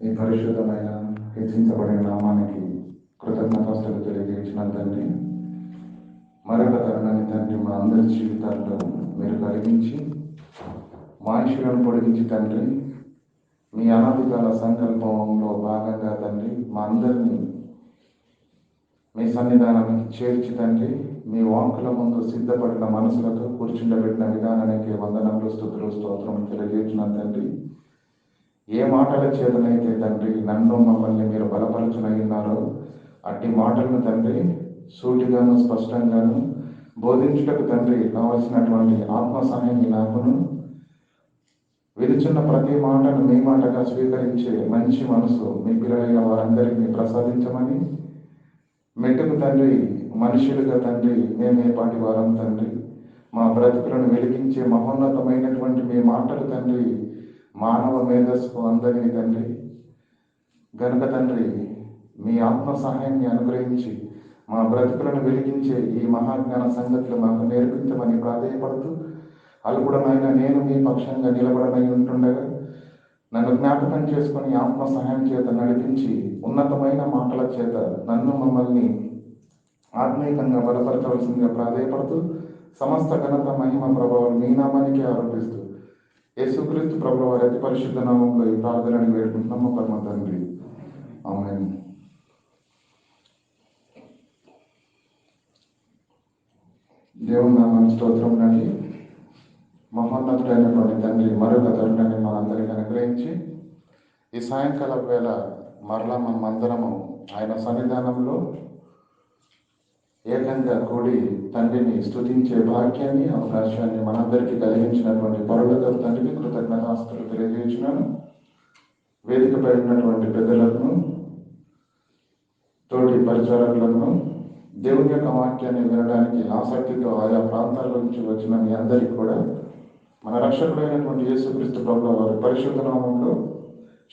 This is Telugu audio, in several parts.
ఈ పరిశుద్ధమైన హెచ్చించబడిన నామానికి కృతజ్ఞతాస్తులు తెలియజేసిన తండ్రి, మరొక తరుణాన్ని తండ్రి మా అందరి జీవితాల్లో మీరు కలిగించి మనుషులను పొడిగించి తండ్రి, మీ అనాదికాల సంకల్పంలో భాగంగా తండ్రి మా అందరినీ మీ సన్నిధానానికి చేర్చి తండ్రి, మీ వాక్కుల ముందు సిద్ధపడిన మనసులతో కూర్చుండబెట్టిన విధానానికి వందనములు, స్తుతులు, స్తోత్రం తెలియజేసిన తండ్రి, ఏ మాటల చేతనైతే తండ్రి నన్ను మమ్మల్ని మీరు బలపరచునయ్యున్నారో అట్టి మాటలను తండ్రి సూటిగాను స్పష్టంగాను బోధించుటకు తండ్రి కావలసినటువంటి ఆత్మ సహాయాన్ని నాకును, విరుచున్న ప్రతి మాటను మీ మాటగా స్వీకరించే మంచి మనసు మీ పిల్లలైన వారందరికీ ప్రసాదించమని, మెట్టుకు తండ్రి మనుషులుగా తండ్రి మేమేపాటి వారం తండ్రి, మా బ్రతుకులను వెలిగించే మహోన్నతమైనటువంటి మీ మాటలు తండ్రి మానవ మేధస్సుకు అందరినీ తండ్రి గనుక తండ్రి మీ ఆత్మ సహాయాన్ని అనుగ్రహించి మా బ్రతుకులను వెలిగించే ఈ మహాజ్ఞాన సంగతులు మాకు నేర్పించమని ప్రాధేయపడుతూ, అల్పుడనైనా నేను మీ పక్షంగా నిలబడనై ఉంటుండగా నన్ను జ్ఞాపకం చేసుకుని ఆత్మ సహాయం చేత నడిపించి ఉన్నతమైన మాటల చేత నన్ను మమ్మల్ని ఆత్మీయంగా బలపరచవలసిందిగా ప్రాధేయపడుతూ, సమస్త ఘనత మహిమ ప్రభావం మీ నామానికి ఆరోపిస్తూ యేసుక్రీస్తు ప్రభువు వారి అతి పరిశుద్ధ నామంలో ఈ ప్రార్థనని వేడుకుంటున్నాము పరమ తండ్రి, ఆమేన్. దేవుని నామానికి స్తోత్రం నండి. మహోన్నతుడైనటువంటి తండ్రి మరొక తరుణాన్ని మనందరికీ అనుగ్రహించి ఈ సాయంకాల వేళ మరలా మనమందరము ఆయన సన్నిధానంలో ఏకంగా కూడి తండ్రిని స్తుతించే భాగ్యాన్ని, అవకాశాన్ని మనందరికీ కలిగించినటువంటి పరలోక తండ్రికి కృతజ్ఞతాస్తులు తెలియజేస్తున్నాను. వేదికపై ఉన్నటువంటి పెద్దలను, తోటి పరిచారకులను, దేవుని యొక్క వాక్యాన్ని వినడానికి ఆసక్తితో ఆయా ప్రాంతాల నుంచి వచ్చిన మీ అందరికీ కూడా మన రక్షకుడైనటువంటి యేసుక్రీస్తు ప్రభువు వారి పరిశుద్ధ నామంలో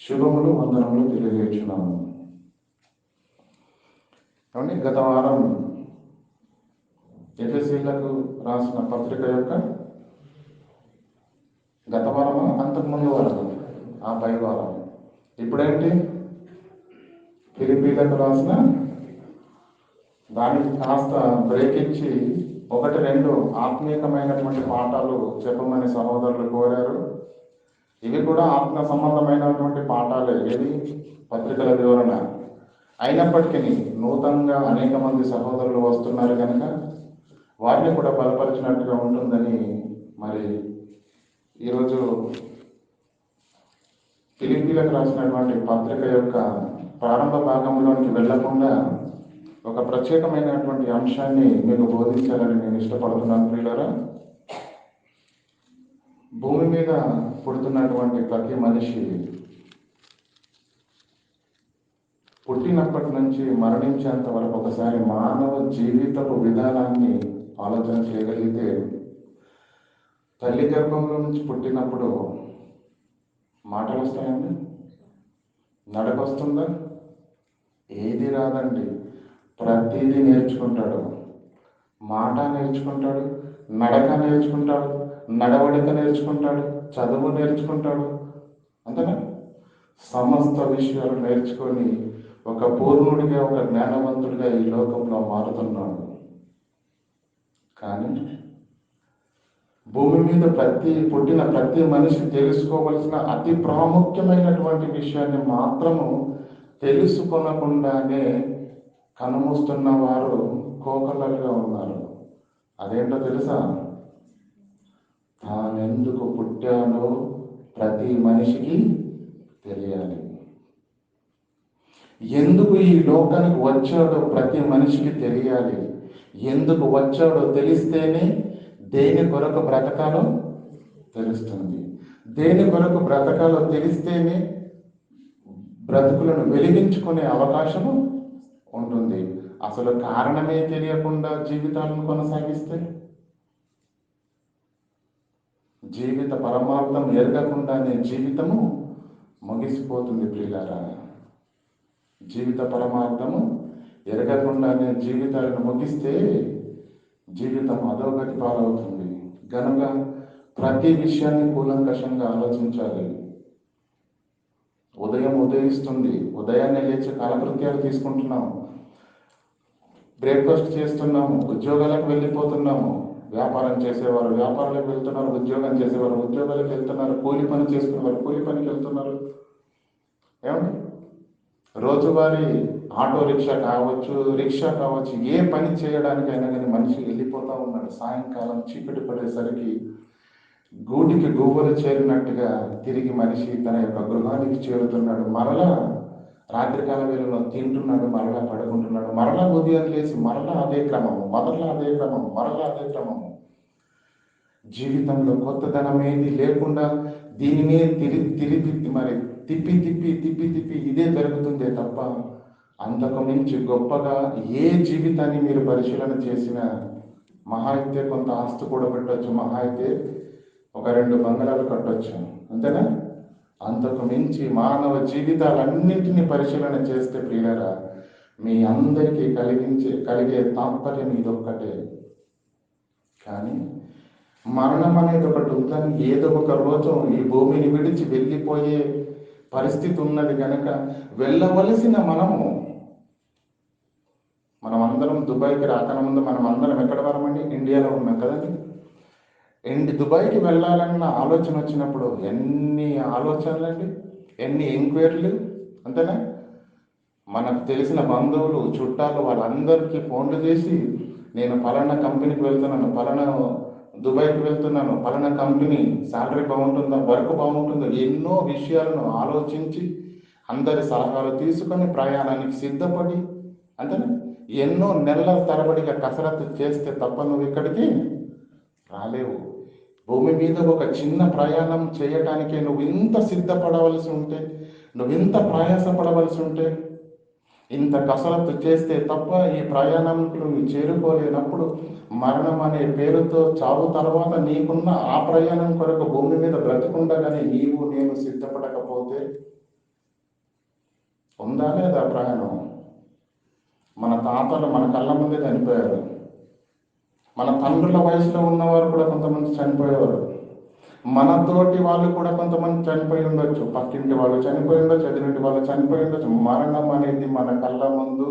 శుభములు, వందనములు తెలియజేస్తున్నాము. కాబట్టి గత వారం ఎఫెసీయులకు రాసిన పత్రిక యొక్క గత వారము, అంతకుముందు వారం, ఆ పై వారం ఇప్పుడేంటి ఫిలిప్పీలకు రాసిన దానికి కాస్త బ్రేక్ ఇచ్చి 1-2 ఆత్మీయమైనటువంటి పాఠాలు చెప్పమని సహోదరులు కోరారు. ఇవి కూడా ఆత్మ సంబంధమైనటువంటి పాఠాలే, ఏది పత్రికల వివరణ. అయినప్పటికీ నూతనంగా అనేక మంది సహోదరులు వస్తున్నారు కనుక వారిని కూడా బలపరిచినట్టుగా ఉంటుందని మరి ఈరోజు ఫిలిప్పీలకు రాసినటువంటి పత్రిక యొక్క ప్రారంభ భాగంలోనికి వెళ్లకుండా ఒక ప్రత్యేకమైనటువంటి అంశాన్ని మీకు బోధించాలని నేను ఇష్టపడుతున్నాను. ప్రియులారా, భూమి మీద పుడుతున్నటువంటి ప్రతి మనిషి పుట్టినప్పటి నుంచి మరణించేంత వరకు ఒకసారి మానవ జీవితపు విధానాన్ని ఆలోచన చేయగలిగితే, తల్లి గర్భంలో నుంచి పుట్టినప్పుడు మాటలు వస్తాయండి? నడక వస్తుందా? ఏది రాదండి. ప్రతిదీ నేర్చుకుంటాడు. మాట నేర్చుకుంటాడు, నడక నేర్చుకుంటాడు, నడవడిక నేర్చుకుంటాడు, చదువు నేర్చుకుంటాడు. అంతేనా? సమస్త విషయాలు నేర్చుకొని ఒక పూర్ణుడిగా, ఒక జ్ఞానవంతుడిగా ఈ లోకంలో మారుతున్నాడు. కానీ భూమి మీద పుట్టిన ప్రతి మనిషి తెలుసుకోవలసిన అతి ప్రాముఖ్యమైనటువంటి విషయాన్ని మాత్రము తెలుసుకొనకుండానే కనుమూస్తున్న వారు కోకొల్లలుగా ఉన్నారు. అదేంటో తెలుసా? తానెందుకు పుట్టానో ప్రతి మనిషికి తెలియాలి. ఎందుకు ఈ లోకానికి వచ్చాడో ప్రతి మనిషికి తెలియాలి. ఎందుకు వచ్చాడో తెలిస్తేనే దేని కొరకు బ్రతకాలో తెలుస్తుంది. దేని కొరకు బ్రతకాలో తెలిస్తేనే బ్రతుకులను వెలిగించుకునే అవకాశము ఉంటుంది. అసలు కారణమే తెలియకుండా జీవితాలను కొనసాగిస్తే, జీవిత పరమార్థం ఎరగకుండానే జీవితము ముగిసిపోతుంది. ప్రియులారా, జీవిత పరమార్థము ఎరగకుండానే జీవితాలను ముగిస్తే జీవితం అధోగతి పాలవుతుంది. కనుక ప్రతి విషయాన్ని కూలంకషంగా ఆలోచించాలి. ఉదయం ఉదయిస్తుంది, ఉదయాన్నే లేచి కాలకృత్యాలు తీసుకుంటున్నాము, బ్రేక్ఫాస్ట్ చేస్తున్నాము, ఉద్యోగాలకు వెళ్ళిపోతున్నాము. వ్యాపారం చేసేవారు వ్యాపారాలకు వెళ్తున్నారు, ఉద్యోగం చేసేవారు ఉద్యోగాలకు వెళ్తున్నారు, కూలి పని చేసుకునేవారు కూలి పనికి వెళ్తున్నారు. ఏమండి, రోజువారీ ఆటో రిక్షా కావచ్చు, రిక్షా కావచ్చు, ఏ పని చేయడానికైనా కానీ మనిషి వెళ్ళిపోతూ ఉన్నాడు. సాయంకాలం చీకటి పడేసరికి గూటికి గువ్వలు చేరినట్టుగా తిరిగి మనిషి తన యొక్క గృహానికి చేరుతున్నాడు. మరలా రాత్రికాల వేళలో తింటున్నాడు, మరలా పడుకుంటున్నాడు, మరలా ఉదయం లేచి మరలా అదే క్రమము, మరలా అదే క్రమము, మరలా అదే క్రమము. జీవితంలో కొత్తదనం ఏది లేకుండా దీనినే తిరిగి మరి తిప్పి తిప్పి తిప్పి తిప్పి ఇదే జరుగుతుందే తప్ప అంతకు మించి గొప్పగా ఏ జీవితాన్ని మీరు పరిశీలన చేసినా, మహా అయితే కొంత ఆస్తి కూడా పెట్టవచ్చు, మహా అయితే ఒక 2 బంగళాలు కట్టొచ్చు, అంతేనా? అంతకు మించి మానవ జీవితాలన్నింటినీ పరిశీలన చేస్తే ప్రియులరా, మీ అందరికీ కలిగే తాత్పర్యం ఇదొక్కటే. కానీ మరణం అనేది ఒకటి ఉందని, ఏదో ఒక రోజు ఈ భూమిని విడిచి వెళ్ళిపోయే పరిస్థితి ఉన్నది కనుక వెళ్ళవలసిన మనమందరం దుబాయ్కి రాకముందు మనం అందరం ఎక్కడ వరమండి? ఇండియాలో ఉన్నాం కదండి. దుబాయ్కి వెళ్ళాలన్న ఆలోచన వచ్చినప్పుడు ఎన్ని ఆలోచనలండి, ఎన్ని ఎంక్వైరీలు, అంతేనా? మనకు తెలిసిన బంధువులు చుట్టాలు వాళ్ళందరికీ ఫోన్లు చేసి, నేను పలానా కంపెనీకి వెళ్తున్నాను, పలానా దుబాయ్కి వెళ్తున్నాను, పలానా కంపెనీ శాలరీ బాగుంటుందా, వర్క్ బాగుంటుందో, ఎన్నో విషయాలను ఆలోచించి అందరి సలహాలు తీసుకొని ప్రయాణానికి సిద్ధపడి, అంతేనా? ఎన్నో నెలల తరబడిగా కసరత్తు చేస్తే తప్ప నువ్వు ఇక్కడికి రాలేవు. భూమి మీద ఒక చిన్న ప్రయాణం చేయటానికే నువ్వు ఇంత సిద్ధపడవలసి ఉంటే, నువ్వు ఇంత ప్రయాసపడవలసి ఉంటే, ఇంత కసరత్తు చేస్తే తప్ప ఈ ప్రయాణంకు నువ్వు చేరుకోలేనప్పుడు, మరణం అనే పేరుతో చావు తర్వాత నీకున్న ఆ ప్రయాణం కొరకు భూమి మీద బ్రతికుండగానే నీవు నేను సిద్ధపడకపోతే ఉందా లేదా ప్రయాణం? మన తాతలు మన కళ్ళ ముందే చనిపోయారు. మన తండ్రుల వయసులో ఉన్నవారు కూడా కొంతమంది చనిపోయేవారు. మనతోటి వాళ్ళు కూడా కొంతమంది చనిపోయి ఉండొచ్చు, పక్కింటి వాళ్ళు చనిపోయి ఉండొచ్చు, ఎదురింటి వాళ్ళు చనిపోయి ఉండొచ్చు. మరణం అనేది మన కళ్ళ ముందు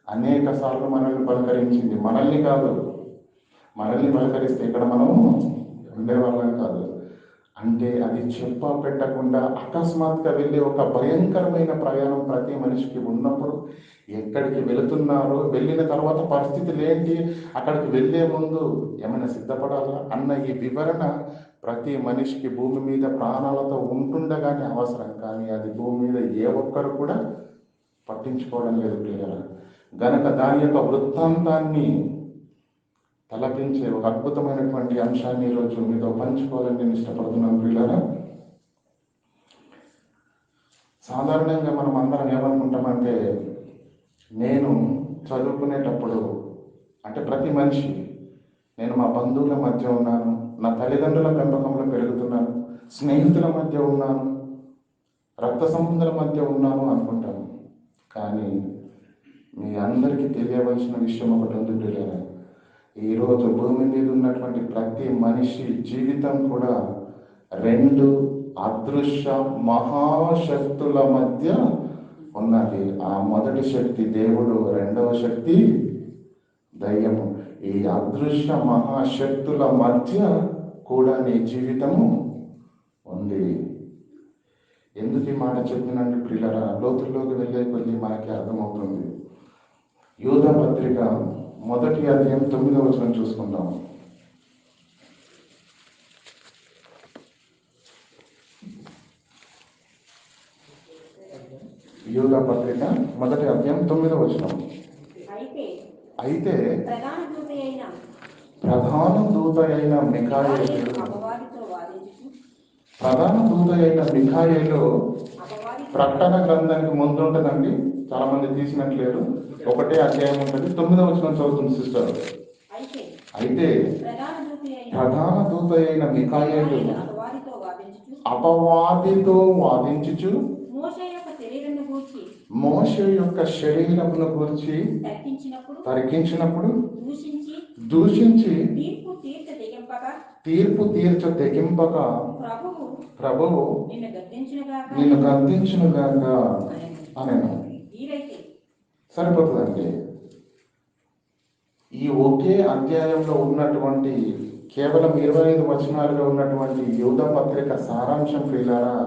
అనేక సార్లు మనల్ని పలకరించింది. మనల్ని కాదు, మనల్ని పలకరిస్తే ఇక్కడ మనం ఉండేవాళ్ళం కాదు. అంటే అది చెప్ప పెట్టకుండా అకస్మాత్తుగా వెళ్ళే ఒక భయంకరమైన ప్రయాణం ప్రతి మనిషికి ఉన్నప్పుడు, ఎక్కడికి వెళుతున్నారో, వెళ్ళిన తర్వాత పరిస్థితులు ఏంటి, అక్కడికి వెళ్ళే ముందు ఏమైనా సిద్ధపడాలా అన్న ఈ వివరణ ప్రతి మనిషికి భూమి మీద ప్రాణాలతో ఉంటుండగానే అవసరం. కానీ అది భూమి మీద ఏ ఒక్కరు కూడా పట్టించుకోవడం లేదు ప్రియులారా. గనక దాని యొక్క వృత్తాంతాన్ని తలపించే ఒక అద్భుతమైనటువంటి అంశాన్ని ఈరోజు మీతో పంచుకోవాలని నేను ఇష్టపడుతున్నాను ప్రియులారా. సాధారణంగా మనం అందరం ఏమనుకుంటామంటే, నేను చదువుకునేటప్పుడు, అంటే ప్రతి మనిషి, నేను మా బంధువుల మధ్య ఉన్నాను, నా తల్లిదండ్రుల పెంపకంలో పెరుగుతున్నాను, స్నేహితుల మధ్య ఉన్నాను, రక్త సంబంధుల మధ్య ఉన్నాను అనుకుంటాను. కానీ మీ అందరికీ తెలియవలసిన విషయం ఒకటి ఉంది ప్రియులారా. ఈరోజు భూమి మీద ఉన్నటువంటి ప్రతి మనిషి జీవితం కూడా 2 అదృశ్య మహాశక్తుల మధ్య ఉన్నది. ఆ మొదటి శక్తి దేవుడు, రెండవ శక్తి దయ్యము. ఈ అదృశ్య మహాశక్తుల మధ్య కూడా నీ జీవితము ఉంది. ఎందుకు ఈ మాట చెప్పినండి ప్రియులారా? లోతుల్లోకి వెళ్ళే కొద్దీ మనకి అర్థమవుతుంది. యూదా పత్రిక 1వ అధ్యాయం 9వ వచనం చూసుకుందాం. యూదా పత్రిక 1వ అధ్యాయం 9వ వచనం. అయితే ప్రధాన దూత అయిన మిఖాయేలు ప్రకటన గ్రంథానికి ముందు ఉంటుందండి. చాలా మంది తీసినట్లేరు. 1వ అధ్యాయం ఉంటుంది, 9వ వచనం చదువుతుంది సిస్టర్. అయితే ప్రధాన దూత అయిన మిఖాయేలు అపవాదితో వాదించుచు మోషే యొక్క శరీరమును గురించి తర్కించినప్పుడు దూషించి తీర్పు తీర్చ తెగింపక ప్రభువు నిన్ను గద్దించును గాక అనేను. సరిపోతుందండి. ఈ ఒకే అధ్యాయంలో ఉన్నటువంటి కేవలం 25 వచనాలుగా ఉన్నటువంటి యూదా పత్రిక సారాంశం ప్రియులారా,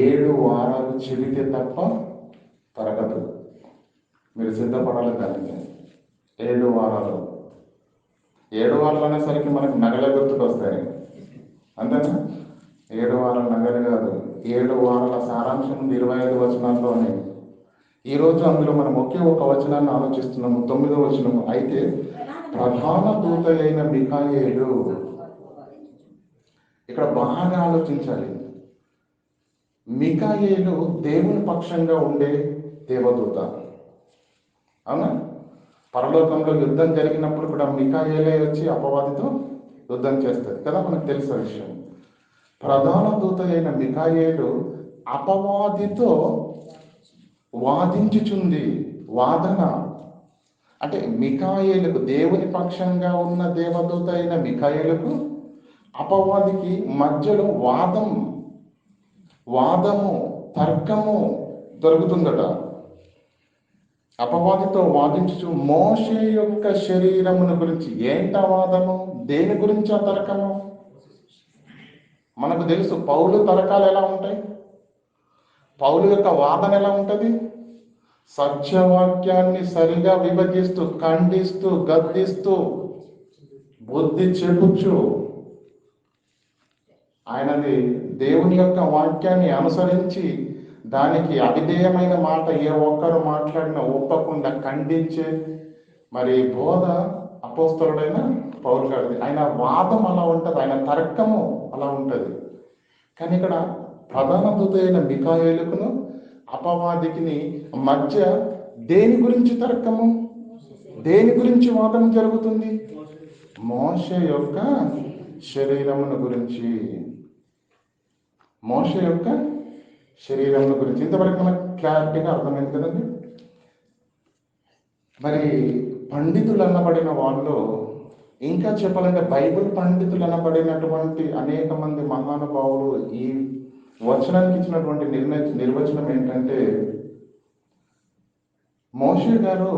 7 వారాలు చెబితే తప్ప తరగదు. మీరు సిద్ధపడాలి దానికి. 7 వారాలు 7 వారాలు అనేసరికి మనకు నగల గుర్తుకు వస్తాయి. అంతేనా? 7 వారాల నగలు కాదు, 7 వారాల సారాంశం 25 వచనాల్లోనే. ఈరోజు అందులో మనం ఒకే ఒక వచనాన్ని ఆలోచిస్తున్నాము, 9వ వచనము. అయితే ప్రధాన దూత అయిన మిఖాయేలు, ఇక్కడ బాగా ఆలోచించాలి. మిఖాయేలు దేవుని పక్షంగా ఉండే దేవదూత. అవునా? పరలోకంలో యుద్ధం జరిగినప్పుడు కూడా మిఖాయేలే వచ్చి అపవాదితో యుద్ధం చేస్తుంది కదా, మనకు తెలిసిన విషయం. ప్రధాన దూత అయిన మిఖాయేలు అపవాదితో వాదించుచుంది. వాదన అంటే మిఖాయేలుకు, దేవుని పక్షంగా ఉన్న దేవదూత అయిన మిఖాయేలుకు అపవాదికి మధ్యలో వాదము తర్కము జరుగుతుందట. అపవాదితో వాదించుచు మోషే యొక్క శరీరమును గురించి. ఏంట వాదము? దేని గురించి ఆ తర్కము? మనకు తెలుసు పౌలు తర్కాలు ఎలా ఉంటాయి, పౌలు యొక్క వాదన ఎలా ఉంటుంది. సత్యవాక్యాన్ని సరిగా విభజిస్తూ, ఖండిస్తూ, గద్దిస్తూ, బుద్ధి చెప్పుచు, ఆయనది దేవుని యొక్క వాక్యాన్ని అనుసరించి దానికి అవిధేయమైన మాట ఏ ఒక్కరు మాట్లాడినా ఒప్పకుండా ఖండించే మరి బోధ అపోస్తలుడైన పౌలు గారిది. ఆయన వాదం అలా ఉంటుంది, ఆయన తర్కము అలా ఉంటుంది. కానీ ఇక్కడ ప్రధాన దూత అయిన మిఖాయేలుకును అపవాదికిని మధ్య దేని గురించి తర్కము, దేని గురించి వాదం జరుగుతుంది? మోషే యొక్క శరీరమును గురించి. మోషే యొక్క శరీరమును గురించి ఇంతవరకు మనకు క్లారిటీగా అర్థమైంది కదండి. మరి పండితులు అనబడిన వాళ్ళు, ఇంకా చెప్పాలంటే బైబిల్ పండితులు అనబడినటువంటి అనేక మంది మహానుభావులు ఈ వచనానికి ఇచ్చినటువంటి నిర్వచనం ఏంటంటే, మోషే గారు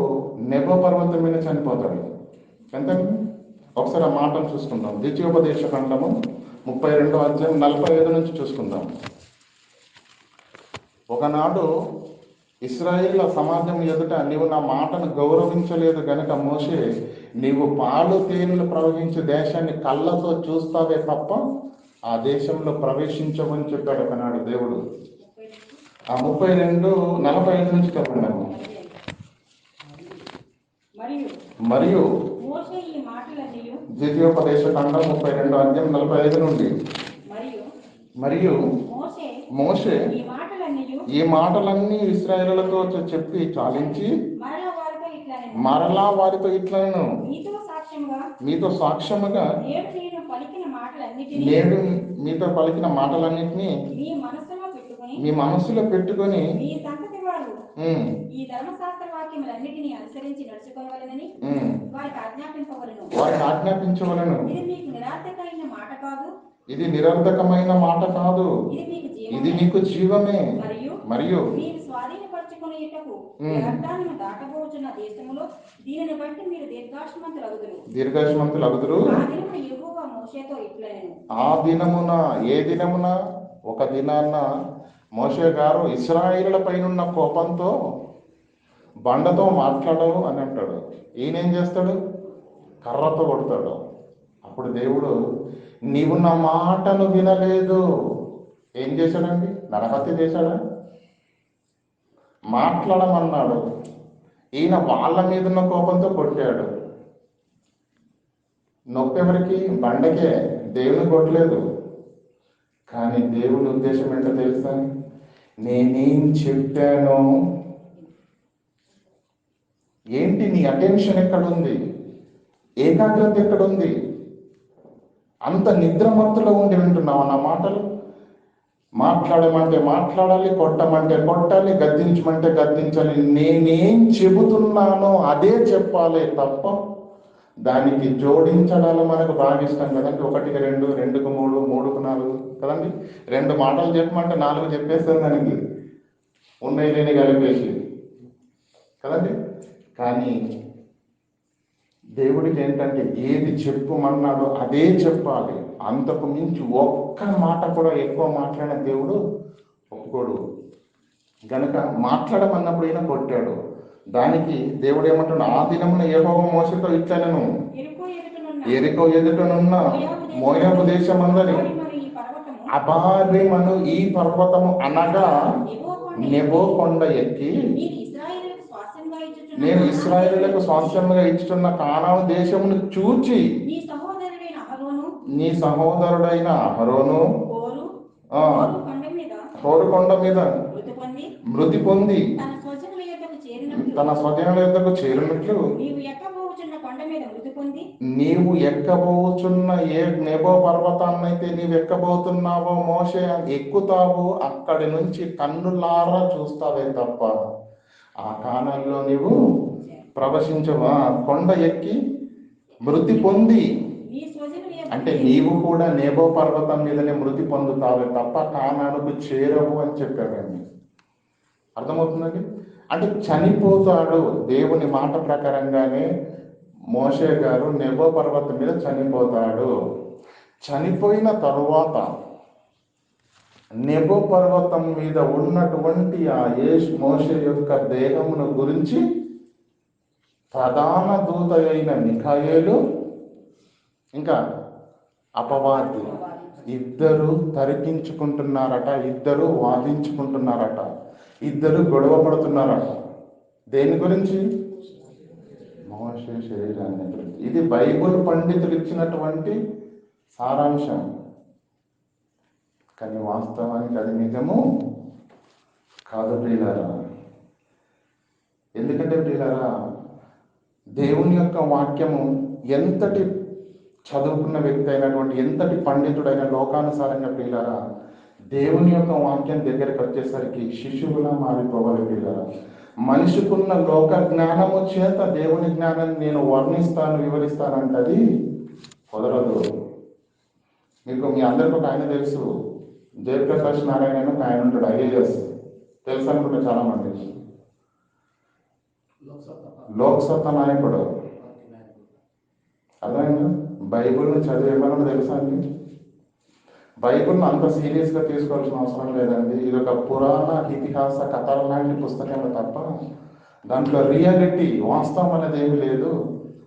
నెబో పర్వతం మీద చనిపోతాడు. ఎంతండి? ఒకసారి ఆ మాటను చూసుకుందాం. ద్వితీయోపదేశ ఖండము 32వ అధ్యాయం 45 నుంచి చూసుకుందాం. ఒకనాడు ఇశ్రాయేళ్ల సమాజం ఎదుట నీవు నా మాటను గౌరవించలేదు గనుక మోషే, నీవు పాలు తేనెలు ప్రవహించే దేశాన్ని కళ్ళతో చూస్తావే తప్ప ఆ దేశంలో ప్రవేశించమని చెప్పాడు ఒకనాడు దేవుడు. ఆ 45 నుంచి చెప్పండి. మరియు ద్వితీయోపదేశ ఖండం 32వ అధ్యాయం 45 నుండి. మరియు మోషే ఈ మాటలన్నీ ఇశ్రాయేలులతో చెప్పి చాలించి మరలా వారితో ఇట్లను, మీతో సాక్ష్యముగా నేడు మీతో పలికిన మాటలన్నిటినీ మీ మనసులో పెట్టుకొని ఈ ధర్మశాస్త్ర వాక్యములన్నిటిని అనుసరించి నడుచుకోవాలని వారికి ఆజ్ఞాపించవలను. ఇది నిరర్థకమైన మాట కాదు, ఇది నీకు జీవమే. మరియు దాటబోచున్న దేశములో దీనిని బట్టి మీరు దీర్ఘాయుష్మంతులు అగుదురు. ఆ దినమున, ఏ దినమున? ఒక దినాన్న మోషే గారు ఇశ్రాయేలుల పైన కోపంతో బండతో మాట్లాడవు అని అంటాడు. ఈయనేం చేస్తాడు? కర్రతో కొడతాడు. అప్పుడు దేవుడు, నీవు నా మాటను వినలేదు. ఏం చేశాడండి? నరహత్య చేశాడా? మాట్లాడమన్నాడు. ఈయన వాళ్ళ మీద ఉన్న కోపంతో కొట్టాడు. నొప్పెవరికి? బండకే, దేవుని కొట్టలేదు. కానీ దేవుని ఉద్దేశం ఏంటో తెలుసా? నేనేం చెప్పానో ఏంటి, నీ అటెన్షన్ ఎక్కడుంది, ఏకాగ్రత ఎక్కడుంది? అంత నిద్రమత్తులో ఉండి వింటున్నావు నా మాటలు? మాట్లాడమంటే మాట్లాడాలి, కొట్టమంటే కొట్టాలి, గద్దించమంటే గద్దించాలి. నేనేం చెబుతున్నానో అదే చెప్పాలి తప్ప దానికి జోడించడాలు మనకు బాగా ఇష్టం కదండి. 1కి 2, 2కి 3, 3కి 4 కదండి. 2 మాటలు చెప్పమంటే 4 చెప్పేస్తాం దానికి, ఉన్నాయి లేని కలిపేసి కదండి. కానీ దేవుడికి ఏంటంటే ఏది చెప్పమన్నాడో అదే చెప్పాలి. అంతకు మించి ఒక్క మాట కూడా ఎక్కువ మాట్లాడిన దేవుడు ఒప్పుకోడు. గనుక మాట్లాడమన్నప్పుడు ఈయన కొట్టాడు. దానికి దేవుడు ఏమంటాడు, ఆ దినమున యెహోవా మోషేతో ఇట్లనెను, ఎరికో ఎదుటనున్న మోయాబు దేశమందరి అబారీమను ఈ పర్వతము అనగా నెబో కొండ ఎక్కి నేను ఇశ్రాయేలులకు స్వాస్థ్యముగా ఇచ్చుతున్న కానాను దేశమును చూచి నీ సహోదరుడైన అహరోను హోరు కొండ మీద మృతి పొంది తన స్వజనుల యొద్దకు చేరినట్లు నీవు ఎక్కబోచున్న ఏ నెబో పర్వతాన్నైతే నీవు ఎక్కబోతున్నావో మోషే ఎక్కుతావు, అక్కడి నుంచి కన్నులారా చూస్తావే తప్ప ఆ కానాల్లో నీవు ప్రవశించవా. కొండ ఎక్కి మృతి పొంది అంటే నీవు కూడా నేబో పర్వతం మీదనే మృతి పొందుతావే తప్ప కానానుకు చేరవు అని చెప్పాడండి. అర్థమవుతుందండి. అంటే చనిపోతాడు. దేవుని మాట ప్రకారంగానే మోషే గారు నెబో పర్వతం మీద చనిపోతాడు. చనిపోయిన తరువాత నెబో పర్వతం మీద ఉన్నటువంటి ఆ మోషే యొక్క దేహమును గురించి ప్రధాన దూత అయిన మిఖాయేలు ఇంకా అపవాది ఇద్దరు తరికించుకుంటున్నారట, ఇద్దరు వాదించుకుంటున్నారట, ఇద్దరు గొడవ పడుతున్నారట. దేని గురించి? మోషే శరీరాన్ని గురించి. ఇది బైబిల్ పండితులు ఇచ్చినటువంటి సారాంశం. కానీ వాస్తవానికి అది నిజము కాదు ప్రియులారా. ఎందుకంటే ప్రియులారా, దేవుని యొక్క వాక్యము ఎంతటి చదువుకున్న వ్యక్తి అయినటువంటి, ఎంతటి పండితుడైన లోకానుసారంగా ప్రియులారా, దేవుని యొక్క వాక్యం దగ్గరికి వచ్చేసరికి శిశువులా మారిపోవాలి ప్రియులారా. మనిషికున్న లోక జ్ఞానము చేత దేవుని జ్ఞానాన్ని నేను వర్ణిస్తాను, వివరిస్తానంటే అది కుదరదు. మీకు మీ అందరికీ ఒక ఆయన తెలుసు, జయప్రకాష్ నారాయణ ఒక ఆయన ఉంటాడు, ఐఏఎస్ తెలుసు అనుకుంటే చాలా మంది. లోక్సత్తా నాయకుడు. అర్థమైందా? బైబిల్ని చదివేమన్నా తెలుసా అండి? బైబిల్ని అంత సీరియస్గా తీసుకోవాల్సిన అవసరం లేదండి. ఇది ఒక పురాణ ఇతిహాస కథల లాంటి పుస్తకమే తప్ప దాంట్లో రియాలిటీ, వాస్తవం అనేది ఏమి లేదు.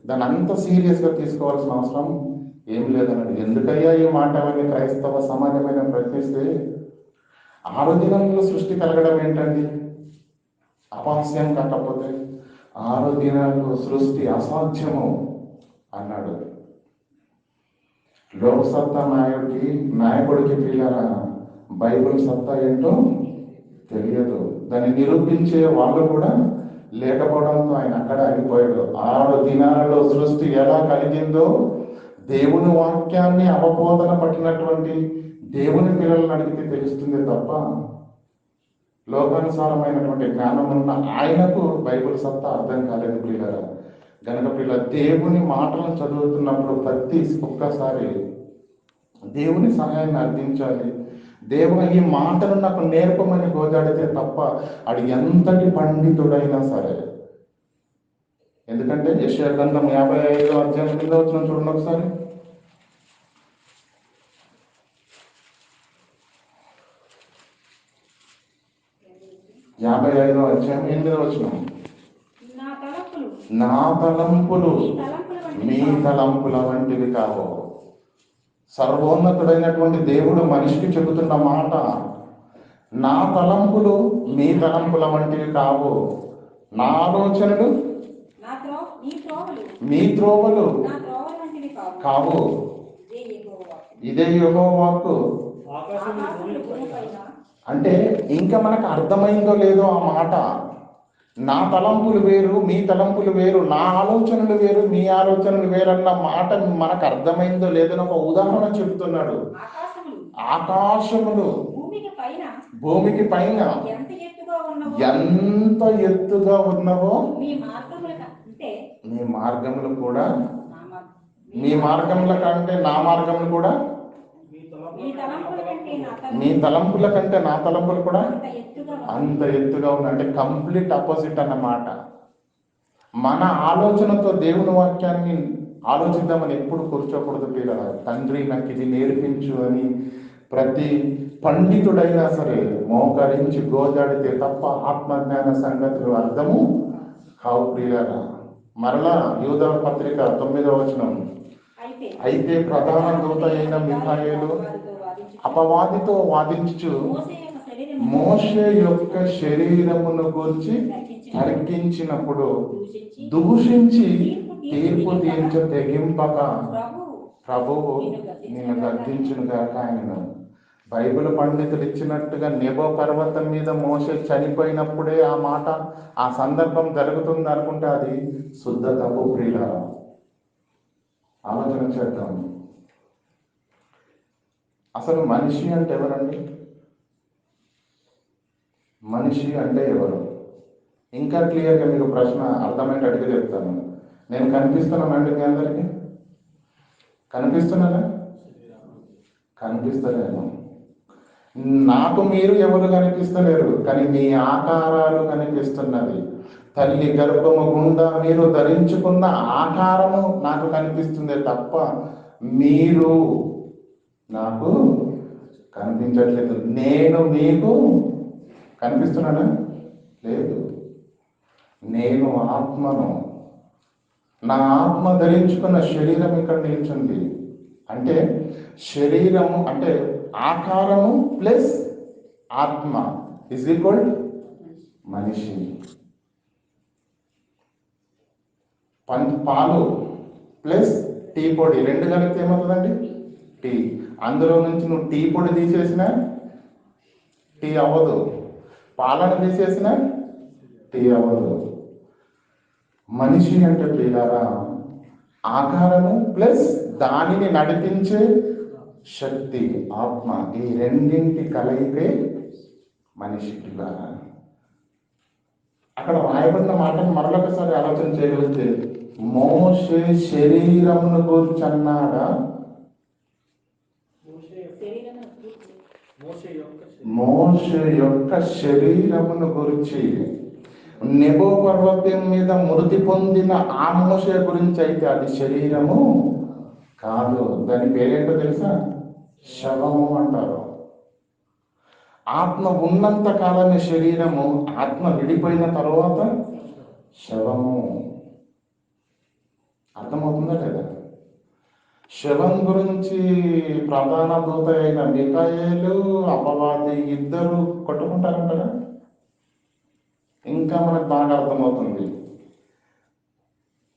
దాన్ని అంత సీరియస్గా తీసుకోవాల్సిన అవసరం ఏమి లేదన్నది. ఎందుకయ్యా ఈ మాట అవన్నీ క్రైస్తవ సమాజమైన ప్రశ్నిస్తే 6 దినాల్లో సృష్టి కలగడం ఏంటండి? అపహాస్యం కాకపోతే 6 దినాల్లో సృష్టి అసాధ్యము అన్నాడు. లోక సత్తా నాయకుడికి పిల్లల బైబిల్ సత్తా ఏంటో తెలియదు. దాన్ని నిరూపించే వాళ్ళు కూడా లేకపోవడంతో ఆయన అక్కడ ఆగిపోయాడు. 6 దినాలలో సృష్టి ఎలా కలిగిందో దేవుని వాక్యాన్ని అవబోధన పట్టినటువంటి దేవుని పిల్లలను అడిగితే తెలుస్తుంది తప్ప లోకానుసారమైనటువంటి జ్ఞానం ఉన్న ఆయనకు బైబిల్ సత్తా అర్థం కాలేదు పిల్లల. గనక పిల్ల దేవుని మాటలను చదువుతున్నప్పుడు ప్రతి ఒక్కసారి దేవుని సహాయాన్ని అర్థించాలి. దేవుని ఈ మాటను నాకు నేర్పమని గోజాడితే తప్ప అది ఎంతటి పండితుడైనా సరే. ఎందుకంటే యెషయా గ్రంథం 55వ అధ్యాయం కింద వచ్చిన చూడండి ఒకసారి. 55వ అధ్యాయం 8వ వచనం. నా తలంపులు మీ తలంపుల వంటివి కావు. సర్వోన్నతుడైనటువంటి దేవుడు మనిషికి చెబుతున్న మాట, నా తలంపులు మీ తలంపుల వంటివి కావు, నా ఆలోచనలు మీ త్రోవలు కావు. ఇదే యెహోవా వాక్కు. అంటే ఇంకా మనకు అర్థమైందో లేదో ఆ మాట. నా తలంపులు వేరు, మీ తలంపులు వేరు, నా ఆలోచనలు వేరు, మీ ఆలోచనలు వేరు అన్న మాట మనకు అర్థమైందో లేదని ఒక ఉదాహరణ చెబుతున్నాడు. ఆకాశములు భూమికి పైన ఎంత ఎత్తుగా ఉన్నవో మీ మార్గములు కూడా, మీ మార్గముల కంటే నా మార్గములు కూడా ఈ తలంపుల కంటే నా మీ తలంపుల కంటే నా తలంపులు కూడా అంత ఎత్తుగా ఉన్నాయి. అంటే కంప్లీట్ అపోజిట్ అన్నమాట. మన ఆలోచనతో దేవుని వాక్యాన్ని ఆలోచిద్దామని ఎప్పుడు కూర్చోకూడదు పిల్లల. తండ్రి నాకు ఇది నేర్పించు అని ప్రతి పండితుడైనా సరే మోకరించి గోజాడితే తప్ప ఆత్మజ్ఞాన సంగతులు అర్థము కావు ప్రియుల. మరలా యూదా పత్రిక 9వ వచనం, అయితే ప్రధాన దూత అయిన మిఖాయేలు అపవాదితో వాదించుచు మోషే యొక్క శరీరమును గూర్చి తర్కించినప్పుడు దూషించి తీర్పు తీర్చ తెగింపక ప్రభువు నేను గద్దించునుగాక ఆయన. బైబిల్ పండితులు ఇచ్చినట్టుగా నెబో పర్వతం మీద మోషే చనిపోయినప్పుడే ఆ మాట ఆ సందర్భం జరుగుతుంది అనుకుంటే అది శుద్ధ తప్పు ప్రియుల. ఆలోచన చేద్దాం. అసలు మనిషి అంటే ఎవరండి? మనిషి అంటే ఎవరు? ఇంకా క్లియర్గా మీకు ప్రశ్న అర్థమయ్యేటట్టుగా చెప్తాను. నేను కనిపిస్తున్నానండి మీ అందరికీ? కనిపిస్తున్నానా? కనిపిస్తలేను. నాకు మీరు ఎవరు కనిపిస్తలేరు, కానీ మీ ఆకారాలు కనిపిస్తున్నది. తల్లి గర్భము గుండా మీరు ధరించుకున్న ఆకారము నాకు కనిపిస్తుంది తప్ప మీరు నాకు కనిపించట్లేదు. నేను మీకు కనిపిస్తున్నానా? లేదు. నేను ఆత్మను. నా ఆత్మ ధరించుకున్న శరీరం ఇక్కడ నిల్చుంది. అంటే శరీరము అంటే ఆకారము ప్లస్ ఆత్మ ఇజ్ ఈక్వల్ మనిషి. పాలు ప్లస్ టీ పొడి రెండు కలిపితే ఏమవుతుందండి? టీ. అందులో నుంచి నువ్వు టీ పొడి తీసేసినా టీ అవ్వదు, పాలను తీసేసినా టీ అవ్వదు. మనిషి అంటే ప్రియులారా ఆకారము ప్లస్ దానిని నడిపించే శక్తి ఆత్మ, ఈ రెండింటి కలయికే మనిషి ప్రియులారా. అక్కడ రాయబడిన మాటను మరొకసారి ఆలోచన చేయగలిగితే మోషే శరీరమును గూర్చన్నాడా? మోషే యొక్క శరీరమును గురించి. నెబో పర్వతం మీద మృతి పొందిన ఆ మోషే గురించి అయితే అది శరీరము కాదు. దాని పేరేంటో తెలుసా? శవము అంటారు. ఆత్మ ఉన్నంత కాలమే శరీరము, ఆత్మ విడిపోయిన తర్వాత శవము. అర్థమవుతుందా లేదా? శవం గురించి ప్రధాన దూత అయిన మిఖాయేలు అపవాది ఇద్దరు కొట్టుకుంటారంటారా? ఇంకా మనకు బాగా అర్థమవుతుంది.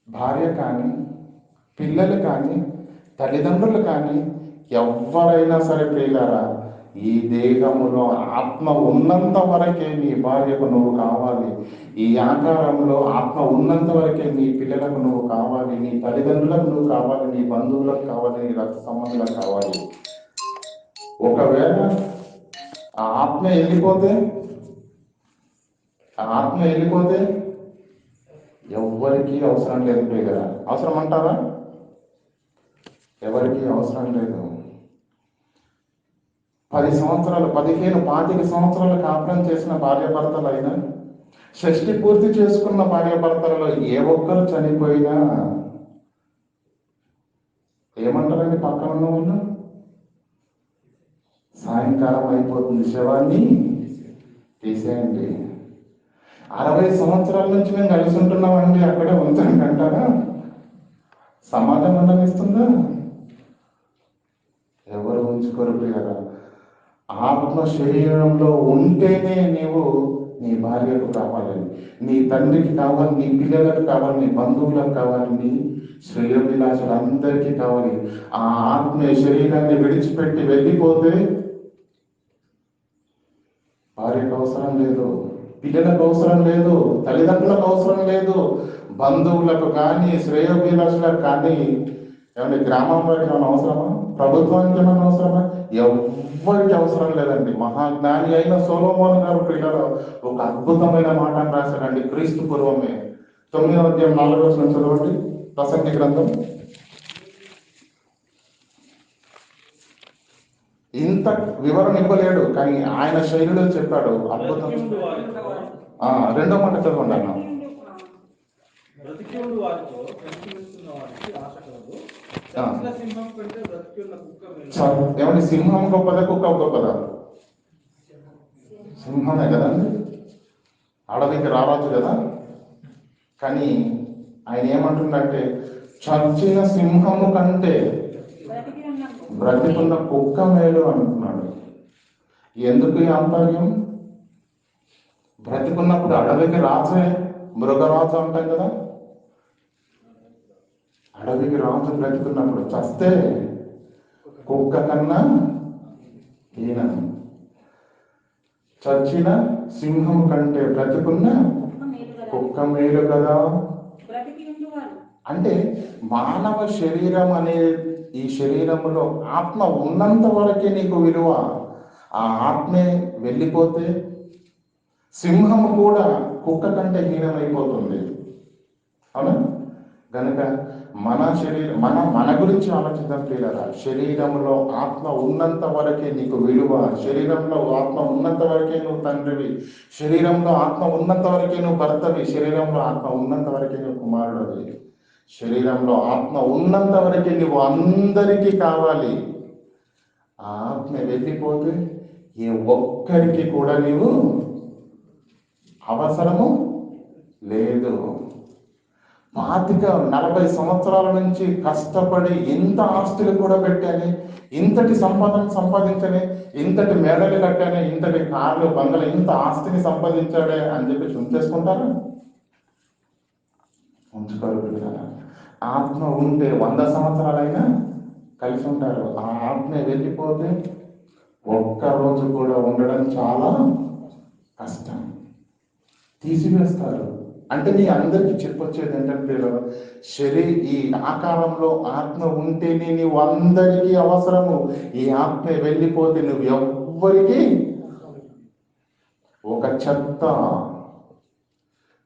భార్య కానీ పిల్లలు కానీ తల్లిదండ్రులు కానీ ఎవరైనా సరే ప్రియులారా, ఈ దేహములో ఆత్మ ఉన్నంత వరకే నీ భార్యకు నువ్వు కావాలి, ఈ ఆకారంలో ఆత్మ ఉన్నంత వరకే నీ పిల్లలకు నువ్వు కావాలి, నీ తల్లిదండ్రులకు నువ్వు కావాలి, నీ బంధువులకు కావాలి, నీ రక్త సంబంధులకు కావాలి. ఒకవేళ ఆ ఆత్మ వెళ్ళిపోతే ఎవరికి అవసరం లేదు ప్రియులారా. అవసరం అంటారా? ఎవరికి అవసరం లేదు. 10 సంవత్సరాలు 15-20 సంవత్సరాలు కాపురం చేసిన భార్యాభర్తలు అయినా, షష్ఠి పూర్తి చేసుకున్న భార్యాభర్తలలో ఏ ఒక్కరు చనిపోయినా ఏమంటారండి పక్కన ఉన్న వాళ్ళు? సాయంకాలం అయిపోతుంది, శవాన్ని తీసేయండి. 60 సంవత్సరాల నుంచి మేము కలిసి ఉంటున్నామండి, అక్కడే ఉంచండి అంటారా? సమాజం ఉండనిస్తుందా? ఎవరు ఉంచుకోరు ప్రియులారా. ఆత్మ శరీరంలో ఉంటేనే నీవు నీ భార్యకు కావాలి, నీ తండ్రికి కావాలి, నీ పిల్లలకు కావాలి, నీ బంధువులకు కావాలి, నీ శ్రేయోభిలాషులు అందరికీ కావాలి. ఆ ఆత్మ శరీరాన్ని విడిచిపెట్టి వెళ్ళిపోతే భార్యకు అవసరం లేదు, పిల్లలకు అవసరం లేదు, తల్లిదండ్రులకు అవసరం లేదు, బంధువులకు కానీ శ్రేయోభిలాషులకు కానీ. ఏమంటే గ్రామం వారికి ఏమైనా అవసరమా? ప్రభుత్వానికి ఏమైనా అవసరమా? ఎవ్వరికి అవసరం లేదండి. మహాజ్ఞాని అయిన సొలొమోను గారు ప్రియులారా ఒక అద్భుతమైన మాటను రాశారండి. క్రీస్తు పూర్వమే 9వ అధ్యాయం 4వ వచనం చదవండి. ప్రసంగి గ్రంథం ఇంత వివరణ ఇవ్వలేడు, కానీ ఆయన శైలిలో చెప్పాడు. అద్భుతం. బ్రతికిండు వారితో రెండో మాట చదవండి అన్న. బ్రతికిండు వారితో కనిపిస్తున్న వారికి ఆశ కలదు. చచ్చిన సింహం కంటే బ్రతికిన్న కుక్క మేలు. ఏమంటే సింహం గొప్పదా కుక్క గొప్పదా? సింహమే కదండి, అడవికి రావచ్చు కదా. కానీ ఆయన ఏమంటుండంటే చచ్చిన సింహము కంటే బ్రతికున్న కుక్క మేలు అంటున్నాడు. ఎందుకు ఈ ఆంతర్యం? బ్రతికున్నప్పుడు అడవికి రాజే మృగరాజు అంటాం కదా. అడవికి రాజు బ్రతికున్నప్పుడు, చస్తే కుక్క కన్నా ఈయన. చచ్చిన సింహం కంటే బ్రతికున్న కుక్క మేలు కదా. అంటే మానవ శరీరం అనే ఈ శరీరంలో ఆత్మ ఉన్నంత వరకే నీకు విలువ. ఆ ఆత్మే వెళ్ళిపోతే సింహం కూడా కుక్క కంటే హీనమైపోతుంది. అవునా? గనక మన శరీరం మన గురించి ఆలోచిద్దాం ప్రియులారా. శరీరంలో ఆత్మ ఉన్నంత వరకే నీకు విలువ. శరీరంలో ఆత్మ ఉన్నంత వరకే నువ్వు తండ్రివి. శరీరంలో ఆత్మ ఉన్నంత వరకే నువ్వు భర్తవి. శరీరంలో ఆత్మ ఉన్నంత వరకే నువ్వు కుమారుడివి. శరీరంలో ఆత్మ ఉన్నంత వరకే నువ్వు అందరికీ కావాలి. ఆ ఆత్మ వెళ్ళిపోతే ఏ ఒక్కరికి కూడా నీవు అవసరము లేదు. 40 సంవత్సరాల నుంచి కష్టపడి ఇంత ఆస్తులు కూడా పెట్టాను, ఇంతటి సంపాదన సంపాదించని, ఇంతటి మేడలు కట్టాను, ఇంతటి కార్లు బంగళ, ఇంత ఆస్తిని సంపాదించాడే అని చెప్పి ఉంచేసుకుంటారా? ఉంచుకోరు. ఆత్మ ఉంటే 100 సంవత్సరాలైనా కలిసి ఉంటారు. ఆ ఆత్మ వెళ్ళిపోతే ఒక్కరోజు కూడా ఉండడం చాలా కష్టం, తీసివేస్తారు. అంటే నీ అందరికీ చెప్పొచ్చేది ఏంటంటే ఈ ఆకారంలో ఆత్మ ఉంటేనే నీవు అందరికీ అవసరము. ఈ ఆత్మ వెళ్ళిపోతే నువ్వు ఎవ్వరికి ఒక చెత్త.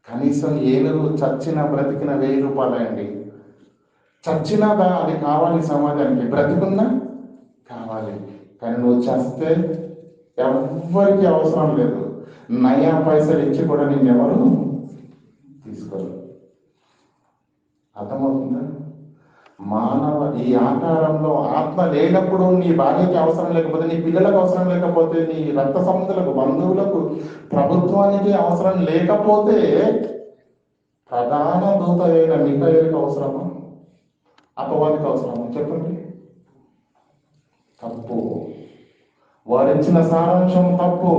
కనీసం ఏనుగు చచ్చిన బ్రతికిన 1000 రూపాయలండి. చచ్చినా అది కావాలి సమాజానికి, బ్రతికున్నా కావాలి. కానీ నువ్వు చస్తే ఎవ్వరికి అవసరం లేదు. నయా పైసలు ఇచ్చి కూడా నేను ఎవరు తీసుకోరు. అర్థమవుతుందా? మానవ ఈ ఆకారంలో ఆత్మ లేనప్పుడు నీ భార్యకి అవసరం లేకపోతే, నీ పిల్లలకు అవసరం లేకపోతే, నీ రక్త సంబంధులకు, బంధువులకు, ప్రభుత్వానికి అవసరం లేకపోతే ప్రధాన దూత అయిన మిఖాయేలుకి అవసరమా? అపవాదికి అవసరమా? చెప్పండి. తప్పు. వారిచ్చిన సారాంశం తప్పు.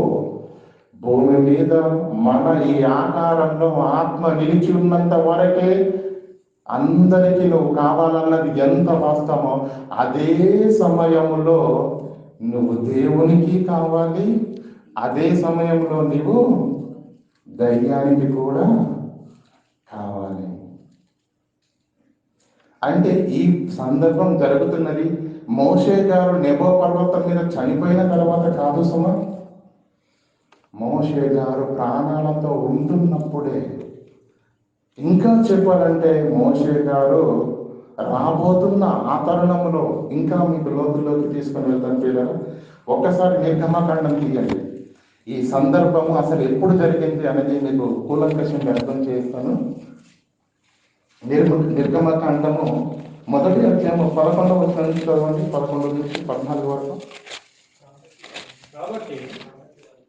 భూమి మీద మన ఈ ఆకారంలో ఆత్మ నిలిచి ఉన్నంత వరకే అందరికీ నువ్వు కావాలన్నది ఎంత వాస్తవమో, అదే సమయంలో నువ్వు దేవునికి కావాలి. అదే సమయంలో నువ్వు దయ్యానికి కూడా కావాలి. అంటే ఈ సందర్భం జరుగుతున్నది మోషే గారు నెబో పర్వతం మీద చనిపోయిన తర్వాత కాదు సుమా. మోషే గారు ప్రాణాలతో ఉంటున్నప్పుడే. ఇంకా చెప్పాలంటే మోషే గారు రాబోతున్న ఆ తరుణంలో ఇంకా మీకు లోతుల్లోకి తీసుకొని వెళ్తాను పిల్లలు. ఒక్కసారి నిర్గమకాండం తీయండి. ఈ సందర్భము అసలు ఎప్పుడు జరిగింది అనేది మీకు కూలంకషంగా అర్థం చేస్తాను. నిర్గమకాండము 1వ అధ్యాయం 11వ వచనం నుంచి చదవండి. 11 నుంచి 14 వరకు.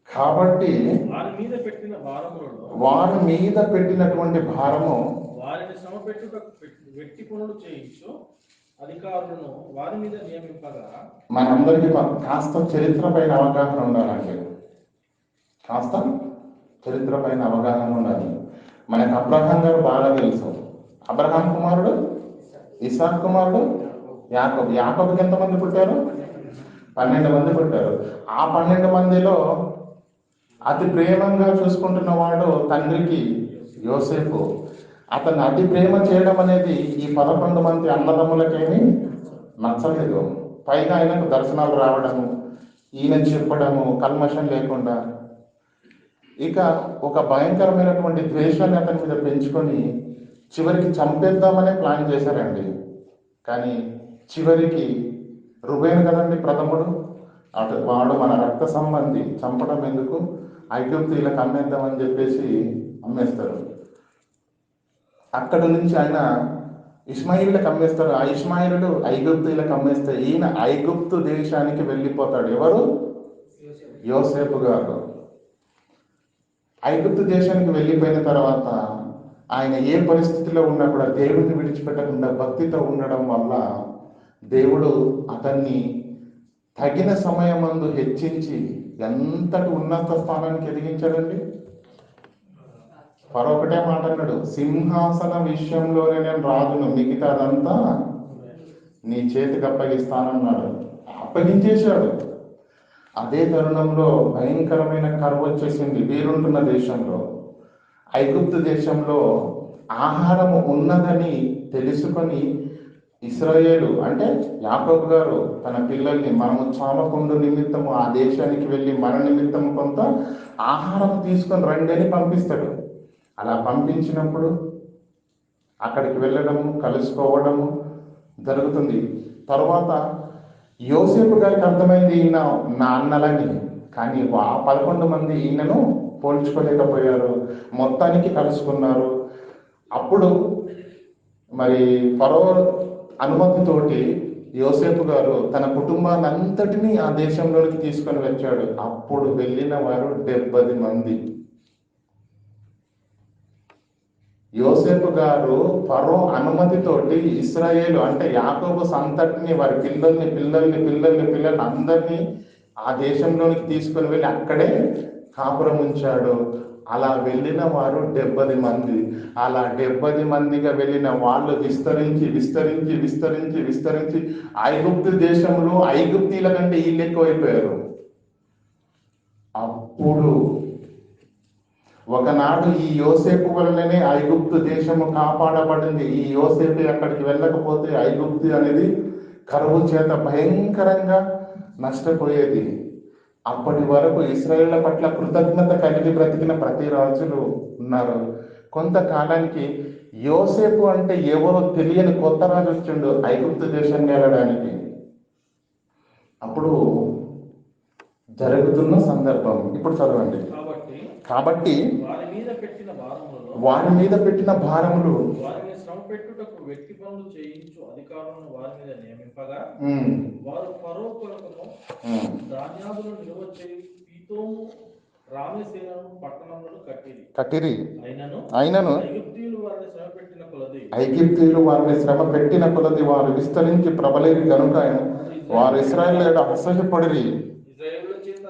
కాబట్టి వారి మీద పెట్టినటువంటి భారము వారిని సమపెట్టుటకు వెట్టి పనులు చేయించు అధికారులను వారి మీద నియమింపగా. మనందరికీ కాస్త చరిత్ర పైన అవగాహన ఉండాలండి. కాస్త చరిత్ర పైన అవగాహన ఉండాలి. మనకు అబ్రహాం గారు బాగా తెలుసు. అబ్రహాం కుమారుడు ఇస్సాకు కుమారుడు యాకోబు. యాకోబుకి ఎంతమంది పుట్టారు? 12 మంది పుట్టారు. ఆ 12 మందిలో అతి ప్రేమంగా చూసుకుంటున్న వాడు తండ్రికి యోసేపు. అతను అతి ప్రేమ చేయడం అనేది ఈ 11 మంది అన్నదమ్ములకేమీ నచ్చలేదు. పైగా ఆయనకు దర్శనాలు రావడము, ఈయన చెప్పడము కల్మషం లేకుండా, ఇక ఒక భయంకరమైనటువంటి ద్వేషాన్ని అతని మీద పెంచుకొని చివరికి చంపేద్దామనే ప్లాన్ చేశారండి. కానీ చివరికి రుబేను కదండి ప్రథముడు, వాడు మన రక్త సంబంధి, చంపడం ఎందుకు, ఐగుప్తీయులకు అమ్మేద్దామని చెప్పేసి అమ్మేస్తారు. అక్కడ నుంచి ఆయన ఇష్మాయిలకు అమ్మేస్తారు. ఆ ఇష్మాయిలు ఐగుప్తీయులకు అమ్మేస్తే ఈయన ఐగుప్తు దేశానికి వెళ్ళిపోతాడు. ఎవరు? యోసేపు గారు. ఐగుప్తు దేశానికి వెళ్ళిపోయిన తర్వాత ఆయన ఏ పరిస్థితిలో ఉన్నా కూడా దేవుడిని విడిచిపెట్టకుండా భక్తితో ఉండడం వల్ల దేవుడు అతన్ని తగిన సమయమందు హెచ్చించి ఎంతటి ఉన్నత స్థానానికి ఎదిగించాడండి. మరొకటే మాట అన్నాడు, సింహాసన విషయంలోనే నేను రాజును, మిగతాదంతా నీ చేతికి అప్పగిస్తానన్నాడు. అప్పగించేశాడు. అదే తరుణంలో భయంకరమైన కరువు వచ్చేసింది వీరుంటున్న దేశంలో. ఐగుప్తు దేశంలో ఆహారము ఉన్నదని తెలుసుకొని ఇశ్రాయేలు అంటే యాకోబు గారు తన పిల్లల్ని మనము చావకుండు నిమిత్తము ఆ దేశానికి వెళ్ళి మన నిమిత్తము కొంత ఆహారం తీసుకొని రండి అని పంపిస్తాడు. అలా పంపించినప్పుడు అక్కడికి వెళ్ళడము, కలుసుకోవడము జరుగుతుంది. తర్వాత యోసేపు గారికి అర్థమైంది ఈయన నా అన్నలని, కానీ ఆ 11 మంది ఈయనను పోల్చుకోలేకపోయారు. మొత్తానికి కలుసుకున్నారు. అప్పుడు మరి ఫరో అనుమతితోటి యోసేపు గారు తన కుటుంబాన్ని అంతటినీ ఆ దేశంలోకి తీసుకొని వచ్చాడు. అప్పుడు వెళ్ళిన వారు 70 మంది. యోసేపు గారు ఫరో అనుమతితోటి ఇశ్రాయేలు అంటే యాకోబు సంతటిని, వారి పిల్లల్ని అందరినీ ఆ దేశంలోనికి తీసుకొని వెళ్ళి అక్కడే కాపురం ఉంచాడు. అలా వెళ్ళిన వారు 70 మంది. అలా 70 మందిగా వెళ్ళిన వాళ్ళు విస్తరించి ఐగుప్తు దేశంలో ఐగుప్తీల కంటే వీళ్ళు ఎక్కువైపోయారు. అప్పుడు ఒకనాడు ఈ యోసేపు వల్లనే ఐగుప్తు దేశము కాపాడబడింది. ఈ యోసేపు అక్కడికి వెళ్ళకపోతే ఐగుప్తు అనేది కరువు చేత భయంకరంగా నష్టపోయేది. అప్పటి వరకు ఇశ్రాయేళ్ల పట్ల కృతజ్ఞత కలిగి బ్రతికిన ప్రతి రాజులు ఉన్నారు. కొంతకాలానికి యోసేపు అంటే ఎవరో తెలియని కొత్త రాజు వచ్చిండు ఐగుప్తు దేశాన్ని వెళ్ళడానికి. అప్పుడు జరుగుతున్న సందర్భం ఇప్పుడు చదవండి. కాబట్టి వారి మీద పెట్టిన భారములు వారిని శ్రమ పెట్టుటకు వ్యక్తి పనులు చేయించు అధికారులను వారి మీద నియమింపగా వారు ఫరో కొరకును ధాన్యాదులను నిల్వ చేయి పీతోము రామేసేను పట్టణములను కట్టిరి. అయినను ఐగుప్తీయులు వారిని శ్రమ పెట్టిన కొలది వారు విస్తరించి ప్రబలేరి గనుక వారు ఇశ్రాయేలు అసహ్యపడిరి.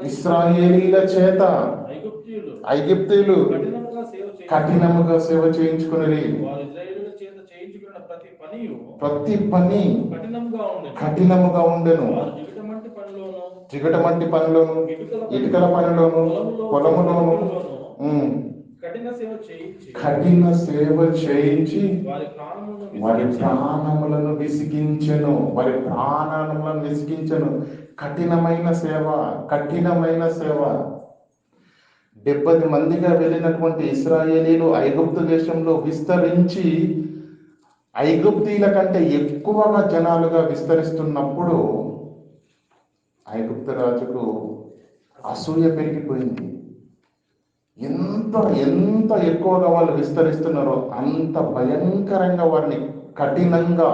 ఇశ్రాయేలీల చేత ఐగుప్తీయులు కఠినముగా సేవ చేయించుకుని ప్రతి పని కఠినముగా ఉండెను. జిగటమంటి పనిలోను, ఇటుకల పనిలోను, పొలములోను కఠిన సేవ చేయించి వారి ప్రాణములను విసిగించెను. కఠినమైన సేవ. 70 మందిగా వెళ్ళినటువంటి ఇశ్రాయేలీలు ఐగుప్తు దేశంలో విస్తరించి ఐగుప్తీల కంటే ఎక్కువగా జనాలుగా విస్తరిస్తున్నప్పుడు ఐగుప్తు రాజుకు అసూయ పెరిగిపోయింది. ఎంత ఎక్కువగా వాళ్ళు విస్తరిస్తున్నారో అంత భయంకరంగా వారిని కఠినంగా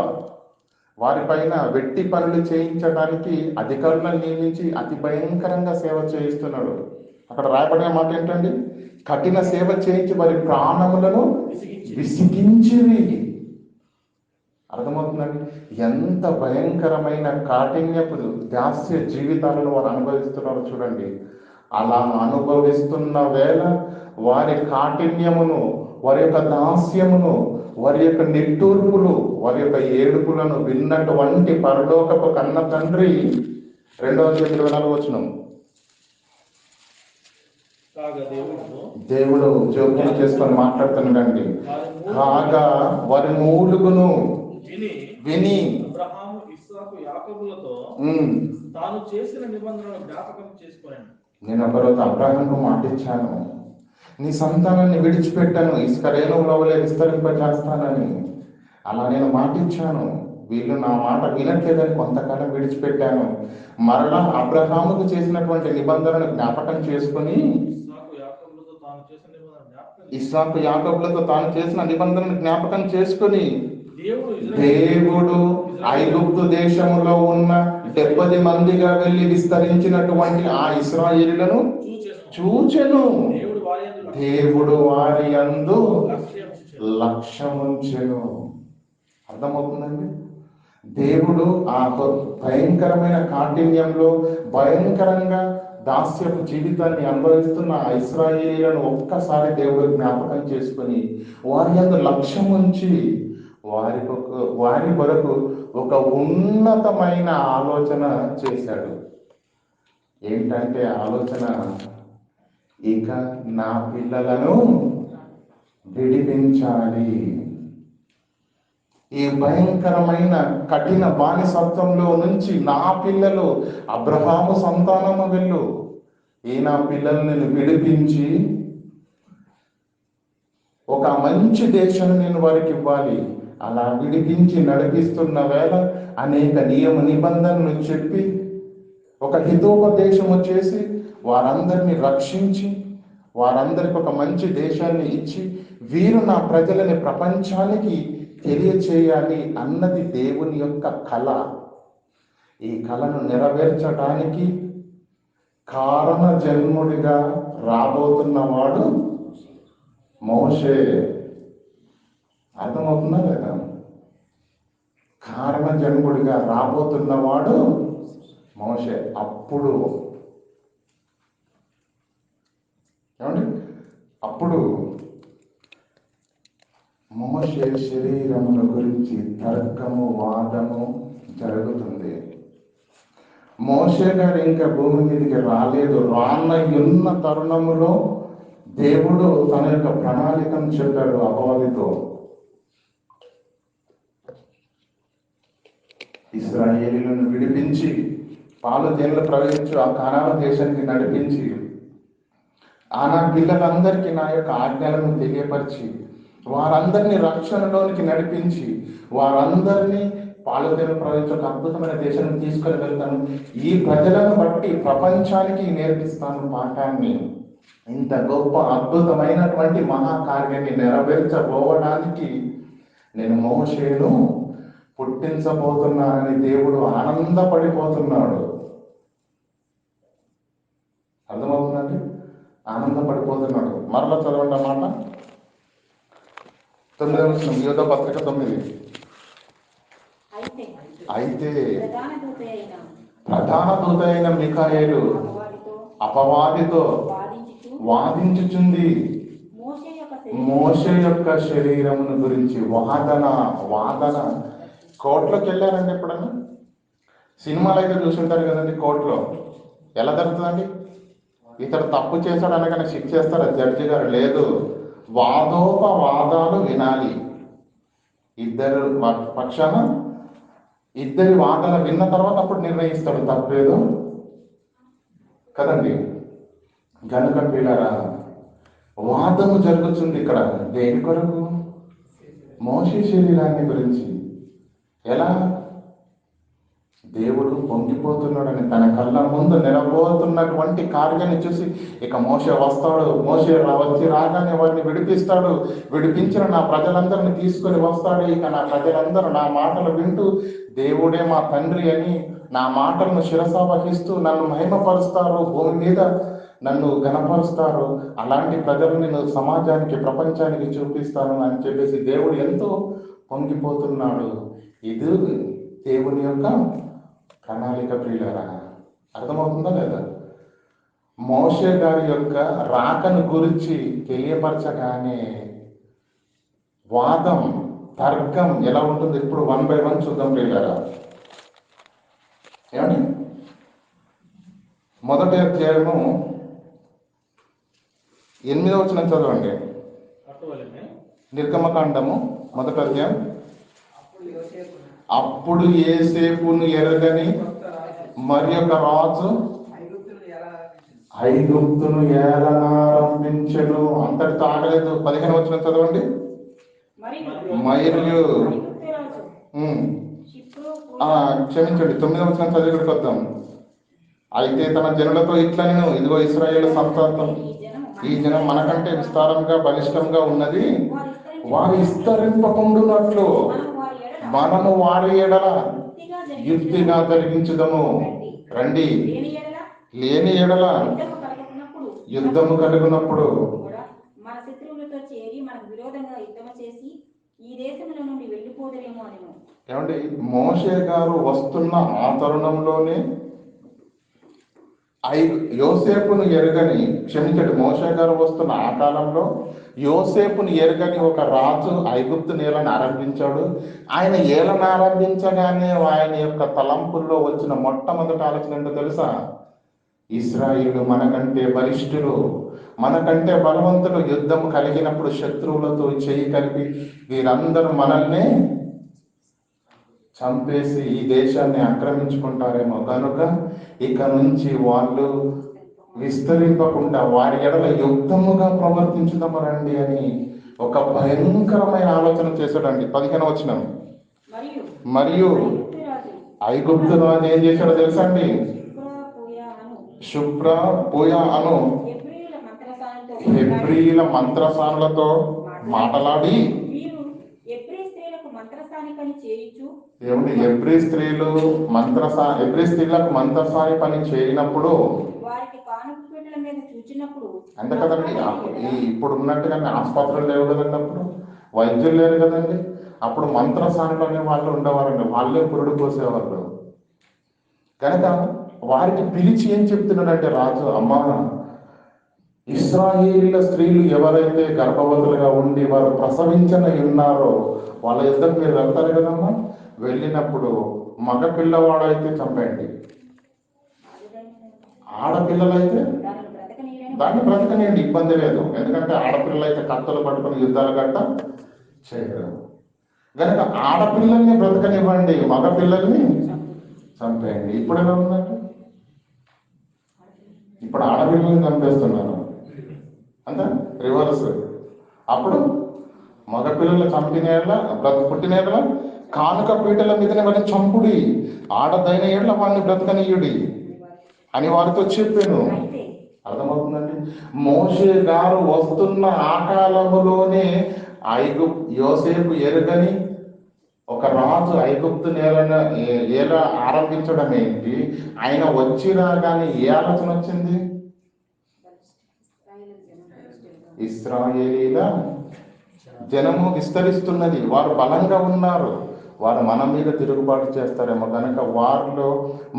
వారిపైన వెట్టి పనులు చేయించడానికి అధికారులను నియమించి అతి భయంకరంగా సేవ చేయిస్తున్నాడు. అక్కడ రాయబడిన మాట ఏంటండి? కఠిన సేవ చేయించి వారి ప్రాణములను విసిగించిరి. అర్థమవుతుందండి ఎంత భయంకరమైన కాఠిన్యపు దాస్య జీవితాలను వారు అనుభవిస్తున్నారో చూడండి. అలా అనుభవిస్తున్న వేళ వారి కాఠిన్యమును, వారి యొక్క దాస్యమును, వారి యొక్క నిట్టూర్పులు, వారి యొక్క ఏడుపులను విన్నటువంటి పరలోకపు కన్న తండ్రి 2:24 దేవుడు జోక్యం చేసుకొని మాట్లాడుతున్నాడండి. కాగా వారి మూలుగును విని అబ్రహాము, ఇస్సాకు, యాకోబులతో తాను చేసిన నిబంధనను జ్ఞాపకం చేసుకొనెను. నేను ఒకరోజు అబ్రహాముకు మాట ఇచ్చాను, నీ సంతానాన్ని విడిచిపెట్టాను, ఇసుక రేణువుల వలె విస్తరింపజేస్తానని. అలా నేను మాట ఇచ్చాను, వీళ్ళు నా మాట వినట్లేదని కొంతకాలం విడిచిపెట్టాను. మరలా అబ్రహాముకు చేసినటువంటి నిబంధనను జ్ఞాపకం చేసుకుని, ఇస్సాకు యాకోబులతో తాను చేసిన నిబంధనను జ్ఞాపకం చేసుకుని, దేవుడు ఐగుప్తు దేశములో ఉన్న 70 మందిగా వెళ్ళి విస్తరించినటువంటి ఆ ఇశ్రాయేలులను చూచెను. దేవుడు వారి యందు లక్ష్యముంచెను. అర్థమవుతుందండి? దేవుడు ఆ భయంకరమైన కాఠిన్యంలో భయంకరంగా దాస్యపు జీవితాన్ని అనుభవిస్తున్న ఆ ఇశ్రాయేలీయులను ఒక్కసారి దేవుడు జ్ఞాపకం చేసుకుని వారి యందు లక్ష్యం ఉంచి వారి కొరకు ఒక ఉన్నతమైన ఆలోచన చేశాడు. ఏంటంటే ఆలోచన, ఇక నా పిల్లలను విడిపించాలి. ఈ భయంకరమైన కఠిన బానిసత్వంలో నుంచి నా పిల్లలు, అబ్రహాము సంతానము వెళ్ళు, ఈ నా పిల్లల్ని విడిపించి ఒక మంచి దేశాన్ని నేను వారికి ఇవ్వాలి. అలా విడిపించి నడిపిస్తున్న వేళ అనేక నియమ నిబంధనలు చెప్పి ఒక హితోపదేశము చేసి వారందరినీ రక్షించి వారందరికి ఒక మంచి దేశాన్ని ఇచ్చి వీరు నా ప్రజలని ప్రపంచానికి తెలియచేయాలి అన్నది దేవుని యొక్క కళ. ఈ కళను నెరవేర్చడానికి కారణ జన్ముడిగా రాబోతున్నవాడు మోషే. అర్థమవుతుందా లేదా? కారణ జన్ముడిగా రాబోతున్నవాడు మోషే. అప్పుడు ఏమండి, అప్పుడు మోషే శరీరముల గురించి తర్కము వాదము జరుగుతుంది. మోషే గారు ఇంకా భూమి మీదకి రాలేదు. రానయ్యున్న తరుణములో దేవుడు తన యొక్క ప్రణాళికను చెప్పాడు అపవాదితో. ఇశ్రాయేలీయులను విడిపించి పాలు తేనెలు ప్రవహించు ఆ కానాను దేశానికి నడిపించి ఆ నా పిల్లలందరికీ నా యొక్క ఆజ్ఞలను తెలియపరిచి వారందరినీ రక్షణలోనికి నడిపించి వారందరినీ పాలుతేనెలు ప్రవహించే ఒక అద్భుతమైన దేశాన్ని తీసుకొని వెళ్తాను. ఈ ప్రజలను బట్టి ప్రపంచానికి నేర్పిస్తాను పాఠాన్ని. ఇంత గొప్ప అద్భుతమైనటువంటి మహాకార్యాన్ని నెరవేర్చబోవడానికి నేను మోషేను పుట్టించబోతున్నానని దేవుడు ఆనందపడిపోతున్నాడు. అర్థమవుతుందండి? ఆనందపడిపోతున్నాడు. మరలా చదవండి అన్నమాట. 9వ వచనం, యోధా పత్రిక 9. అయితే ప్రధాన దూత అయిన మిఖాయేలు అపవాదితో వాదించుచుంది మోషే యొక్క శరీరమును గురించి. వాదన కోర్టులోకి వెళ్ళారండి ఎప్పుడన్నా? సినిమాలు అయితే చూసుంటారు కదండి. కోర్టులో ఎలా జరుగుతుందండి? ఇతడు తప్పు చేశాడు అనగానే శిక్ష చేస్తారా జడ్జి గారు? లేదు, వాదోపవాదాలు వినాలి. ఇద్దరు పక్షాన ఇద్దరి వాదన విన్న తర్వాత అప్పుడు నిర్ణయిస్తాడు తప్పేదో కదండి. గనుక పిల్లరా, వాదము జరుగుతుంది ఇక్కడ. దేని కొరకు? మోషే శరీరాన్ని గురించి. ఎలా? దేవుడు పొంగిపోతున్నాడని తన కళ్ళ ముందు నెరబోతున్నటువంటి కార్యాన్ని చూసి ఇక మోషే వస్తాడు, మోషే వచ్చి రాగానే వారిని విడిపిస్తాడు, విడిపించిన నా ప్రజలందరిని తీసుకొని వస్తాడు. ఇక నా ప్రజలందరూ నా మాటలు వింటూ దేవుడే మా తండ్రి అని నా మాటలను శిరస వహిస్తూ నన్ను మహిమపరుస్తారు, భూమి మీద నన్ను ఘనపరుస్తారు. అలాంటి ప్రజలు నేను సమాజానికి ప్రపంచానికి చూపిస్తాను అని చెప్పేసి దేవుడు ఎంతో పొంగిపోతున్నాడు. ఇది దేవుని యొక్క ప్రణాళిక ప్రియులారా. అర్థమవుతుందా లేదా? మోషే గారి యొక్క రాకను గురించి తెలియపరచగానే వాదం తర్కం ఎలా ఉంటుంది? ఇప్పుడు 1 by 1 చూద్దాం ప్రియులారా. ఏమండి? మొదటి అధ్యాయము 8వ వచనం చదవండి. నిర్గమకాండము 1వ అధ్యాయం. అప్పుడు యోసేపును ఎరగని మరి ఒక రాజు ఐగుప్తును ఏలనారంభించెను. అంతటితో ఆగలేదు. 15వ వచనం చదవండి. మరియు క్షమించండి, 9వ వచనం చదివికి వద్దాం. అయితే తన జనులతో ఇట్లా నేను, ఇదిగో ఇశ్రాయేలు సంతానం, ఈ జనం మనకంటే విస్తారంగా బలిష్టంగా ఉన్నది, వారు విస్తరింపకుండునట్లు మనము వారి ఎడల యుక్తిగా జరిగించుదము. రండి, లేని ఎడల యుద్ధము కలుగునప్పుడు మన శత్రువులతో చేరి మనకు విరోధంగా యుద్ధం చేసి ఈ దేశంలో నుండి వెళ్ళిపోదరేమో అని. ఏమండి, మోషే గారు వస్తున్న ఆ తరుణంలోనే యోసేపును ఎరగని, క్షమించండి, మోషే గారు వస్తున్న ఆ కాలంలో యోసేపును ఎరగని ఒక రాజు ఐగుప్తు నేలను ఆరంభించాడు. ఆయన ఏలను ఆరంభించగానే ఆయన యొక్క తలంపుల్లో వచ్చిన మొట్టమొదటి ఆలోచన ఏంటో తెలుసా? ఇశ్రాయేలు మనకంటే బలిష్ఠులు, మనకంటే బలవంతులు, యుద్ధం కలిగినప్పుడు శత్రువులతో చేయి కలిపి వీరందరూ మనల్ని చంపేసి ఈ దేశాన్ని ఆక్రమించుకుంటారేమో, కనుక ఇక నుంచి వాళ్ళు విస్తరింపకుండా వారి ఎడల యుద్ధముగా ప్రవర్తించుదాము రండి అని ఒక భయంకరమైన ఆలోచన చేశాడండి. 15వ వచనం. మరియు ఐగుప్తు రాజు ఏం చేశాడో తెలుసా అండి? శుభ్ర పూయ అను హెబ్రీల మంత్రసానులతో మాటలాడి, ఏమిటి హెబ్రీ స్త్రీలకు మంత్రసాని పని చేయనప్పుడు అంతే కదండి. ఇప్పుడు ఉన్నట్టుగానే ఆసుపత్రులు లేవు కదండి, అప్పుడు వైద్యులు లేరు కదండి. అప్పుడు మంత్రసానులు అనే వాళ్ళు ఉండేవారండి, వాళ్ళే పురుడు పోసేవాళ్ళు. కనుక వారికి పిలిచి ఏం చెప్తున్నాడంటే రాజు, అమ్మా, ఇశ్రాయేలీల స్త్రీలు ఎవరైతే గర్భవతులుగా ఉండి వారు ప్రసవించని ఉన్నారో వాళ్ళ యుద్ధం మీరు వెళ్తారు కదమ్మా, వెళ్ళినప్పుడు మగ పిల్లవాడైతే చంపండి, ఆడపిల్లలైతే దాన్ని బ్రతకనియండి, ఇబ్బంది లేదు. ఎందుకంటే ఆడపిల్లలు అయితే కత్తులు పట్టుకుని యుద్ధాలు గట్ట చేయరు. కనుక ఆడపిల్లల్ని బ్రతకనివ్వండి, మగ పిల్లల్ని చంపేయండి. ఇప్పుడు ఎలా ఉందంటే, ఇప్పుడు ఆడపిల్లల్ని చంపేస్తున్నారు, అంతే రివర్స్. అప్పుడు మగపిల్లలు చంపినేళ్ళ పుట్టినేళ్ళ కానుక పీటల మీదనే వాడిని చంపుడి, ఆడదైన ఏళ్ళ వాడిని బ్రతకనీయుడి అని వారితో చెప్పాను. అర్థమవుతుందండి? మోషే గారు వస్తున్న ఆ కాలములోనే యోసేపు ఎరుగని ఒక రాజు ఐగుప్తు నేలను ఎలా ఆరంభించడం ఏంటి, ఆయన వచ్చి రాగానే ఏ ఆలోచన వచ్చింది? ఇశ్రాయేలీల జనము విస్తరిస్తున్నది, వారు బలంగా ఉన్నారు, వారు మన మీద తిరుగుబాటు చేస్తారేమో, కనుక వారిలో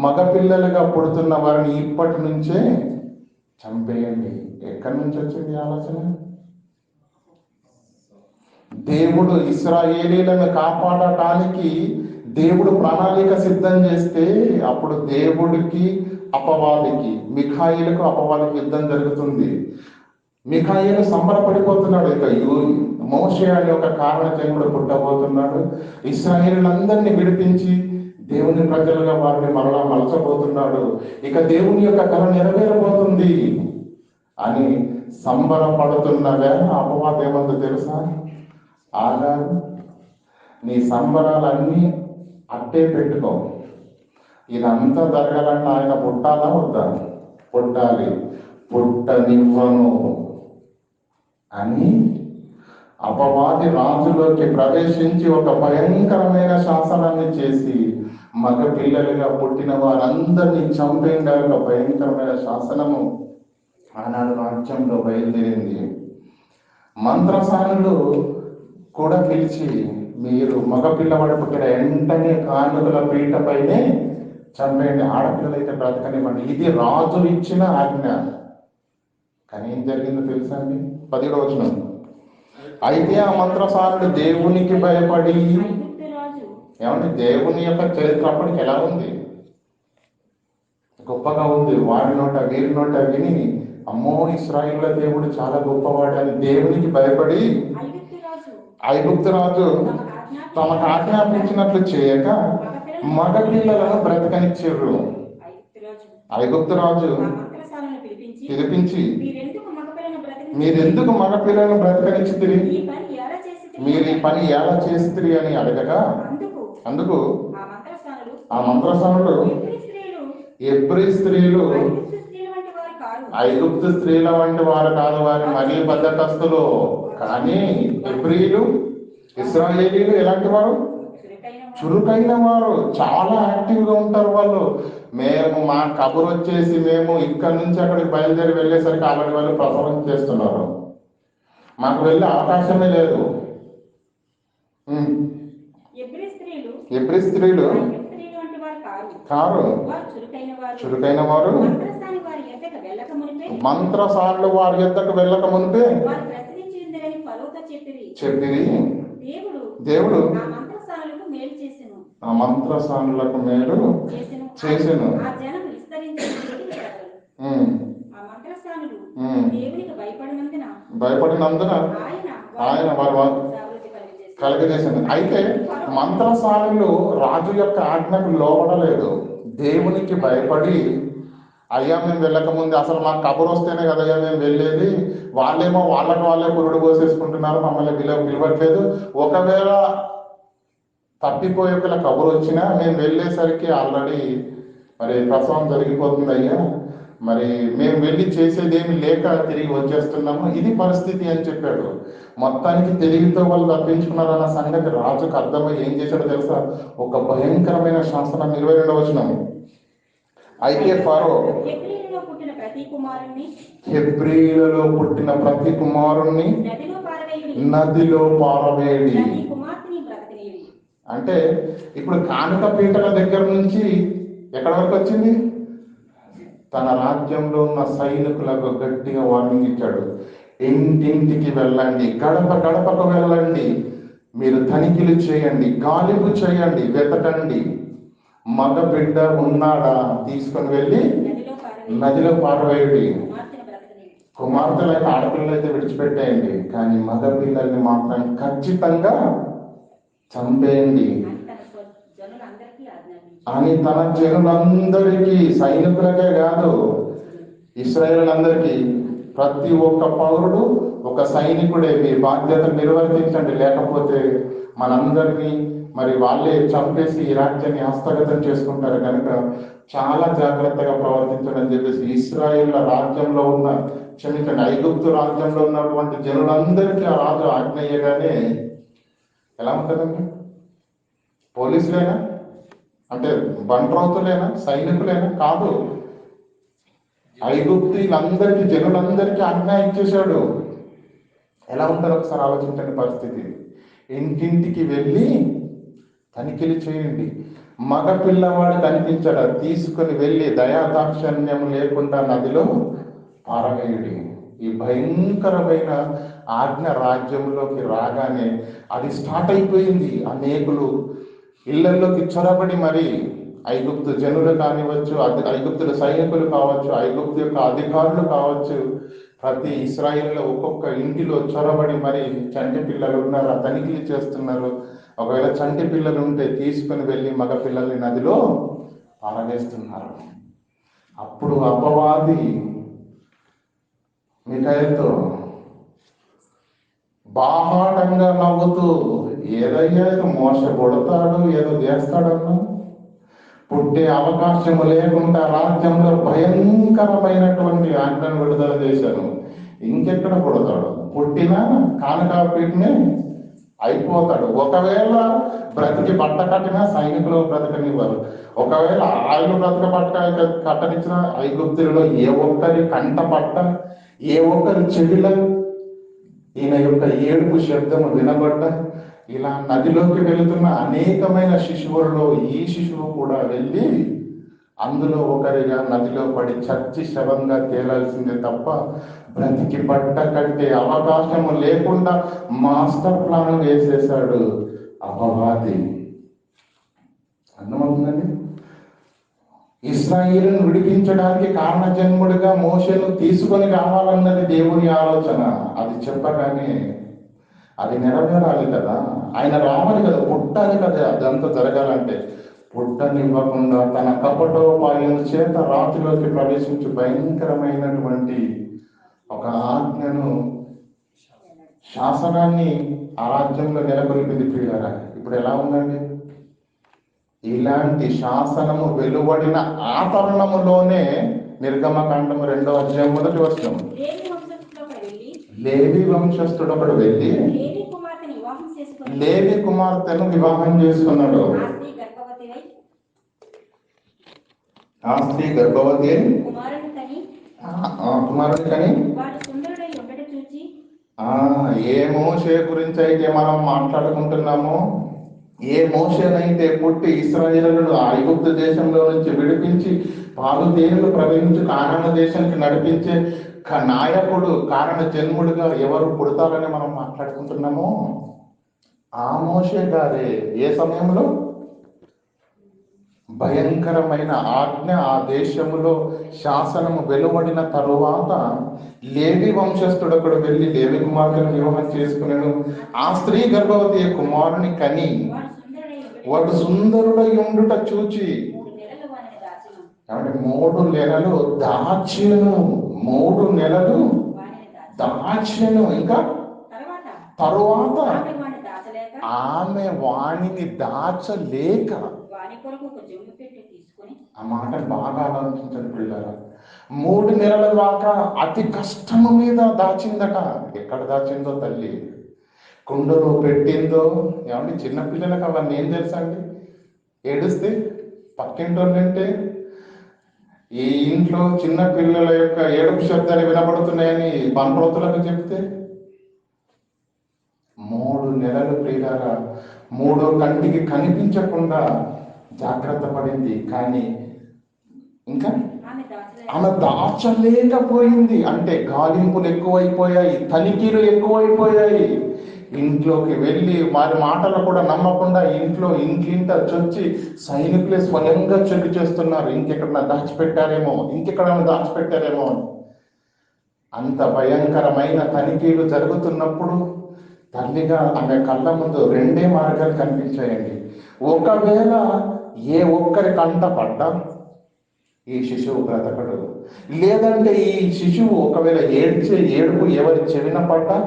మగపిల్లలుగా పుడుతున్న వారిని ఇప్పటి నుంచే చంపేయండి. ఎక్కడి నుంచి వచ్చింది ఆలోచన? దేవుడు ఇశ్రాయేలీలను కాపాడటానికి దేవుడు ప్రణాళిక సిద్ధం చేస్తే అప్పుడు దేవుడికి అపవాదికి, మిఖాయిలకు అపవాదికి యుద్ధం జరుగుతుంది. మిఖాయిలు సంబరపడిపోతున్నాడు, ఇక మోషే అనే ఒక కారణ జన్ముడు పుట్టబోతున్నాడు, ఇశ్రాయేలులందరినీ విడిపించి దేవుని ప్రజలుగా వారిని మరలా మలచబోతున్నాడు, ఇక దేవుని యొక్క కళ నెరవేరబోతుంది అని సంబరపడుతున్న వేళ అపవాదం ఏమందో తెలుసా? ఆగా, నీ సంబరాలన్నీ అట్టే పెట్టుకో, ఇదంతా జరగాలంటే ఆయన పుట్టాలా వద్దా? పుట్టాలి, పుట్టనివ్వను అని అపవాది రాజులోకి ప్రవేశించి ఒక భయంకరమైన శాసనాన్ని చేసి మగ పిల్లలుగా పుట్టిన వారందరినీ చంపేయండి ఒక భయంకరమైన శాసనము ఆనాడు రాజ్యంలో బయలుదేరింది. మంత్రసానులు కూడా పిలిచి, మీరు మగ పిల్లవాడు పుట్టిన వెంటనే కానుకల పీటపైనే చంపేయండి, ఆడపిల్లలైతే బ్రతకనివ్వండి. ఇది రాజు ఇచ్చిన ఆజ్ఞ. కానీ ఏం జరిగిందో తెలుసా అండి? 10వ వచనం. అయితే ఆ మంత్రసానుడు దేవునికి భయపడి, ఏమంటే దేవుని యొక్క చరిత్ర అప్పటికి ఎలా ఉంది? గొప్పగా ఉంది. వారి నోట వీరి నోట విని, అమ్మో ఇశ్రాయేలుల దేవుడు చాలా గొప్పవాడు అని దేవునికి భయపడి ఐగుప్తు రాజు తమకు ఆజ్ఞాపించినట్లు చేయక మగ పిల్లలను బ్రతకనిచ్చారు. ఐగుప్తు రాజు పిలిపించి, మీరెందుకు మగ పిల్లలను బ్రతకనిచ్చితిరి, మీరు ఈ పని ఎలా చేసితిరి అని అడగగా, అందుకు ఆ మంత్రసానులు ఎబ్రీ స్త్రీలు ఎబ్రీ స్త్రీలు ఐగుప్తు స్త్రీల వంటి వారు కాదు. ఐగుప్తు స్త్రీల వంటి వారు కాదు, వారి మరీ బద్ధకస్తులు. కానీ ఎబ్రీలు ఇశ్రాయేలీలు ఎలాంటి వారు? చురుకైన వారు, చాలా యాక్టివ్గా ఉంటారు వాళ్ళు. మేము మా కబురు వచ్చేసి మేము ఇక్కడి నుంచి అక్కడికి బయలుదేరి వెళ్ళేసరికి ఆల్రెడీ వాళ్ళు ప్రసవం చేస్తున్నారు. మాకు వెళ్ళే అవకాశమే లేదు. ఎబ్రీ స్త్రీలు ఎబ్రీ స్త్రీలు ఐగుప్తు స్త్రీల వంటి వారు కాదు. కారు, వారు చురుకైన వారు. మంత్రస్థాని వారి యొద్దకు వెళ్ళక మునిపే మంత్రసానులు వారి యొద్దకు వెళ్ళక మునిపే వారు ప్రసవించిందని ఫరోతో చెప్పిరి. దేవుడు ఆ మంత్రస్థానులకు మేలు చేసెను. ఆ మంత్రసానులకు మేలు చేసెను. ఆ జనం విస్తరించి ఆ మంత్రస్థానులు దేవునికి భయపడినందున ఆయన వారు కలుగజేసింది. అయితే మంత్రసానులు రాజు యొక్క ఆజ్ఞకు లోబడలేదు. దేవునికి భయపడి, అయ్యా మేము వెళ్ళకముందు అసలు మాకు కబురు వస్తేనే కదయ్యా మేము వెళ్ళేది, వాళ్ళేమో వాళ్ళకు వాళ్ళే పురుడు పోసేసుకుంటున్నారు, మమ్మల్ని పిలవట్లేదు, ఒకవేళ తప్పిపోయే పిల్ల కబురు వచ్చినా మేము వెళ్ళేసరికి ఆల్రెడీ మరి ప్రసవం జరిగిపోతుంది అయ్యా, మరి మేము వెళ్ళి చేసేదేమి లేక తిరిగి వచ్చేస్తున్నాము, ఇది పరిస్థితి అని చెప్పాడు. మొత్తానికి తెలివితో వాళ్ళు తప్పించుకున్నారన్న సంగతి రాజుకు అర్థమై ఏం చేశాడో తెలుసా? ఒక భయంకరమైన శాసనం 22వ వచనం. అయితే ఫరో హెబ్రీలలో పుట్టిన ప్రతి కుమారుణ్ణి నదిలో పారవేయుడి. అంటే ఇప్పుడు కానుక పీటల దగ్గర నుంచి ఎక్కడ వరకు వచ్చింది? తన రాజ్యంలో ఉన్న సైనికులకు గట్టిగా వార్నింగ్ ఇచ్చాడు. ఇంటింటికి వెళ్ళండి, గడప గడపకు వెళ్ళండి, మీరు తనిఖీలు చేయండి, గాలింపు చేయండి, వెతకండి, మగ బిడ్డ ఉన్నాడా తీసుకొని వెళ్ళి నదిలో పారవేయుడి. కుమార్తెలైతే ఆడపిల్లలైతే విడిచిపెట్టేయండి, కానీ మగ పిల్లల్ని మాత్రం ఖచ్చితంగా చంపేయండి అని తన జనులందరికీ, సైనికులకే కాదు ఇశ్రాయేలులందరికీ, ప్రతి ఒక్క పౌరుడు ఒక సైనికుడే, మీ బాధ్యత నిర్వర్తించండి, లేకపోతే మనందరినీ మరి వాళ్ళే చంపేసి ఈ రాజ్యాన్ని హస్తగతం చేసుకుంటారు కనుక చాలా జాగ్రత్తగా ప్రవర్తించడం చెప్పేసి ఇశ్రాయేళ్ల రాజ్యంలో ఉన్న, క్షమించండి, ఐగుప్తు రాజ్యంలో ఉన్నటువంటి జనులందరికీ ఆ రాజు ఆజ్ఞయ్యగానే ఎలా ఉంటుందండి? పోలీసులేనా అంటే బంట్రౌతులేనా, సైనికులేనా? కాదు, ఐగుప్తీలందరికీ, జనులందరికీ ఆజ్ఞ ఇచ్చేశాడు. ఎలా ఉంటారు ఒకసారి ఆలోచించండి పరిస్థితి. ఇంటింటికి వెళ్ళి తనిఖీలు చేయండి, మగ పిల్లవాడు కనిపించాడు, తీసుకుని వెళ్ళి దయాదాక్షణ్యం లేకుండా నదిలో పారవేయుడి. ఈ భయంకరమైన ఆజ్ఞ రాజ్యంలోకి రాగానే అది స్టార్ట్ అయిపోయింది. అనేకులు ఇళ్లలోకి చొరబడి మరి ఐగుప్తు జనులు కానివచ్చు, ఐగుప్తుల సైనికులు కావచ్చు, ఐగుప్తు యొక్క అధికారులు కావచ్చు, ప్రతి ఇశ్రాయేల్లో ఒక్కొక్క ఇంటిలో చొరబడి మరి చంటి పిల్లలు ఉన్నారు, ఆ తనిఖీలు చేస్తున్నారు. ఒకవేళ చంటి పిల్లలు ఉంటే తీసుకుని వెళ్ళి మగ పిల్లల్ని నదిలో పారవేస్తున్నారు. అప్పుడు అపవాది మిఖాయేలుతో బాహాటంగా నవ్వుతూ, ఏదయ్యా ఇది మోస కొడతాడు, ఏదో చేస్తాడన్నా, పుట్టే అవకాశం లేకుండా రాజ్యంలో భయంకరమైనటువంటి ఆజ్ఞను విడుదల చేశాను, ఇంకెక్కడ పుడతాడు, పుట్టినా కానకాపీటినే అయిపోతాడు. ఒకవేళ బ్రతికి బట్ట కట్టినా సైనికులు బ్రతకనివ్వరు, ఒకవేళ ఆయన బ్రతక బట్ట కట్టనిచ్చిన ఐగుప్తులలో ఏ ఒక్కరి కంట పట్ట, ఏ ఒక్కరి చెవిల ఈయన యొక్క ఏడుపు శబ్దము వినబడ్డ, ఇలా నదిలోకి వెళుతున్న అనేకమైన శిశువులలో ఈ శిశువు కూడా వెళ్ళి అందులో ఒకరిగా నదిలో పడి చచ్చి శవంగా తేలాల్సిందే తప్ప బ్రతికి పట్ట కట్టే అవకాశము లేకుండా మాస్టర్ ప్లాన్ వేసేశాడు అపవాది. అర్థమవుతుందండి? ఇశ్రాయేలును విడిపించడానికి కారణజన్ముడిగా మోషేను తీసుకొని రావాలన్నది దేవుని ఆలోచన. అది చెప్పగానే అది నెరవేరాలి కదా, ఆయన రావాలి కదా, పుట్టాలి కదా. అదంతా జరగాలంటే పుట్టనివ్వకుండా తన కపటోపాయం చేత రాత్రిలోకి ప్రవేశించి భయంకరమైనటువంటి ఒక ఆజ్ఞను, శాసనాన్ని ఆ రాజ్యంలో నెలకొల్పింది. ప్రియులారా, ఇప్పుడు ఎలా ఉందండి? ఇలాంటి శాసనము వెలువడిన ఆ తరుణములోనే నిర్గమకాండము 2వ అధ్యాయం 1వ వచనం, లేవి వంశస్థుడు ఒకడు వెళ్ళి లేవి వంశస్థుడు ఒకడు వెళ్ళి లేవి కుమార్తెను వివాహం చేసుకుని లేవి కుమార్తెను వివాహం చేసుకున్నాడు. ఆ స్త్రీ గర్భవతి అయి ఆ స్త్రీ గర్భవతి కుమారుని కని కుమారుని కని వాడు సుందరుడై ఉండట చూచి ఏ మోషే గురించి అయితే మనం మాట్లాడుకుంటున్నామో, ఏ మోషేనైతే పుట్టి ఇశ్రాయేలును ఐగుప్తు దేశంలో నుంచి విడిపించి పాలు తేనెలు ప్రవహించి కానాను దేశానికి నడిపించే నాయకుడు, కారణ జన్ముడుగా ఎవరు పుడతారని మనం మాట్లాడుకుంటున్నామో ఆ మోషే గారే ఏ సమయంలో భయంకరమైన ఆజ్ఞ ఆ దేశములో శాసనము వెలువడిన తరువాత లేవి వంశస్థుడు ఒకడు వెళ్ళి లేవి కుమార్తెను వివాహం చేసుకున్నాడు. ఆ స్త్రీ గర్భవతి కుమారుని కని వాడు సుందరుడై ఉండుట చూచి 3 నెలలు వానిని దాచెను. 3 నెలలు వానిని దాచెను. ఇంకా తరువాత వానిని దాచలేక ఆమె వాణిని దాచలేక, వాని కొరకు ఒక జమ్ము పెట్టి తీసుకొని ఆ మాట బాగా ఆలోచించండి పిల్లరా. 3 నెలల దాకా అతి కష్టము మీద దాచిందట. ఎక్కడ దాచిందో తల్లి, కుండలో పెట్టిందో. ఏమంటే చిన్నపిల్లలకు అవన్నీ ఏం తెలుసా అండి? ఏడుస్తే పక్కింటోళ్ళంటే ఈ ఇంట్లో చిన్న పిల్లల యొక్క ఏడుపు శబ్దాలు వినబడుతున్నాయని పనరోతులకు చెప్తే 3 నెలలు ప్రియులారా 3వ కంటికి కనిపించకుండా జాగ్రత్త పడింది. కానీ ఇంకా ఆమె దాచలేకపోయింది. అంటే గాలింపులు ఎక్కువైపోయాయి, తనిఖీలు ఎక్కువైపోయాయి. ఇంట్లోకి వెళ్ళి వారి మాటలు కూడా నమ్మకుండా ఇంటింట చొచ్చి సైనికులే స్వయంగా చెక్ చేస్తున్నారు, ఇంకెక్కడ దాచిపెట్టారేమో అని. అంత భయంకరమైన తనిఖీలు జరుగుతున్నప్పుడు తల్లిగా ఆమె కళ్ళ ముందు 2 మార్గాలు కనిపించాయండి. ఒకవేళ ఏ ఒక్కరి కంట పడ్డా ఈ శిశువు బ్రతకడు, లేదంటే ఈ శిశువు ఒకవేళ ఏడ్చే ఏడుపు ఎవరి చెవిన పడ్డా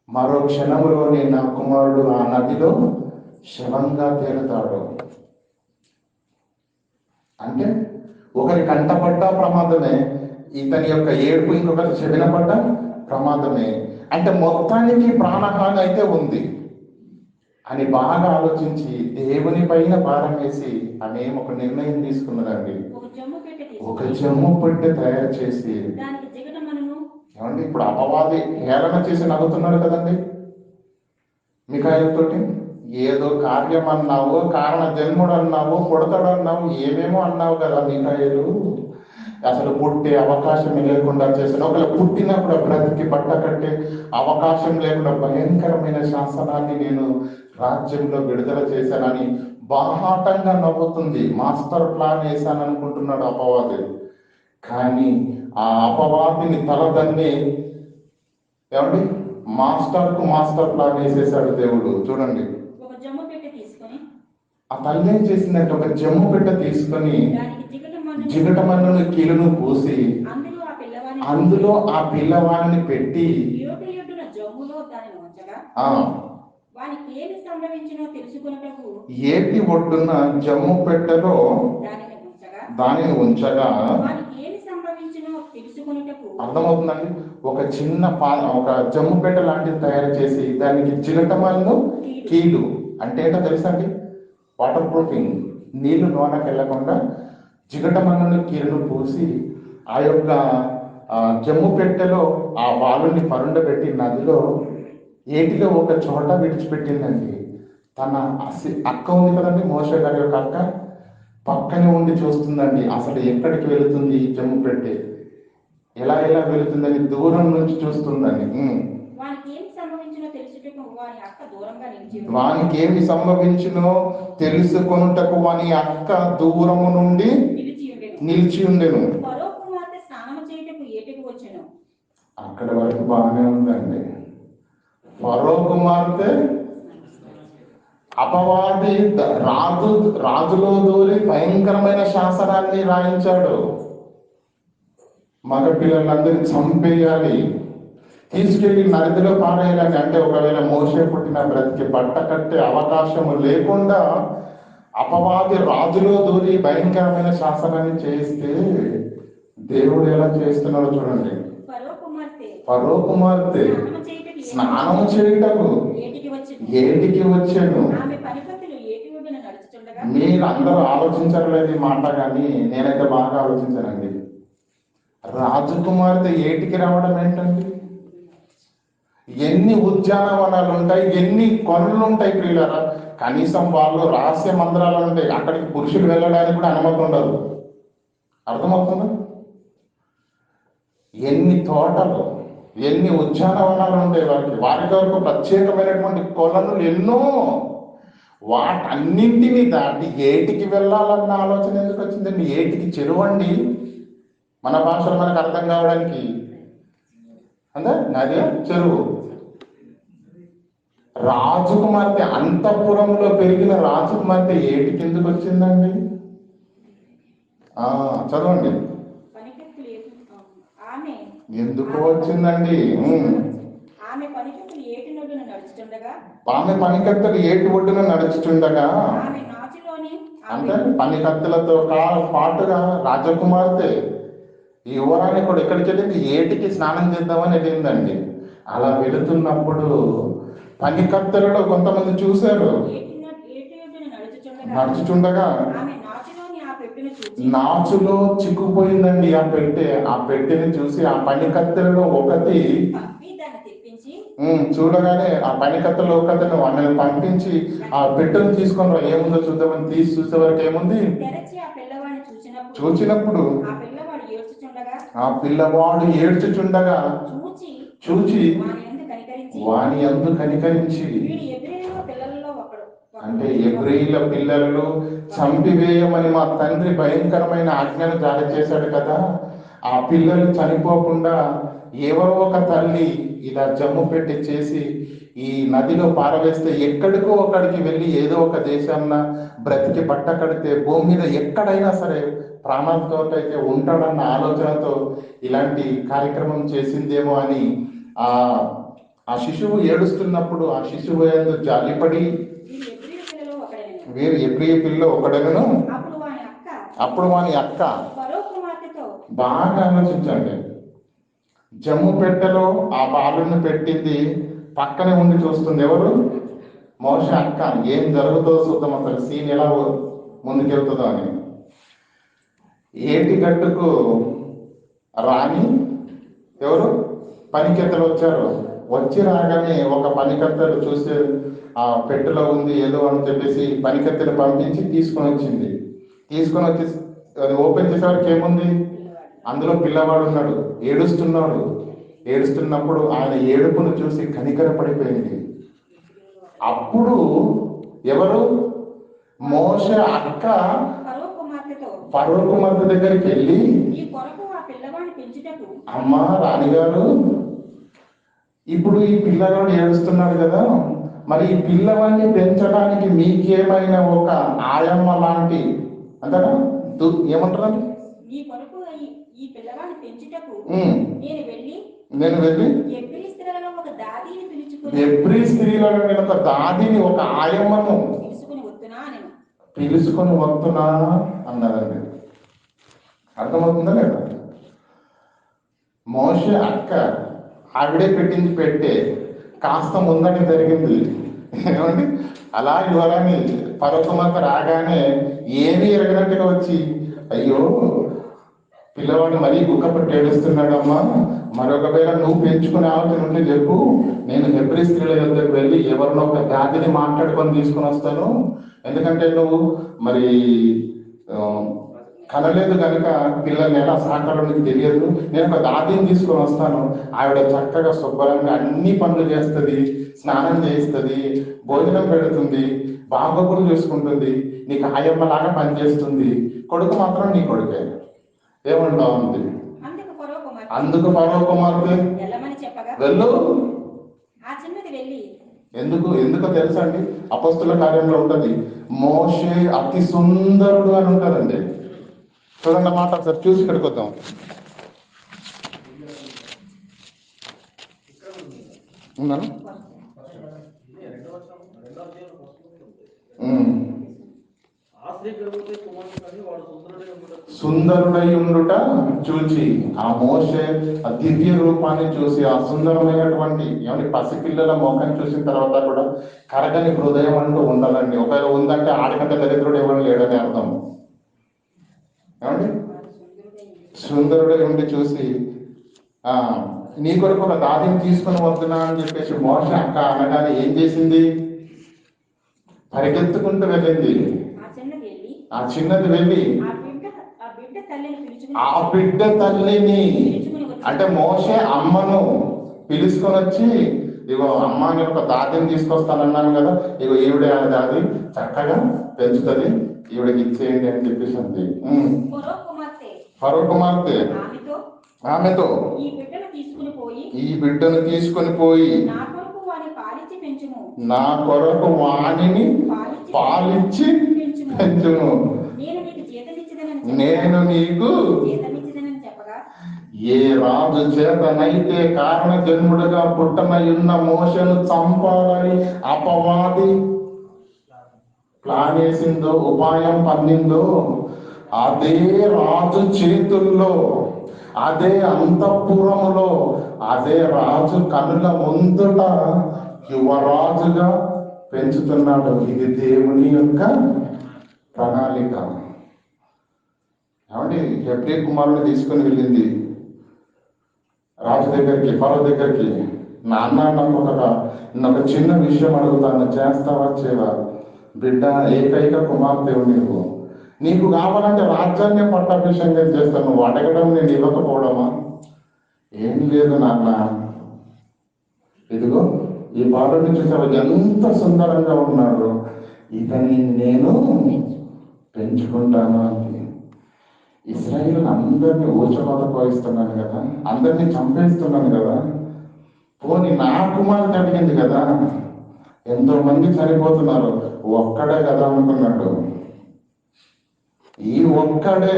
మరో క్షణంలోనే నా కుమారుడు ఆ నదిలో శవంగా తేలుతాడు. అంటే ఒకరి కంటపడ్డా ప్రమాదమే, ఇతని యొక్క ఏడుపు ఇంకొకరి చెవిన పడ్డా ప్రమాదమే. అంటే మొత్తానికి ప్రాణహాని అయితే ఉంది అని బాగా ఆలోచించి దేవుని పైన భారం వేసి ఆమె ఒక నిర్ణయం తీసుకున్నదండి. ఒక జమ్ము పెట్టె తయారు చేసి, ఏమండి ఇప్పుడు అపవాది హేళన చేసి నవ్వుతున్నాడు కదండి మిఖాయిలతోటి. ఏదో కార్యం అన్నావు, కారణ జన్ముడు అన్నావు, పుడతాడు అన్నావు, ఏమేమో అన్నావు కదా మిఖాయిలు. అసలు పుట్టే అవకాశం లేకుండా చేశాను, ఒకవేళ పుట్టినా కూడా బ్రతికి బట్ట కట్టే అవకాశం లేకుండా భయంకరమైన శాసనాన్ని నేను రాజ్యంలో విడుదల చేశానని బాహాటంగా నవ్వుతుంది. మాస్టర్ ప్లాన్ వేశాను అనుకుంటున్నాడు అపవాది. కానీ ఆ అపవాదిని తలదన్ని ఏమండి మాస్టర్ ప్లాన్ వేసేసాడు దేవుడు. చూడండి ఆ తల్లి ఏం చేసిందంటే ఒక జమ్ము పెట్టె తీసుకొని జిగటమన్నును కీలును పూసి అందులో ఆ పిల్లవాడిని పెట్టి ఏటి ఒడ్డున జమ్ము పెట్టెలో దానిని ఉంచగా అర్థమవుతుందండి. ఒక చిన్న ఒక జమ్ము పెట్టె లాంటిది తయారు చేసి దానికి జిగటమన్ను కీలు అంటే ఏంటో తెలుసా అండి? వాటర్ ప్రూఫింగ్, నీళ్లు లోనకి వెళ్లకుండా జిగటమన్నును కీలును పూసి ఆ యొక్క జమ్ము పెట్టెలో ఆ బాలుని పరుండబెట్టి నదిలో ఏటిలో ఒక చోట విడిచిపెట్టిందండి. తన అక్క ఉంది కదండి, మోషే గారి యొక్క అక్క పక్కనే ఉండి చూస్తుందండి. అసలు ఎక్కడికి వెళుతుంది ఈ జమ్ము పెట్టె, ఎలా వెళుతుందని దూరం నుంచి చూస్తుందని. వానికి ఏమి సంభవించినో తెలుసుకొనుటకు వాని అక్క దూరము నుండి నిలిచి ఉండెను. అక్కడ వరకు బాగానే ఉందండి. ఫరో కుమార్తె అపవాది రాజులో దూరి భయంకరమైన శాసనాన్ని రాయించాడు. మగ పిల్లలందరినీ చంపేయాలి, తీసుకెళ్లి నదిలో పారేయాలని. అంటే ఒకవేళ మోషే పుట్టిన బ్రతికి బట్ట కట్టే అవకాశము లేకుండా అపవాది రాజులో దూరి భయంకరమైన శాసనాన్ని చేస్తే దేవుడు ఎలా చేస్తున్నాడో చూడండి. ఫరో కుమార్తె స్నానము చేయుటకు ఏటికి వచ్చాను. మీరు అందరూ ఆలోచించలేదు ఈ మాట, కానీ నేనైతే బాగా ఆలోచించానండి. రాజకుమార్తె ఏటికి రావడం ఏంటండి? ఎన్ని ఉద్యానవనాలు ఉంటాయి, ఎన్ని కొనలు ఉంటాయి ప్రియులారా. కనీసం వాళ్ళు రహస్య మందిరాలు ఉంటాయి, అక్కడికి పురుషులు వెళ్ళడానికి కూడా అనుమతి ఉండదు. అర్థమవుతుందా? ఎన్ని తోటలు, ఎన్ని ఉద్యానవనాలు ఉంటాయి వారికి వరకు ప్రత్యేకమైనటువంటి కొలనులు ఎన్నో. వాటన్నింటినీ దాటి ఏటికి వెళ్ళాలన్న ఆలోచన ఎందుకు వచ్చిందండి? ఏటికి చెరువండి, మన భాషలో మనకు అర్థం కావడానికి. అంటే నది, చెరువు. రాజకుమార్తె, అంతఃపురంలో పెరిగిన రాజకుమార్తె ఏటికి ఎందుకు వచ్చిందండి? చదవండి. ఎందుకు వచ్చిందండి? ఆమె పనికత్తెలు ఏటి ఒడ్డున నడుచుచుండగా, అంటే పనికత్తెలతో పాటుగా రాజకుమార్తె ఈ యువరాన్ని కూడా ఎక్కడికి వెళ్ళింది? ఏటికి స్నానం చేద్దామని వెళ్ళిందండి. అలా వెళుతున్నప్పుడు పనికత్తెలలో కొంతమంది చూశారు. నడుచుచుండగా నాచులో చిక్కుపోయిందండి ఆ పెట్టె. ఆ పెట్టెని చూసి ఆ పనికత్తెలలో ఒకటి చూడగానే ఆ పనికత్తెలో ఒకతను వాళ్ళని పంపించి ఆ పెట్టెను తీసుకొని ఏముందో చూద్దామని తీసి చూసే వరకు ఏముంది? చూచినప్పుడు ఆ పిల్లవాడు ఏడ్చుచుండగా చూచి వాని యందు కనికరించి, అంటే ఎబ్రీల పిల్లలను చంపివేయమని మా తండ్రి భయంకరమైన ఆజ్ఞను జారీ చేశాడు కదా. ఆ పిల్లలు చనిపోకుండా ఎవరో ఒక తల్లి ఇలా జమ్ము పెట్టి చేసి ఈ నదిలో పారవేస్తే ఎక్కడికో ఒకడికి వెళ్ళి ఏదో ఒక దేశాన్న బ్రతికి బట్ట కడితే భూమి మీద ఎక్కడైనా సరే ప్రాణాలతో అయితే ఉంటాడన్న ఆలోచనతో ఇలాంటి కార్యక్రమం చేసిందేమో అని ఆ శిశువు ఏడుస్తున్నప్పుడు ఆ శిశువు యందు జాలిపడి, వీరు ఎబ్రీ పిల్ల ఒకడను. అప్పుడు వాని అక్క, బాగా ఆలోచించండి, జమ్ము పెట్టెలో ఆ బాలుని పెట్టింది, పక్కనే ఉండి చూస్తుంది ఎవరు? మోషే అక్క. ఏం జరుగుతుందో చూద్దాం, అసలు సీన్ ఎలా ముందుకెళ్తుందో అని. ఏటి గట్టుకు రాని ఎవరు? పనికత్తెలు వచ్చారు. వచ్చి రాగానే ఒక పనికత్తెలు చూస్తే ఆ పెట్టెలో ఉంది ఏదో అని చెప్పేసి పనికత్తెలు పంపించి తీసుకొని వచ్చింది. తీసుకొని వచ్చి అది ఓపెన్ చేసేవారికి ఏముంది? అందులో పిల్లవాడు ఉన్నాడు, ఏడుస్తున్నాడు. ఏడుస్తున్నప్పుడు ఆయన ఏడుపును చూసి కనికర పడిపోయింది. అప్పుడు ఎవరు? మోషే అక్క ఫరో కుమార్తె దగ్గరికి వెళ్ళి, అమ్మా రాణిగారు, ఇప్పుడు ఈ పిల్లగాడు ఏడుస్తున్నాడు కదా, మరి ఈ పిల్లవాడిని పెంచడానికి మీకేమైనా ఒక ఆయమ్మ లాంటి అంతేనా ఏమంటారు? నేను వెళ్ళి ఎబ్రీ స్త్రీలలో నేను ఒక దాదిని, ఒక ఆయమ్మను పిలుచుకొని వస్తున్నా అన్నారండి. అర్థమవుతుందా లేదా? మోషే అక్క ఆవిడే పెట్టింది పెట్టే కాస్త ముందని జరిగింది. ఏమండి? అలా యువరాని పర్వతమాత రాగానే ఏమీ ఎరగనట్టుగా వచ్చి, అయ్యో పిల్లవాడు మరీ గుక్కపట్టి ఏడుస్తున్నాడమ్మా, మరొక వేళ నువ్వు పెంచుకునే ఆలోచన ఉంటే చెప్పు, నేను హెబ్రీ స్త్రీల దగ్గరికి వెళ్ళి ఎవరినో ఒక దాదిని మాట్లాడుకొని తీసుకుని వస్తాను. ఎందుకంటే నువ్వు మరి కనలేదు కనుక పిల్లల్ని ఎలా సాకాలో నీకు తెలియదు. నేను ఒక దాదిని తీసుకొని వస్తాను, ఆవిడ చక్కగా శుభ్రంగా అన్ని పనులు చేస్తుంది, స్నానం చేయిస్తుంది, భోజనం పెడుతుంది, బాగోగులు చూసుకుంటుంది, నీకు ఆయమ్మలాగా పనిచేస్తుంది. కొడుకు మాత్రం నీ కొడుకే. ఏమంటా ఉంది? అందుకు ఫరో కుమార్తె వెళ్ళు. ఎందుకో తెలుసా అండి? అపొస్తలుల కార్యంలో ఉంటది, మోషే అతి సుందరుడు అని ఉంటుందండి. చూడండి మాట ఒకసారి చూసి ఇక్కడికి వద్దాం. ఉన్నాను. గర్భవతి కుమారుడు కానీ వాడు సుందరుడై ఉండుట చూచి ఆ మోషే ఆ దివ్య రూపాన్ని చూసి ఆ సుందరమైనటువంటి ఏమంటే పసిపిల్లల మోకాన్ని చూసిన తర్వాత కూడా కరగని హృదయం అంటూ ఉండాలండి. ఒకవేళ ఉందంటే ఆడికంటే దరిద్రుడు ఎవరు లేడని అర్థం. ఏమండి సుందరుడై ఉండి చూసి నీ కొరకు ఒక దాదిని తీసుకుని వద్దునా అని చెప్పేసి మోషే అక్క అనగానే ఏం చేసింది? పరిగెత్తుకుంటూ వెళ్ళింది. ఆ చిన్నది వెళ్ళి ఆ బిడ్డ తల్లిని అంటే మోషే అమ్మను పిలుచుకొని వచ్చి, ఇగో అమ్మ అని ఒక దాదిని తీసుకొస్తానన్నాను కదా, ఇగో ఈవిడే ఆ దాది చక్కగా పెంచుతుంది, ఈవిడకి ఇచ్చేయండి అని చెప్పేసి అంది. ఫరో కుమార్తె ఆమెతో ఈ బిడ్డను తీసుకుని పోయి నా కొరకు వాణిని పాలిచ్చి పెంచును, నేను నీకు ఏ రాజు చేతనైతే కారణ జన్ముడుగా పుట్టనయున్న మోషను చంపాలని అపవాది ప్లాన్ వేసిందో, ఉపాయం పన్నిందో, అదే రాజు చేతుల్లో, అదే అంతఃపురములో, అదే రాజు కనుల ముందుట యువరాజుగా పెంచుతున్నాడు. ఇది దేవుని యొక్క ప్రణాళిక. ఏమండి హెబ్రీ కుమారుని తీసుకుని వెళ్ళింది రాజు దగ్గరికి, ఫరో దగ్గరికి. నాన్న నాకు ఒక చిన్న విషయం అడుగుతాను, చేస్తావా చేయవా? బిడ్డ ఏకైక కుమార్తె నీకు కావాలంటే రాజ్యాన్ని పట్టాభిషేకం చేస్తాను, నువ్వు అడగడం నేను ఇవ్వకపోవడమా? ఏం లేదు నాన్న, ఇదిగో ఈ బాలుని చూసావు ఎంత సుందరంగా ఉన్నాడు, ఇతన్ని నేను పెంచుకుంటాను అని. ఇశ్రాయేలు అందరినీ ఊచకోత పోయిస్తున్నాను కదా, అందరినీ చంపేస్తున్నాను కదా, పోనీ నా కుమారుడు అడిగింది కదా, ఎంతో మంది చనిపోతున్నారు, ఒక్కడే కదా అనుకున్నాడు. ఈ ఒక్కడే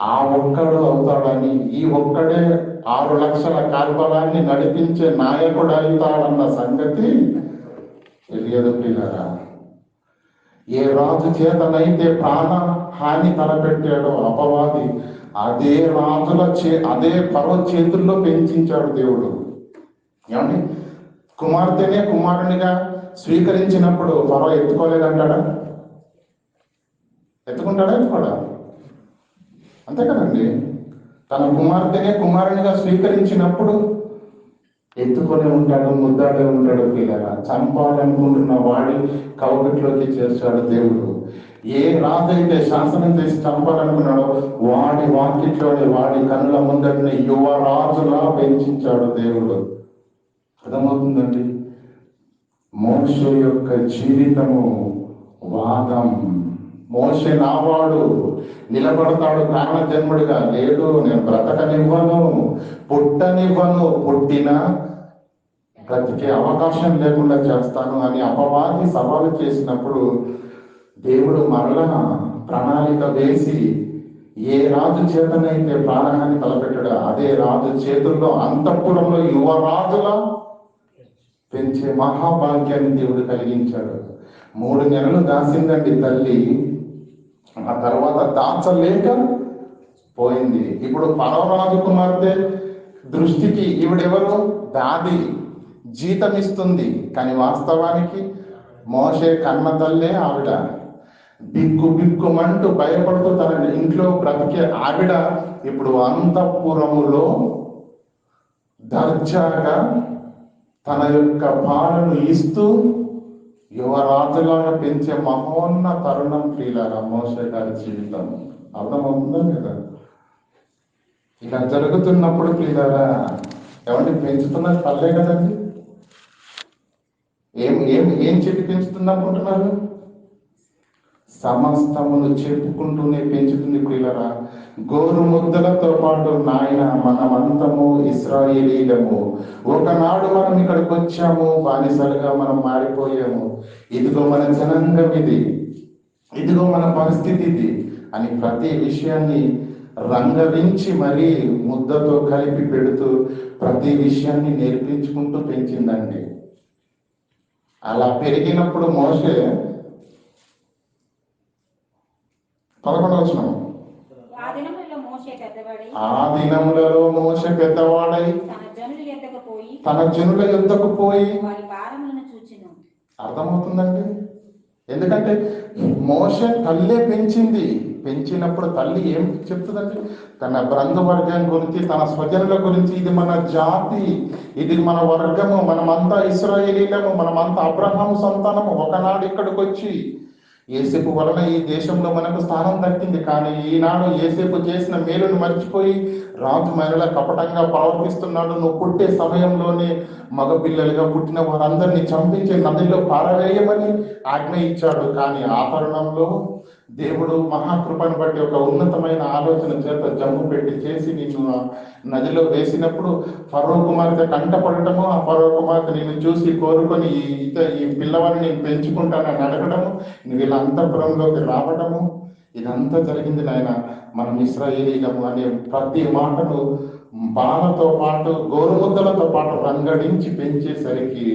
ఆ ఒక్కడు అవుతాడని, ఈ ఒక్కడే 6 లక్షల కార్బలాన్ని నడిపించే నాయకుడు అవుతాడన్న సంగతి తెలియదు పిల్లరా. ఏ రాజు చేతనైతే ప్రాణ హాని తలపెట్టాడో అపవాది, అదే రాజుల అదే ఫరో చేతుల్లో పెంచాడు దేవుడు. ఏమండి కుమార్తెనే కుమారునిగా స్వీకరించినప్పుడు ఫరో ఎత్తుకోలేదంటాడా? ఎత్తుకుంటాడా? ఎత్తుకోడా? అంతే కదండి. తన కుమార్తెనే కుమారునిగా స్వీకరించినప్పుడు ఎత్తుకొని ఉంటాడు, ముద్దాడే ఉంటాడు. పిల్లగా చంపాలనుకుంటున్న వాడి కౌగిట్లోకి చేర్చాడు దేవుడు. ఏ రాజు అయితే శాసనం చేసి చంపాలనుకున్నాడో వాడి వాకిట్లోని, వాడి కనుల ముందరిని యువరాజులా పెంచాడు దేవుడు. అర్థమవుతుందండి? మోషే యొక్క జీవితము వాదం. మోషే నావాడు, నిలబడతాడు కారణ జన్ముడిగా. లేదు, నేను బ్రతకనివ్వను, పుట్టనివ్వను, పుట్టినా బ్రతికే అవకాశం లేకుండా చేస్తాను అని అపవాది సవాలు చేసినప్పుడు దేవుడు మరలా ప్రణాళిక వేసి ఏ రాజు చేతనైతే ప్రాణహాన్ని తలపెట్టాడో అదే రాజు చేతుల్లో అంతఃపురంలో యువరాజులా పెంచే మహాభాగ్యాన్ని దేవుడు కలిగించాడు. 3 నెలలు దాసిందండి తల్లి. ఆ తర్వాత దాచలేక పోయింది. ఇప్పుడు ఫరో రాజు కుమార్తె దృష్టికి ఈవిడెవరు? దాది, జీతం ఇస్తుంది. కానీ వాస్తవానికి మోషే కన్న తల్లే ఆవిడ. బిక్కుమంటూ భయపడుతూ తన ఇంట్లో బ్రతికే ఆవిడ ఇప్పుడు అంతఃపురములో దర్జాగా తన యొక్క పాలన ఇస్తూ యువరాజులాగా పెంచే మహోన్న తరుణం ప్రియులారా మోషే గారి జీవితం. అర్థమవుతుందా లేదా? ఇలా జరుగుతున్నప్పుడు ప్రియులారా ఎవరిని పెంచుతున్నారు? తల్లే కదండి. ఏం ఏం ఏం చెప్పి పెంచుతుంది అనుకుంటున్నారు? సమస్తమును చెప్పుకుంటూనే పెంచుతుంది ప్రియులారా. గోరు ముద్దలతో పాటు నాయన మనమంతము ఇశ్రాయేలీలము, ఒకనాడు మనం ఇక్కడికి వచ్చాము, బానిసలుగా మనం మారిపోయాము, ఇదిగో మన జనాంగం ఇది, ఇదిగో మన పరిస్థితి ఇది అని ప్రతి విషయాన్ని రంగరించి మరీ ముద్దతో కలిపి పెడుతూ ప్రతి విషయాన్ని నేర్పించుకుంటూ పెంచిందండి. అలా పెరిగినప్పుడు మోషే 11వ వచనం. ఆ దినములలో మోషే పెద్దవాడై ఆ దినములలో మోషే పెద్దవాడై తన జనుల యొద్దకు పోయి తన జనుల యుద్ధకు పోయి, వారి భారములను చూచెను. అర్థమవుతుందండి. ఎందుకంటే మోషే తల్లే పెంచింది. పెంచినప్పుడు తల్లి ఏం చెప్తుందండి? తన బంధువర్గం గురించి, తన స్వజనుల గురించి, ఇది మన జాతి, ఇది మన వర్గము, మనమంతా ఇశ్రాయేలీలము, మనమంతా అబ్రహాము సంతానము. ఒకనాడు ఇక్కడికి వచ్చి యేసేపు వలన ఈ దేశంలో మనకు స్థానం దక్కింది. కానీ ఈనాడు యేసేపు చేసిన మేలును మర్చిపోయి రాజు మహిళ కపటంగా ప్రవర్తిస్తున్నాడు. నువ్వు పుట్టే సమయంలోనే మగపిల్లలుగా పుట్టిన వారందరినీ చంపించి నదిలో పారవేయమని ఆజ్ఞ ఇచ్చాడు. కానీ ఆ తరుణంలో దేవుడు మహాకృపను బట్టి ఒక ఉన్నతమైన ఆలోచన చేత జమ్ము పెట్టి చేసి నిన్ను నదిలో వేసినప్పుడు ఫరో కుమార్తె కంటపడటము, ఆ ఫరో కుమార్తె నిన్ను చూసి కోరుకొని ఈ పిల్లవాడిని నేను పెంచుకుంటానని అడగడము, వీళ్ళ అంతఃపురంలోకి రావడము, ఇదంతా జరిగింది నాయన. మనం ఇశ్రాయేలీలము అనే ప్రతి మాటను బాలతో పాటు గోరుముద్దలతో పాటు రంగడించి పెంచేసరికి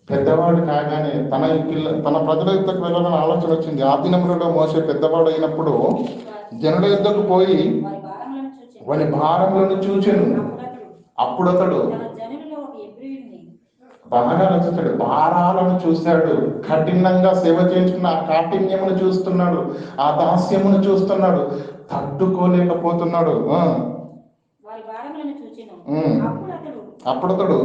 పెద్దవాడు కాగానే తన ప్రజల యుద్ధకు వెళ్ళాలని ఆలోచన వచ్చింది. ఆ దినములలో మోసే పెద్దవాడు అయినప్పుడు జనుల యుద్ధకు పోయి వారి భారములను చూచెను. వారి భారములను చూచెను. అప్పుడు అతడు తన జనులలో ఒక ఎబ్రీయుని బాగా రచించాడు. భారాలను చూశాడు. కఠినంగా సేవ చేయించుకున్న ఆ కాఠిన్యమును చూస్తున్నాడు, ఆ దాస్యమును చూస్తున్నాడు, తట్టుకోలేకపోతున్నాడు. వారి భారములను చూచెను. అప్పుడు అతడు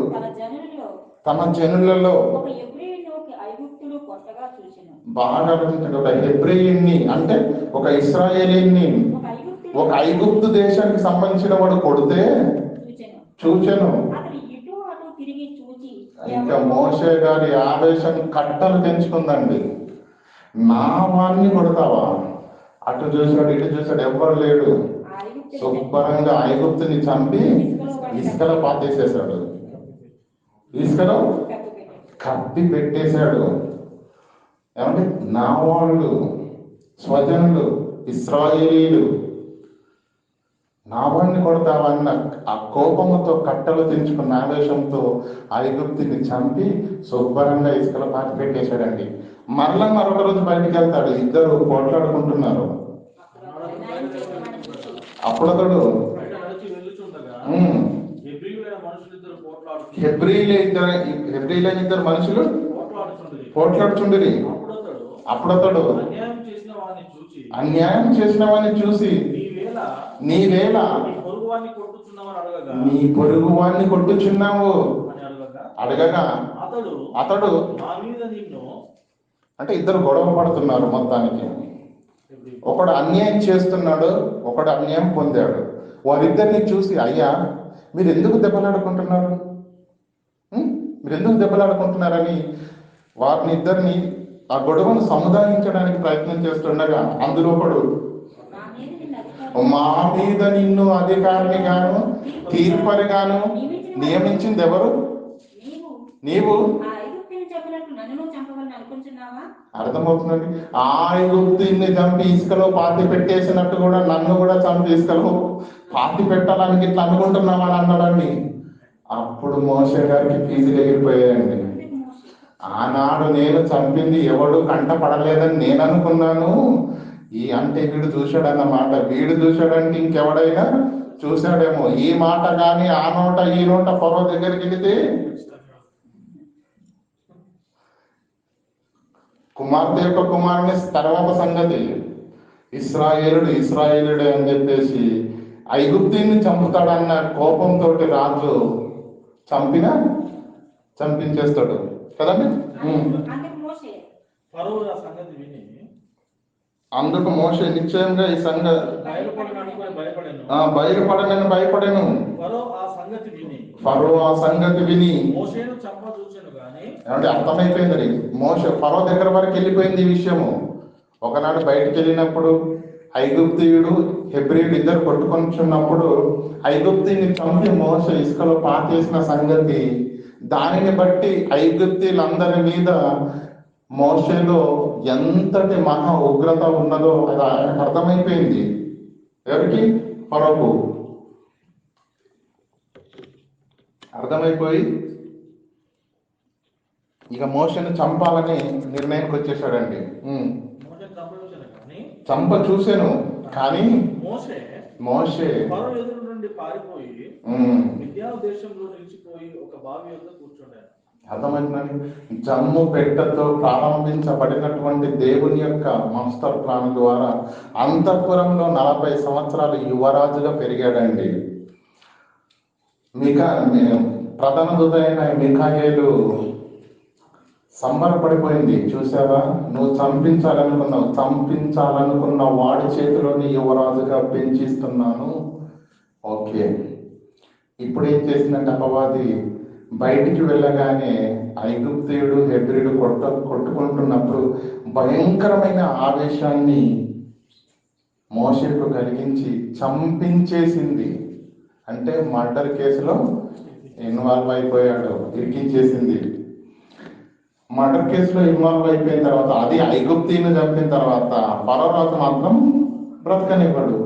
తన జనులలో ఒక ఎబ్రీయుని ఒక ఐగుప్తుడు కొత్తగా చూచెను. బాగా రచించాడు. ఒక హెబ్రీయుని అంటే ఒక ఇశ్రాయేలీని ఒక ఐగుప్తు దేశానికి సంబంధించిన వాడు కొడితే చూచెను. అతడు ఇటు అటు తిరిగి చూచి ఇంకా మోషే గారి ఆవేశం కట్టలు పెంచుకుందండి. నా వాణ్ణి కొడతావా? అటు చూశాడు, ఇటు చూశాడు, ఎవ్వరు లేడు. శుభ్రంగా ఐగుప్తుని చంపి ఇసుకలో పాతేసేశాడు, ఇసుకలో కప్పి పెట్టేశాడు. ఏమంటే నా వాళ్ళు, స్వజనులు, ఇశ్రాయేలీలు, నా వాడిని కొడతావా అన్న ఆ కోపముతో కట్టలు తెంచుకున్న ఆవేశంతో ఐగుప్తుని చంపి శుభ్రంగా ఇసుకలో పాతి పెట్టేశాడండి. మరలా మరొక రోజు బయటికి వెళ్తాడు, ఇద్దరు పోట్లాడుకుంటున్నారు. అప్పుడు అతడు హెబ్రీలైన ఇద్దరు మనుషులు పోట్లాడుచుండిరి. అప్పుడు అతడు అన్యాయం చేసిన వాడిని చూసి నీవేళ నీ పొరుగు వాడిని కొట్టుచున్నావు అడగగా అతడు అంటే ఇద్దరు గొడవ పడుతున్నారు. మొత్తానికి ఒకడు అన్యాయం చేస్తున్నాడు, ఒకడు అన్యాయం పొందాడు. వారిద్దరిని చూసి, అయ్యా మీరు ఎందుకు దెబ్బలాడుకుంటున్నారు, మీరు ఎందుకు దెబ్బలాడుకుంటున్నారని వారిని ఇద్దరిని ఆ గొడవను సముదాయించడానికి ప్రయత్నం చేస్తుండగా అందులో ఒకడు, మా మీద నిన్ను అధికారిని గాను తీర్పరి గాను నియమించింది ఎవరు? నీవు. అర్థమవుతుందండి. ఆ ఐగుప్తుని చంపి ఇసుకలో పాతి పెట్టేసినట్టు కూడా నన్ను కూడా చంపి ఇసుకలో పాతి పెట్టాలని ఇట్లా అనుకుంటున్నావా అని అన్నాడండి. అప్పుడు మోషే గారికి ఫీజులు ఎగిరిపోయాయండి. ఆనాడు నేను చంపింది ఎవడు కంట పడలేదని నేను అనుకున్నాను, అంటే వీడు చూశాడన్నమాట. వీడు చూశాడంటే ఇంకెవడైనా చూశాడేమో. ఈ మాట కానీ ఆ నోట ఈ నోట ఫరో దగ్గరికి వెళితే కుమార్తె యొక్క కుమారుని తర్వాత సంగతి, ఇస్రాయేలుడే అని చెప్పేసి ఐగుప్తుని చంపుతాడన్న కోపంతో రాజు చంపించేస్తాడు కదండి. అందుకు మోషే నిశ్చయంగా ఈ బయలుపడనని భయపడను. ఫరో ఆ సంగతి విని ఏమంటే అర్థమైపోయింది. మోషే ఫరో దగ్గర వరకు వెళ్ళిపోయింది ఈ విషయము. ఒకనాడు బయటికి వెళ్ళినప్పుడు ఐగుప్తీయుడు హెబ్రీయుడు ఇద్దరు కొట్టుకొనిచున్నప్పుడు ఐగుప్తీని చంపి మోషే ఇసుకలో పాతేసిన సంగతి, దానిని బట్టి ఐగుప్తీలందరి మీద మోషేలో ఎంతటి మహా ఉగ్రత ఉన్నదో అది ఆయనకు అర్థమైపోయింది. ఎవరికి? ఫరోకు అర్థమైపోయి ఇక మోషేను చంపాలని నిర్ణయానికి వచ్చేసాడండి. చంప చూశాను కానీ మోషే మోషే ఫరో ఎదురు నుండి పారిపోయి మిద్యాను దేశంలో నిలిచిపోయి ఒక బావి వద్ద కూర్చుండాను. అర్థమైందండి. జమ్ము పెట్టతో ప్రారంభించబడినటువంటి దేవుని యొక్క మాస్టర్ ప్లాన్ ద్వారా అంతఃపురంలో 40 సంవత్సరాలు యువరాజుగా పెరిగాడండి. ప్రధాన దూత అయిన మిఖాయేలు సంబరపడిపోయింది. చూసావా, నువ్వు చంపించాలనుకున్న వాడి చేతిలోని యువరాజుగా పెంచిస్తున్నాను. ఓకే, ఇప్పుడు ఏం చేసిందంటే అపవాది బయటికి వెళ్ళగానే ఐగుప్తీయుడు హెబ్రీయుడు కొట్టుకుంటున్నప్పుడు భయంకరమైన ఆవేశాన్ని మోషేకు కలిగించి చంపించేసింది. అంటే మర్డర్ కేసులో ఇన్వాల్వ్ అయిపోయాడు, ఇరికించేసింది. మర్డర్ కేసులో ఇన్వాల్వ్ అయిపోయిన తర్వాత అది ఐగుప్తీని చంపిన తర్వాత ఫరో రాజు మాత్రం బ్రతకనివ్వడు.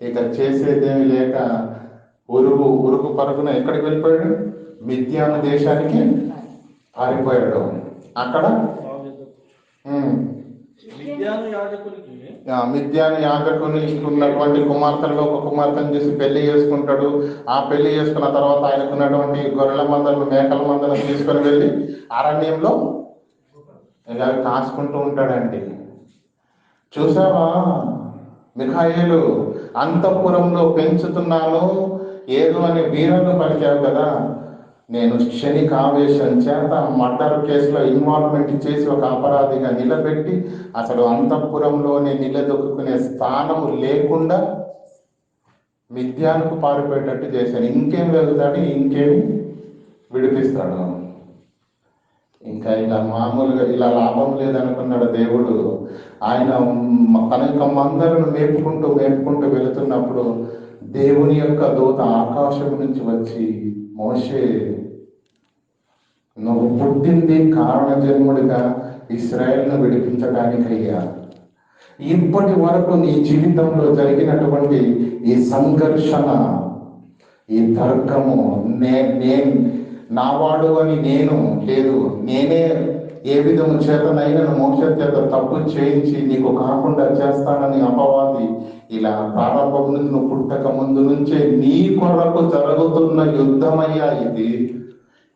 ఇక చేసేదేమి లేక ఉరుగు పరుగున ఎక్కడికి వెళ్ళిపోయాడు? మిద్యాను దేశానికి పారిపోయాడు. అక్కడ మిద్యాను యాజకునికి ఉన్నటువంటి కుమార్తెల్లో ఒక కుమార్తెను చేసి పెళ్లి చేసుకుంటాడు. ఆ పెళ్లి చేసుకున్న తర్వాత ఆయనకున్నటువంటి గొర్రెల మందలను మేకల మందలను తీసుకొని వెళ్ళి అరణ్యంలో ఇలా కాసుకుంటూ ఉంటాడండి. చూసావా, మిఖాయేలు అంతఃపురంలో పెంచుతున్నాను ఏదో అని వీరలు పలికావు కదా, నేను క్షణిక ఆవేశం చేత మర్డర్ కేసులో ఇన్వాల్వ్మెంట్ చేసి ఒక అపరాధిగా నిలబెట్టి అసలు అంతఃపురంలోనే నిలదొక్కునే స్థానము లేకుండా మిద్యానుకు పారిపోయేటట్టు చేశాను. ఇంకేం వెళ్తాడు, ఇంకేమి విడిపిస్తాడు. ఇంకా ఇలా మామూలుగా ఇలా లాభం లేదనుకున్నాడు దేవుడు. ఆయన తన యొక్క మందలను మేపుకుంటూ వెళుతున్నప్పుడు దేవుని యొక్క దూత ఆకాశం నుంచి వచ్చి, మోషే, నువ్వు పుట్టింది కారణ జన్ముడిగా ఇశ్రాయేలును విడిపించడానికయ్యా. ఇప్పటి వరకు నీ జీవితంలో జరిగినటువంటి ఈ సంఘర్షణ, ఈ తర్కము, నావాడు అని నేను లేదు, నేనే ఏ విధము చేతనైనా మోషే చేత తప్పు చేయించి నీకు కాకుండా చేస్తానని అపవాది ఇలా ప్రారంభం నుంచి నువ్వు పుట్టక ముందు నుంచే నీ కొరకు జరుగుతున్న యుద్ధమయ్యా ఇది,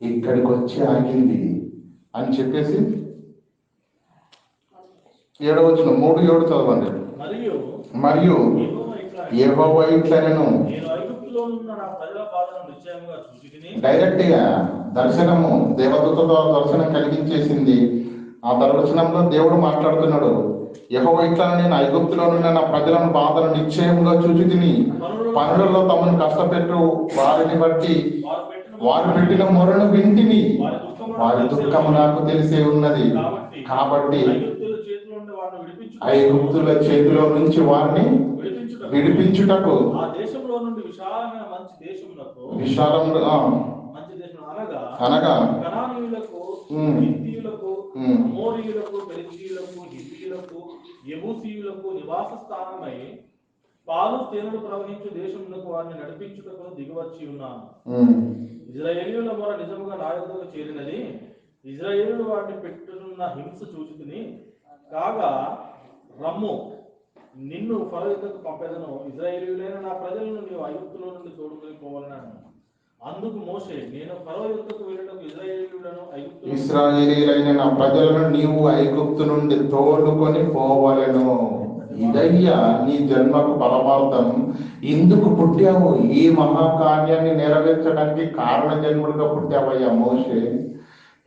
ఇక్కడికి వచ్చి ఆగింది అని చెప్పేసి 7వ వచనం 3:7 చదవండి. మరియు యెహోవా ఇట్లనెను, డైరెక్ట్ గా దర్శనము దేవదూత ద్వారా దర్శనం కలిగించేసింది. ఆ దర్శనంలో దేవుడు మాట్లాడుతున్నాడు, యెహోవా ఇట్లా, నేను ఐగుప్తులోనున్న నా ప్రజలను బాధను నిశ్చయంగా చూచితిని, పనులలో తమను కష్టపెట్టు వారిని బట్టి వారు పెట్టిన మొరను వింటిని, వారి దుఃఖము నాకు తెలిసే ఉన్నది. కాబట్టి ఐగుప్తుల చేతిలో నుంచి వారిని విడిపించుటకు అనగా నివాస స్థానమై పాలు తేనెలు ప్రవహించు దేశమునకు వారిని నడిపించుటకు దిగివచ్చి ఉన్నాను. ఇజ్రాయేలీయుల మొర నిజముగా నా యొద్దకు చేరినది. ఇజ్రాయేలీయులు వారిని పెట్టున్న హింస చూచుకుని కాగా రమ్ము, నిన్ను ఫరో యొద్దకు పంపెదను. ఇజ్రాయేలీయులైన నా ప్రజలను నీవు ఐగుప్తులో నుండి తోడుకొని పోవాలన్నాను. అందుకు మోషే, నేను ఫరో యొద్దకు వెళ్ళటకు ఇశ్రాయేలీయులైన నా ప్రజలను నీవు ఐగుప్తు నుండి తోడుకొని పోవలెను. ఇదయ్యా నీ జన్మకు పరమార్థం. ఇందుకు పుట్టావు, ఈ మహాకార్యాన్ని నెరవేర్చడానికి కారణ జన్ముడిగా పుట్టావయ్యా మోషే.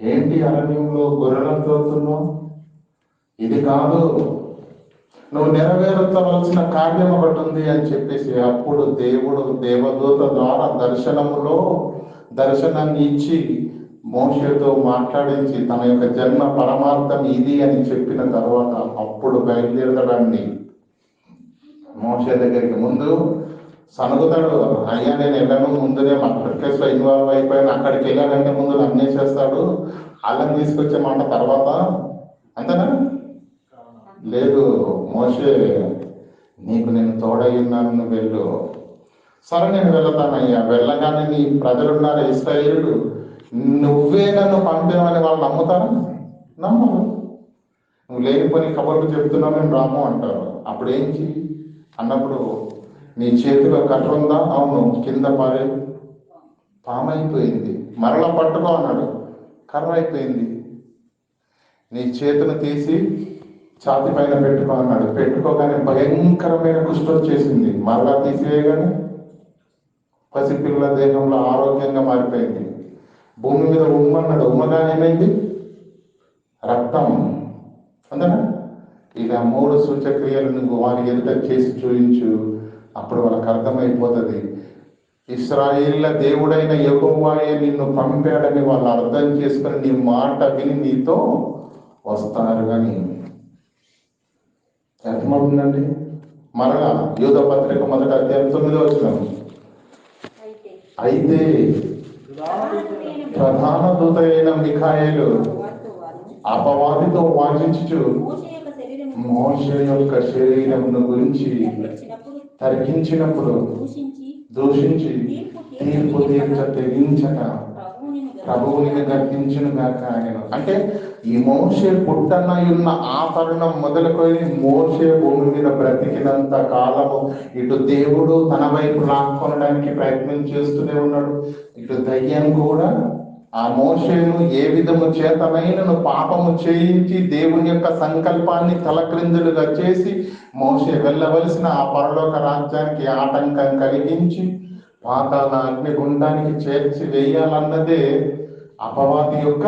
ఏంటి అరణ్యంలో గొర్రెలను తోలుతున్నావు? ఇది కాదు, నువ్వు నెరవేర్చవలసిన కార్యం ఒకటి ఉంది అని చెప్పేసి అప్పుడు దేవుడు దేవదూత ద్వారా దర్శనాన్ని ఇచ్చి మోషేతో మాట్లాడించి తన యొక్క జన్మ పరమార్థం ఇది అని చెప్పిన తర్వాత అప్పుడు బయలుదేరతాడండి మోషే దగ్గరికి. ముందు సనుగుతాడు, అయ్యా నేను వెళ్ళను, ముందునే మర్డర్ కేసులో ఇన్వాల్వ్ అయిపోయాను, అక్కడికి వెళ్ళానంటే ముందు నమ్మేసేస్తాడు, వాళ్ళని తీసుకొచ్చే మాట తర్వాత, అంతేనా? లేదు మోషే, నీకు నేను తోడై ఉన్నాను, నువ్వు వెళ్ళు. సరే నేను వెళ్తానయ్యా. వెళ్ళగానే నీ ప్రజలున్నారు ఇశ్రాయేలులు, నువ్వే నన్ను పంపేమని వాళ్ళు నమ్ముతారా? నమ్మరు. నువ్వు లేనిపోని కబుర్లు చెప్తున్నావు మేము రాము అంటారు. అప్పుడు ఏంటి అన్నప్పుడు నీ చేతిలో కర్ర ఉందా? అవును, కింద పారే పామైపోయింది. మరలా పట్టుకో అన్నాడు, కర్ర అయిపోయింది. నీ చేతులు తీసి ఛాతి పైన పెట్టుకో అన్నాడు, పెట్టుకోగానే భయంకరమైన కుష్ఠం వచ్చేసింది. మరలా తీసివేయగానే పసిపిల్లల దేహంలో ఆరోగ్యంగా మారిపోయింది. భూమి మీద ఉమ్మన్నాడు, ఉమ్మగా ఏమైంది? రక్తం. అంతేనా? ఇక 3 సూచక్రియలు నువ్వు వారి ఎదుట చేసి చూపించు, అప్పుడు వాళ్ళకి అర్థమైపోతుంది ఇశ్రాయేళ్ల దేవుడైన యెహోవాయే నిన్ను పంపాడని వాళ్ళు అర్థం చేసుకొని నీ మాట విని నీతో వస్తారు. కానీ అర్థమవుతుందండి? మరలా యూద పత్రిక 1వ అధ్యాయం 9వ వచనం. అయితే ప్రధాన దూత అయిన మిఖాయేలు అపవాదితో వాదించుచు మోషే యొక్క శరీరమును గురించి తరిగించినప్పుడు దూషించి తీర్పు తెగించక ప్రభువుని గర్తించును గాక ఆయన. అంటే ఈ మోషే పుట్టనయున్న ఆ తరుణం మొదలుకొని మోషే భూమి మీద బ్రతికినంత కాలము ఇటు దేవుడు తన వైపు లాక్కొనడానికి ప్రయత్నం చేస్తూనే ఉన్నాడు, ఇటు దయ్యం కూడా ఆ మోషేను ఏ విధము చేతనైనను పాపము చేయించి దేవుని యొక్క సంకల్పాన్ని తలక్రిందులుగా చేసి మోషే వెళ్ళవలసిన ఆ పరలోక రాజ్యానికి ఆటంకం కలిగించి పాతాళ అగ్నిగుండానికి చేర్చి వేయాలన్నదే అపవాది యొక్క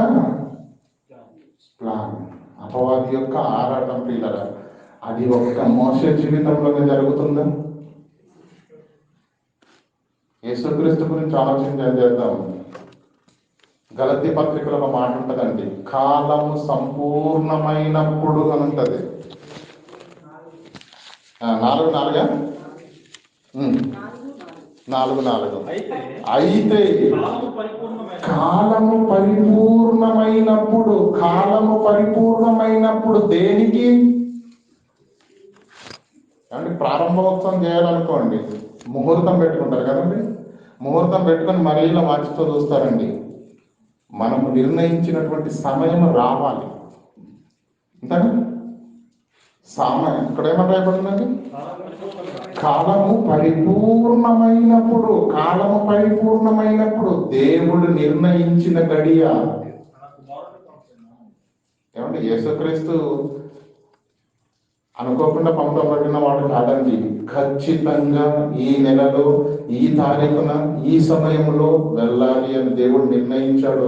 ప్లాన్, అపవాది యొక్క ఆరాటం. పిల్లరా, అది ఒక్క మోషే జీవితంలోనే జరుగుతుందా? యేసుక్రీస్తు గురించి ఆలోచన చేద్దాం. గలతీ పత్రికలో ఒక మాట ఉంటుందండి, కాలము సంపూర్ణమైనప్పుడు అని ఉంటుంది. 4:4 అయితే కాలము పరిపూర్ణమైనప్పుడు దేనికి? అంటే ప్రారంభోత్సవం చేయాలనుకోండి, ముహూర్తం పెట్టుకుంటారు కదండి. ముహూర్తం పెట్టుకొని మరీ ఇలా మార్చుతూ చూస్తారండి. మనము నిర్ణయించినటువంటి సమయం రావాలి. అంతేనా? సమయం ఇక్కడ ఏమన్నా రాయబడిందండి? కాలము పరిపూర్ణమైనప్పుడు దేవుడు నిర్ణయించిన గడియ. ఏమంటే యేసుక్రీస్తు అనుకోకుండా పంపబడిన వాడు కాదండి. ఖచ్చితంగా ఈ నెలలో ఈ తారీఖున ఈ సమయంలో వెళ్ళాలి అని దేవుడు నిర్ణయించాడు.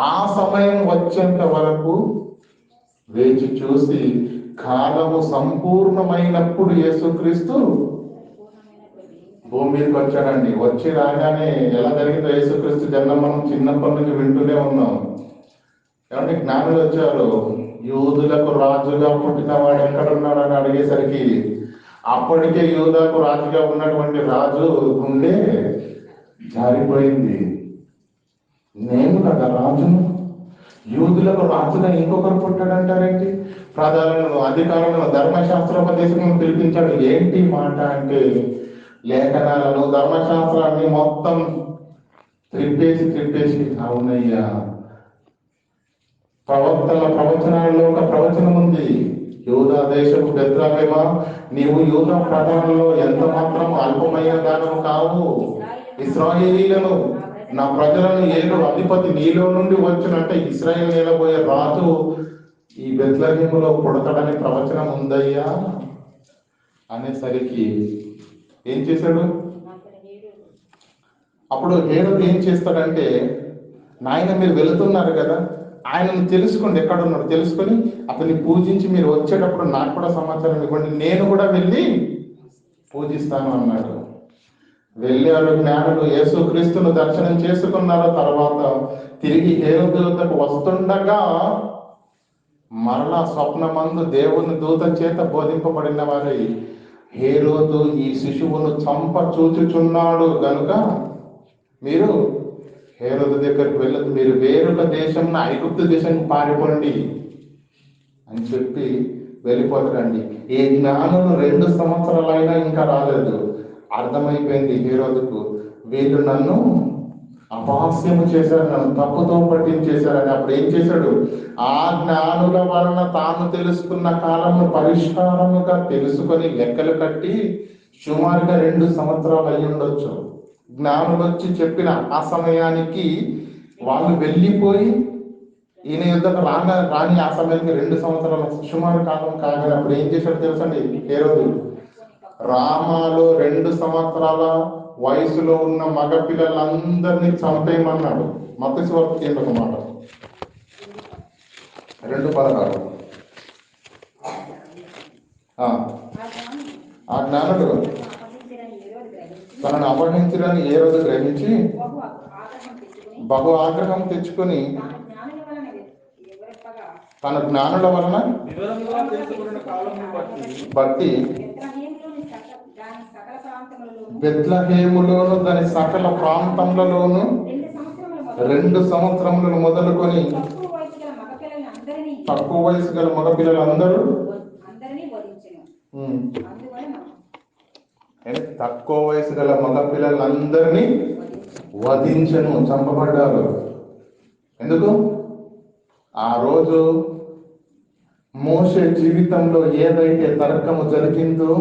ఆ సమయం వచ్చేంత వరకు వేచి చూసి కాలము సంపూర్ణమైనప్పుడు యేసుక్రీస్తు భూమి మీదకి వచ్చాడండి. వచ్చి రాగానే ఎలా జరిగిందో యేసుక్రీస్తు జన్మ మనం చిన్నప్పటి నుంచి వింటూనే ఉన్నాం. ఏమంటే జ్ఞానులు వచ్చారు, యూదులకు రాజుగా పుట్టిన వాడు ఎక్కడున్నాడని అడిగేసరికి అప్పటికే యూదాకు రాజుగా ఉన్నటువంటి రాజు గుండె జారిపోయింది. నేను కదా రాజును, యూదులకు రాజుగా ఇంకొకరు పుట్టాడంటారేంటి? ప్రధానులను, అధికారులను, ధర్మశాస్త్రోపదేశకులను పిలిపించాడు. ఏంటి మాట అంటే లేఖనాలను, ధర్మశాస్త్రాన్ని మొత్తం త్రిప్పేసి అవునయ్యా, ప్రవక్తల ప్రవచనాల్లో ఒక ప్రవచనం ఉంది, యూదా దేశపు బెత్లెహేమా, నీవు యూదా ప్రధానంలో ఎంత మాత్రం అల్పమైన దానము కావు. ఇశ్రాయేలీలను, నా ప్రజలను ఏడు అధిపతి నీలో నుండి వచ్చినట్టే ఇశ్రాయేలు ఏలబోయే రాజు ఈ బెత్లెహేములో పుడతాడని ప్రవచనం ఉందయ్యా అనేసరికి ఏం చేశాడు? అప్పుడు హేరోదు ఏం చేస్తాడంటే, నాయన మీరు వెళుతున్నారు కదా, ఆయనను తెలుసుకోండి, ఎక్కడున్నాడు తెలుసుకొని అతన్ని పూజించి మీరు వచ్చేటప్పుడు నాకు కూడా సమాచారం ఇవ్వండి, నేను కూడా వెళ్ళి పూజిస్తాను అన్నాడు. వెళ్ళాడు. జ్ఞానులు యేసుక్రీస్తును దర్శనం చేసుకున్నారు. తర్వాత తిరిగి హేరోదు వద్దకు వస్తుండగా మరలా స్వప్నమందు దేవుని దూత చేత బోధింపబడిన వారి హేరోదు ఈ శిశువును చంప చూచుచున్నాడు గనుక మీరు హేరోదు దగ్గరికి వెళ్ళదు, మీరు వేరొక దేశం ఐగుప్తు దేశానికి పారిపోండి అని చెప్పి వెళ్ళిపోతారండి. ఈ జ్ఞానులు 2 సంవత్సరాలైనా ఇంకా రాలేదు. అర్థమైపోయింది హేరోదుకు, వీళ్ళు నన్ను అపహాస్యము చేశారు, నన్ను తప్పుతో పట్టించేశారని. అప్పుడు ఏం చేశాడు? ఆ జ్ఞానుల వలన తాను తెలుసుకున్న కాలంను పరిష్కారముగా తెలుసుకొని లెక్కలు కట్టి సుమారుగా 2 సంవత్సరాలు అయి ఉండొచ్చు. జ్ఞానులు వచ్చి చెప్పిన ఆ సమయానికి వాళ్ళు వెళ్ళిపోయి ఈయన యుద్ధకు రాని ఆ సమయానికి 2 సంవత్సరాల సుమారు కాలం కాగానే అప్పుడు ఏం చేశాడు తెలుసండి? హేరోదు రామాలో 2 సంవత్సరాల వయసులో ఉన్న మగ పిల్లలందరినీ చంపేయమన్నాడు. మత్తయి సువార్త ఏంటి ఒక మాట 2:16. ఆ జ్ఞానుడు తనను అపహరించడాన్ని ఏ రోజు గ్రహించి బహు ఆగ్రహం తెచ్చుకొని తన జ్ఞానుల వలన బట్టి బెత్లెహేములోను దాని సకల ప్రాంతములలోను 2 సంవత్సరములను మొదలుకొని తక్కువ వయసు గల మగ పిల్లలందరూ తక్కువ వయసు గల మగ పిల్లలందరినీ వధించను, చంపబడ్డారు. ఎందుకు? ఆ రోజు మోషే జీవితంలో ఏదైతే తర్కము జరిగిందో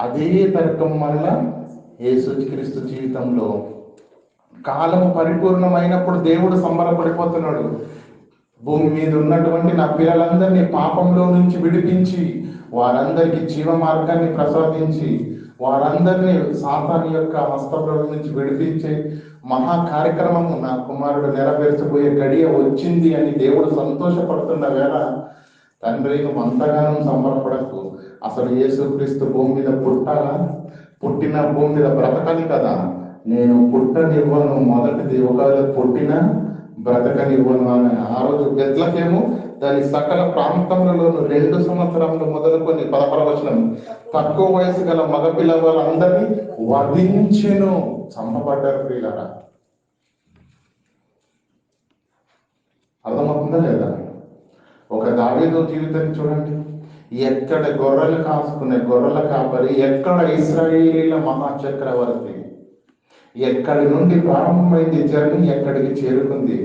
అదే తర్కం వల్ల యేసుక్రీస్తు జీవితంలో కాలము పరిపూర్ణమైనప్పుడు దేవుడు సంబరపడిపోతున్నాడు. భూమి మీద ఉన్నటువంటి నా పిల్లలందరినీ పాపంలో నుంచి విడిపించి వారందరికీ జీవ మార్గాన్ని ప్రసాదించి వారందరినీ సాతాను యొక్క హస్తంలో నుంచి విడిపించే మహా కార్యక్రమము నా కుమారుడు నెరవేర్చబోయే గడియ వచ్చింది అని దేవుడు సంతోషపడుతున్న వేళ తండ్రి నువ్వు అంతగానో సంబరపడకు. అసలు యేసుక్రీస్తు భూమి మీద పుట్టాలా? పుట్టిన భూమి మీద బ్రతకాలి కదా. నేను పుట్టనివ్వను, మొదటిది ఒకవేళ పుట్టినా బ్రతకనివ్వను అని ఆ రోజు బెత్లెహేము దాని సకల ప్రాంతములలోను 2 సంవత్సరములు మొదలుకొని 11వ వచనం తక్కువ వయసు గల మగపిల్ల వాళ్ళందరినీ వధించెను, చంపబడ్డారు. ప్రియులారా, అర్థమవుతుందా లేదా? ఒక దావీదు జీవితాన్ని చూడండి. ఎక్కడ గొర్రెలు కాసుకునే గొర్రెల కాపరి, ఎక్కడ ఇశ్రాయేలీల మహాచక్రవర్తి, ఎక్కడి నుండి ప్రారంభమైంది జర్నీ ఎక్కడికి చేరుకుంది.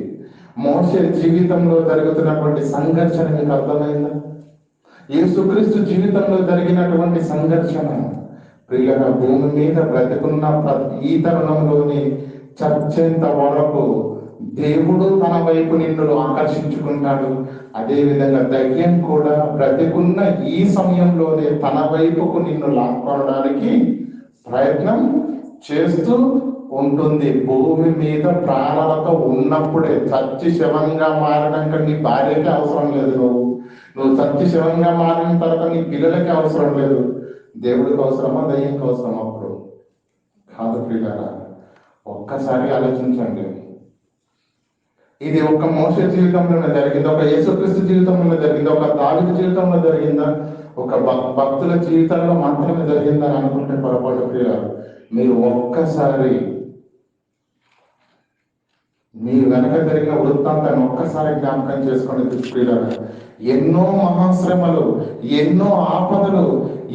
మోషే జీవితంలో జరుగుతున్నటువంటి సంఘర్షణ మీకు అర్థమైందా? యేసుక్రీస్తు జీవితంలో జరిగినటువంటి సంఘర్షణ ప్రియుల భూమి మీద బ్రతికున్న ఈ తరుణంలోని చచ్చేంత వరకు దేవుడు తన వైపు నిన్ను ఆకర్షించుకుంటాడు. అదేవిధంగా దయ్యం కూడా బ్రతికున్న ఈ సమయంలోనే తన వైపుకు నిన్ను లాక్కోవడానికి ప్రయత్నం చేస్తూ ఉంటుంది. భూమి మీద ప్రాణాలతో ఉన్నప్పుడే చచ్చి శవంగా మారడానికి నీ భార్యకి అవసరం లేదు. నువ్వు చచ్చి శవంగా మారిన తర్వాత నీ పిల్లలకి అవసరం లేదు. దేవుడికి అవసరమా, దయ్యంకి అవసరమా? అప్పుడు కాదు ప్రియులారా, ఒక్కసారి ఆలోచించండి. ఇది ఒక మోషే జీవితంలోనే జరిగింది, ఒక యేసుక్రీస్తు జీవితంలో జరిగింది, ఒక దావీదు జీవితంలో జరిగిందా, ఒక భక్తుల జీవితంలో మాత్రమే జరిగిందా అని అనుకుంటే పొరపాటు ప్రియులారా. మీరు ఒక్కసారి మీ వెనక జరిగిన వృత్తాంతాన్ని ఒక్కసారి జ్ఞాపకం చేసుకోండి ప్రియులారా. ఎన్నో మహాశ్రమలు, ఎన్నో ఆపదలు,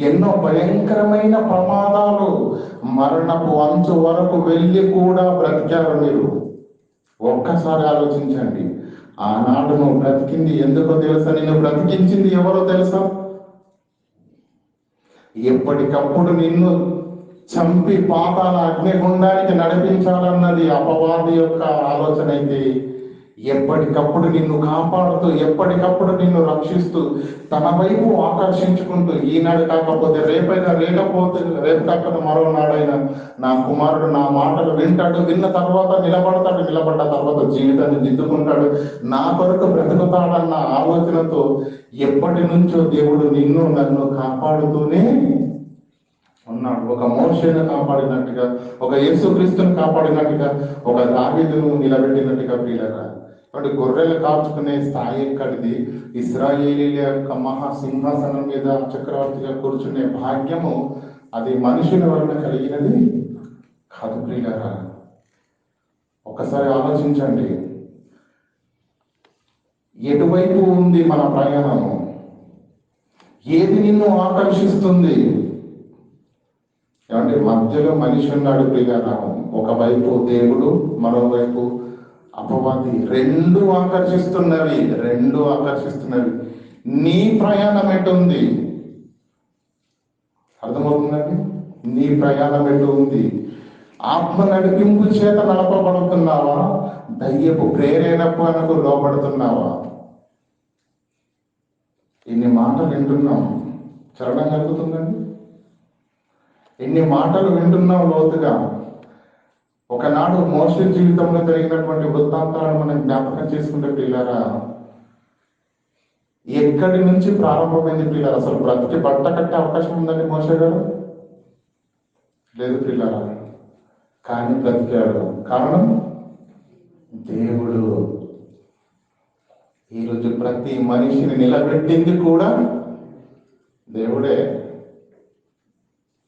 ఎన్నో భయంకరమైన ప్రమాదాలు, మరణపు అంచు వరకు వెళ్ళి కూడా బ్రతికారు మీరు. ఒక్కసారి ఆలోచించండి. ఆనాడు నువ్వు బ్రతికింది ఎందుకో తెలుసా? నిన్ను బ్రతికించింది ఎవరో తెలుసా? ఎప్పటికప్పుడు నిన్ను చంపి పాతాల అగ్నిగుండానికి నడిపించాలన్నది అపవాది యొక్క ఆలోచన అయితే, ఎప్పటికప్పుడు నిన్ను కాపాడుతూ, ఎప్పటికప్పుడు నిన్ను రక్షిస్తూ, తన వైపు ఆకర్షించుకుంటూ, ఈనాడు కాకపోతే రేపైనా, రేపు కాకపోతే మరో నాడైనా నా కుమారుడు నా మాటలు వింటాడు, విన్న తర్వాత నిలబడతాడు, నిలబడ్డ తర్వాత జీవితాన్ని దిద్దుకుంటాడు, నా కొరకు బ్రతుకుతాడన్న ఆలోచనతో ఎప్పటి నుంచో దేవుడు నిన్ను నన్ను కాపాడుతూనే ఉన్నాడు. ఒక మోషేను కాపాడినట్టుగా, ఒక యేసుక్రీస్తును కాపాడినట్టుగా, ఒక దావీదును నిలబెట్టినట్టుగా ప్రియులారా. కాబట్టి గొర్రెలు కాచుకునే స్థాయి ఎక్కడిది? ఇశ్రాయేలీల యొక్క మహాసింహాసనం మీద చక్రవర్తిగా కూర్చునే భాగ్యము అది మనుషుల వలన కలిగినది కాదు ప్రియులారా. ఒకసారి ఆలోచించండి, ఎటువైపు ఉంది మన ప్రయాణము? ఏది నిన్ను ఆకర్షిస్తుంది? ఏమంటే మధ్యలో మనిషి ఉన్నాడు ప్రియులారా. ఒకవైపు దేవుడు, మరోవైపు అపవాది. రెండు ఆకర్షిస్తున్నవి. నీ ప్రయాణం ఎటుంది? అర్థమవుతుందండి? నీ ప్రయాణం ఎటు ఉంది? ఆత్మ నడిపింపు చేత నడపబడుతున్నావా? దయ్యపు ప్రేరేపణకు లోపడుతున్నావా? ఇన్ని మాటలు వింటున్నాం, చరణం కలుగుతుందండి. ఇన్ని మాటలు వింటున్నాం లోతుగా. ఒకనాడు మోషే జీవితంలో జరిగినటువంటి వృత్తాంతాలను మనం జ్ఞాపకం చేసుకుంటే పిల్లరా, ఎక్కడి నుంచి ప్రారంభమైంది పిల్లరా? అసలు బ్రతికి బట్ట కట్టే అవకాశం ఉందండి మోషే గారు? లేదు పిల్లరా. కానీ బ్రతికాడు. కారణం దేవుడు. ఈరోజు ప్రతి మనిషిని నిలబెట్టింది కూడా దేవుడే.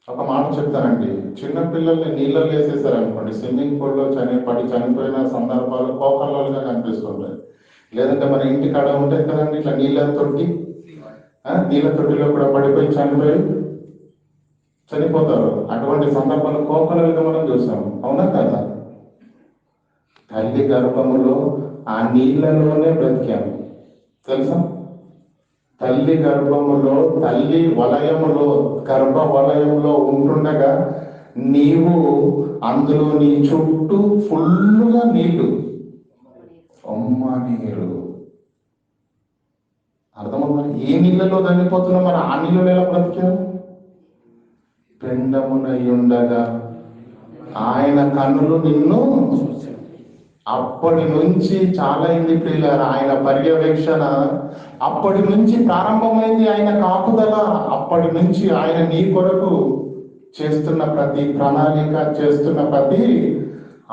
ఒక మాట చెప్తానండి, చిన్న పిల్లల్ని నీళ్ళలో వేసేసారు అనుకోండి, స్విమ్మింగ్ పూల్లో చనిపోయిన సందర్భాలు కోకల్లోగా కనిపిస్తుంటాయి. లేదంటే మన ఇంటి కాడ ఉంటాయి కదండి ఇట్లా నీళ్ళ తొట్టిలో కూడా పడిపోయి చనిపోతారు. అటువంటి సందర్భాలు కోకలుగా మనం చూసాము. అవునా కదా? తల్లి గర్భములో ఆ నీళ్ళలోనే బ్రతికాము, తెలుసా? తల్లి గర్భములో, తల్లి వలయములో, గర్భ వలయంలో ఉంటుండగా నీవు అందులో నీ చుట్టూ ఫుల్లుగా నీళ్లు, అమ్మ నీరు. అర్థమవుతుంది? ఏ నీళ్ళలో చనిపోతున్నావు, మరి ఆ నీళ్ళు ఎలా బ్రతికావు? పెండమునై ఉండగా ఆయన కన్నులు నిన్ను. అప్పటి నుంచి చాలా అయింది పిల్లలు. ఆయన పర్యవేక్షణ అప్పటి నుంచి ప్రారంభమైంది. ఆయన కాపుదల అప్పటి నుంచి. ఆయన నీ కొరకు చేస్తున్న ప్రతి ప్రణాళిక, చేస్తున్న ప్రతి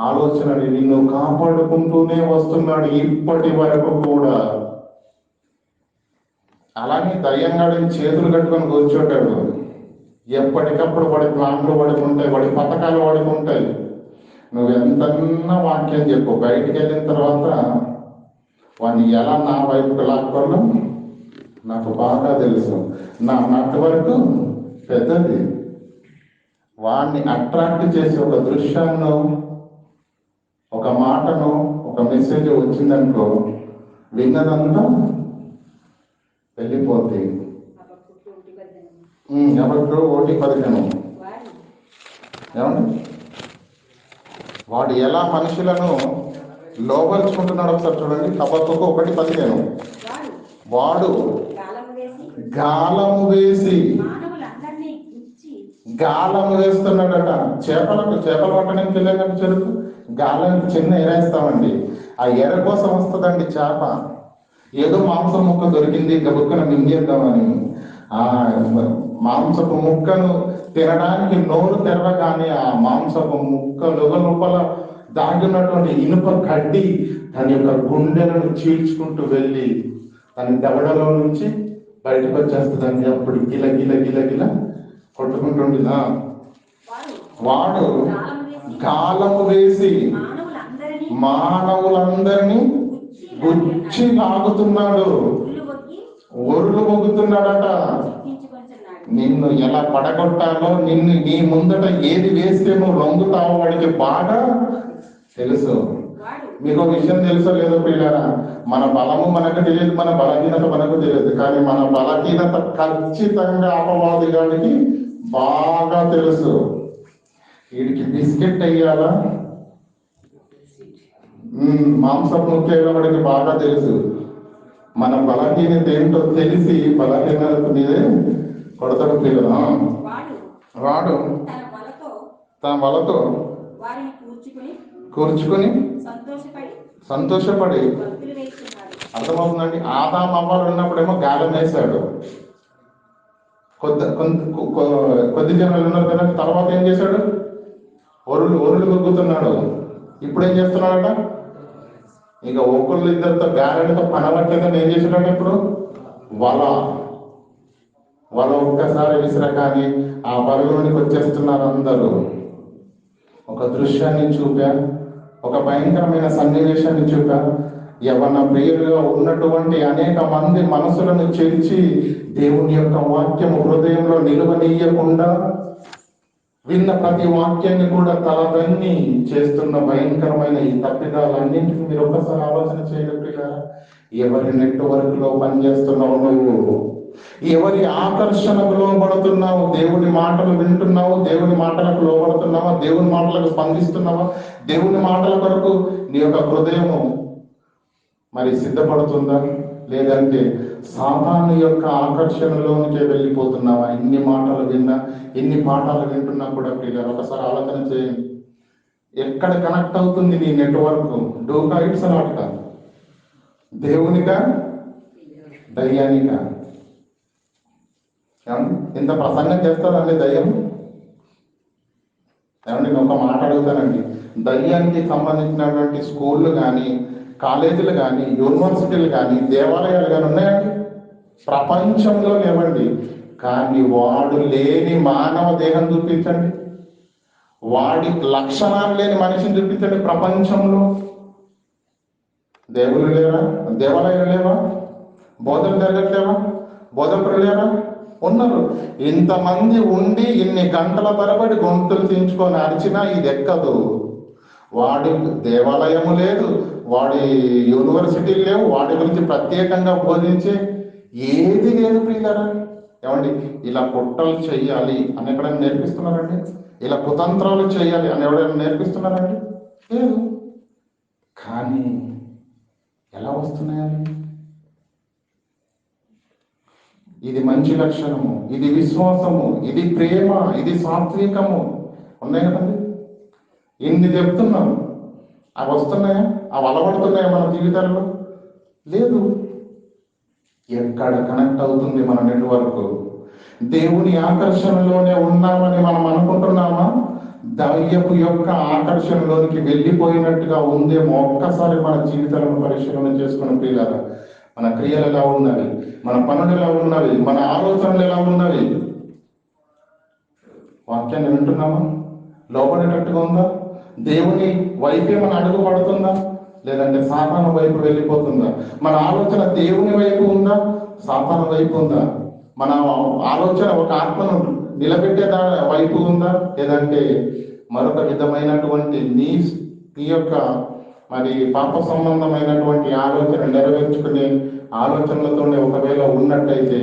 ఆలోచనని నిన్ను కాపాడుకుంటూనే వస్తున్నాడు ఇప్పటి వరకు కూడా. అలాగే దయ్యంగాడిని చేతులు కట్టుకొని కూర్చోటాడు. ఎప్పటికప్పుడు వాడి ప్లాన్లు వాడికి ఉంటాయి, వాడి పథకాలు వాడికి ఉంటాయి. నువ్వు ఎంతన్నా వాక్యం చెప్పు, బయటికి వెళ్ళిన తర్వాత వాడిని ఎలా నా వైపుకి లాక్కోవడం నాకు బాగా తెలుసు. నా నెట్వర్క్ పెద్దది. వాడిని అట్రాక్ట్ చేసి ఒక దృశ్యాన్ని, ఒక మాటను, ఒక మెసేజ్ వచ్చిందనుకో, విన్నదంతా వెళ్ళిపోద్ది. ఎవరు 1:15 ఏమండి? వాడు ఎలా మనుషులను లోపరుచుకుంటున్నాడు ఒకసారి చూడండి. హబక్కూకు 1:15 వాడు గాలము వేసి గాలము వేస్తున్నాడట. చేపలు పట్టడానికి వెళ్ళాక చెరుకు గాలానికి చిన్న ఎర వేస్తామండి. ఆ ఎర కోసం వస్తుందండి చేప. ఏదో మాంసం ముక్క దొరికింది, గబుక్కను మింగేద్దామని ఆ మాంసపు ముక్కను తినడానికి నోరు తెరవగానే ఆ మాంసపు ముక్క లోపల దాగినటువంటి ఇనుప కడ్డి తన యొక్క గుండెలను చీల్చుకుంటూ వెళ్ళి తన దవడలో నుంచి బయటకు వచ్చేస్తుందండి. అప్పుడు గిల గిల గిల గిల కొట్టుకుంటుంది. వాడు గాలము వేసి మానవులందరినీ గుచ్చి లాగుతున్నాడు, ఒరులు మొగుతున్నాడట. నిన్ను ఎలా పడగొట్టాలో, నీ ముందట ఏది వేస్తే నువ్వు లొంగుతావో వాడికి బాగా తెలుసు. మీకు విషయం తెలుసో లేదో పిల్లరా, మన బలము మనకు తెలియదు, మన బలహీనత మనకు తెలియదు. కానీ మన బలహీనత ఖచ్చితంగా అపవాది గాడికి బాగా తెలుసు. వీడికి బిస్కెట్ అయ్యాలా, మాంసం ముఖ్యంగా వాడికి బాగా తెలుసు. మన బలహీనత ఏంటో తెలిసి బలహీనత మీదే కొడతాడు పిల్లలు. వాడు తన బలతో కూర్చుకొని సంతోషపడి అర్థమవుతుందండి. ఆదాము అవ్వలు ఉన్నప్పుడేమో గాలం వేశాడు. కొద్ది జనాలు ఉన్నారు కదా, తర్వాత ఏం చేశాడు? ఒరులు గొగ్గుతున్నాడు. ఇప్పుడు ఏం చేస్తున్నాడట? ఇక ఒకళ్ళు ఇద్దరితో గారెలతో పనవట్లేదని ఏం చేశాడట? ఇప్పుడు వల ఒక్కసారి విసిరగానే ఆ వలలోనికి వచ్చేస్తున్నారు అందరూ. ఒక దృశ్యాన్ని చూపా, ఒక భయంకరమైన సన్నివేశాన్ని చూపా. యవ్వన ప్రియులుగా ఉన్నటువంటి అనేక మంది మనసులను చేర్చి దేవుని యొక్క వాక్యము హృదయంలో నిలువనీయకుండా విన్న ప్రతి వాక్యాన్ని కూడా తలవన్నీ చేస్తున్న భయంకరమైన ఈ తప్పిదాలన్నింటినీ మీరు ఒకసారి ఆలోచన చేయగలిగారా? ఎవరి నెట్వర్క్ లో పనిచేస్తున్నావు నువ్వు? ఎవరి ఆకర్షణకు లోబడుతున్నావు? దేవుని మాటలు వింటున్నావు, దేవుని మాటలకు లోబడుతున్నావా? దేవుని మాటలకు స్పందిస్తున్నావా? దేవుని మాటల కొరకు నీ యొక్క హృదయము మరి సిద్ధపడుతుందా? లేదంటే సాతాను యొక్క ఆకర్షణలోనికే వెళ్ళిపోతున్నావా? ఇన్ని మాటలు విన్నా, ఎన్ని పాఠాలు వింటున్నా కూడా ప్రియులారా ఒకసారి ఆలోచన చేయండి. ఎక్కడ కనెక్ట్ అవుతుంది నీ నెట్వర్క్? డోకా ఇట్స్ నాట్ దేవునికా దయ్యానికా? ఇంత ప్రసంగం చేస్తారండి దయ్యం? ఏమండి నేను ఒక మాట అడుగుతానండి, దయ్యానికి సంబంధించినటువంటి స్కూళ్ళు కానీ, కాలేజీలు కానీ, యూనివర్సిటీలు కానీ, దేవాలయాలు కానీ ఉన్నాయండి? ప్రపంచంలో లేవండి. కానీ వాడు లేని మానవ దేహం చూపించండి, వాడి లక్షణాలు లేని మనిషిని చూపించండి ప్రపంచంలో. దేవుళ్ళు లేరా? దేవాలయాలు లేవా? బోధలు జరగట్లేవా? బోధకులు లేరా? ఉన్నారు. ఇంతమంది ఉండి ఇన్ని గంటల తరబడి గొంతులు తెంచుకొని అరిచినా ఇది ఎక్కదు. వాడి దేవాలయము లేదు, వాడి యూనివర్సిటీలు లేవు, వాడి గురించి ప్రత్యేకంగా బోధించే ఏది లేదు ప్రియులారా. ఏమండి ఇలా కుట్రలు చెయ్యాలి అని ఎక్కడైనా నేర్పిస్తున్నారండి? ఇలా కుతంత్రాలు చేయాలి అని ఎవరైనా నేర్పిస్తున్నారండి? లేదు. కానీ ఎలా వస్తున్నాయండి? ఇది మంచి లక్షణము, ఇది విశ్వాసము, ఇది ప్రేమ, ఇది సాత్వికము ఉన్నాయి కదండి. ఇన్ని చెప్తున్నాం, అవి వస్తున్నాయా? అవి అలవడుతున్నాయా మన జీవితాల్లో? లేదు. ఎక్కడ కనెక్ట్ అవుతుంది మన నెట్వర్క్? దేవుని ఆకర్షణలోనే ఉన్నామని మనం అనుకుంటున్నామా? దయ్యపు యొక్క ఆకర్షణలోనికి వెళ్ళిపోయినట్టుగా ఉందేమో ఒక్కసారి మన జీవితాలను పరిశీలన చేసుకుని ప్రియులారా. మన క్రియలు ఎలా ఉన్నవి, మన పనులు ఎలా ఉన్నవి, మన ఆలోచనలు ఎలా ఉన్నవి? వాక్యాన్ని వింటున్నామా? లోపడేటట్టుగా ఉందా? దేవుని వైపే మన అడుగు పడుతుందా? లేదంటే సాతాను వైపు వెళ్ళిపోతుందా? మన ఆలోచన దేవుని వైపు ఉందా, సాతాను వైపు ఉందా? మన ఆలోచన ఒక ఆత్మను నిలబెట్టే వైపు ఉందా, లేదంటే మరొక విధమైనటువంటి నీ యొక్క మరి పాప సంబంధమైనటువంటి ఆలోచన నెరవేర్చుకునే ఆలోచనలతోనే ఒకవేళ ఉన్నట్టయితే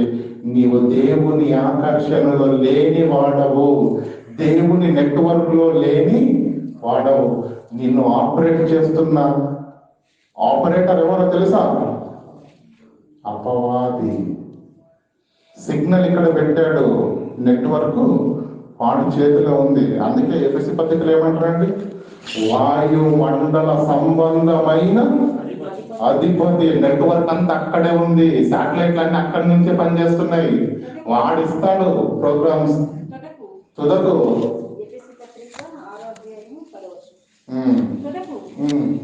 నీవు దేవుని ఆకర్షణలో లేని వాడవు, దేవుని నెట్వర్క్ లో లేని వాడవు. నిన్ను ఆపరేట్ చేస్తున్న ఆపరేటర్ ఎవరో తెలుసా? అపవాది. సిగ్నల్ ఇక్కడ పెట్టాడు, నెట్వర్క్ వాడి చేతిలో ఉంది. అందుకే ఎఫెసీ పత్రికలు ఏమంటారండి? వాయుమండల సంబంధమైన అధిపతి. నెట్వర్క్ అంతా అక్కడే ఉంది, శాటిలైట్లు అన్ని అక్కడి నుంచే పనిచేస్తున్నాయి. వాడిస్తాడు ప్రోగ్రామ్స్. తుదకు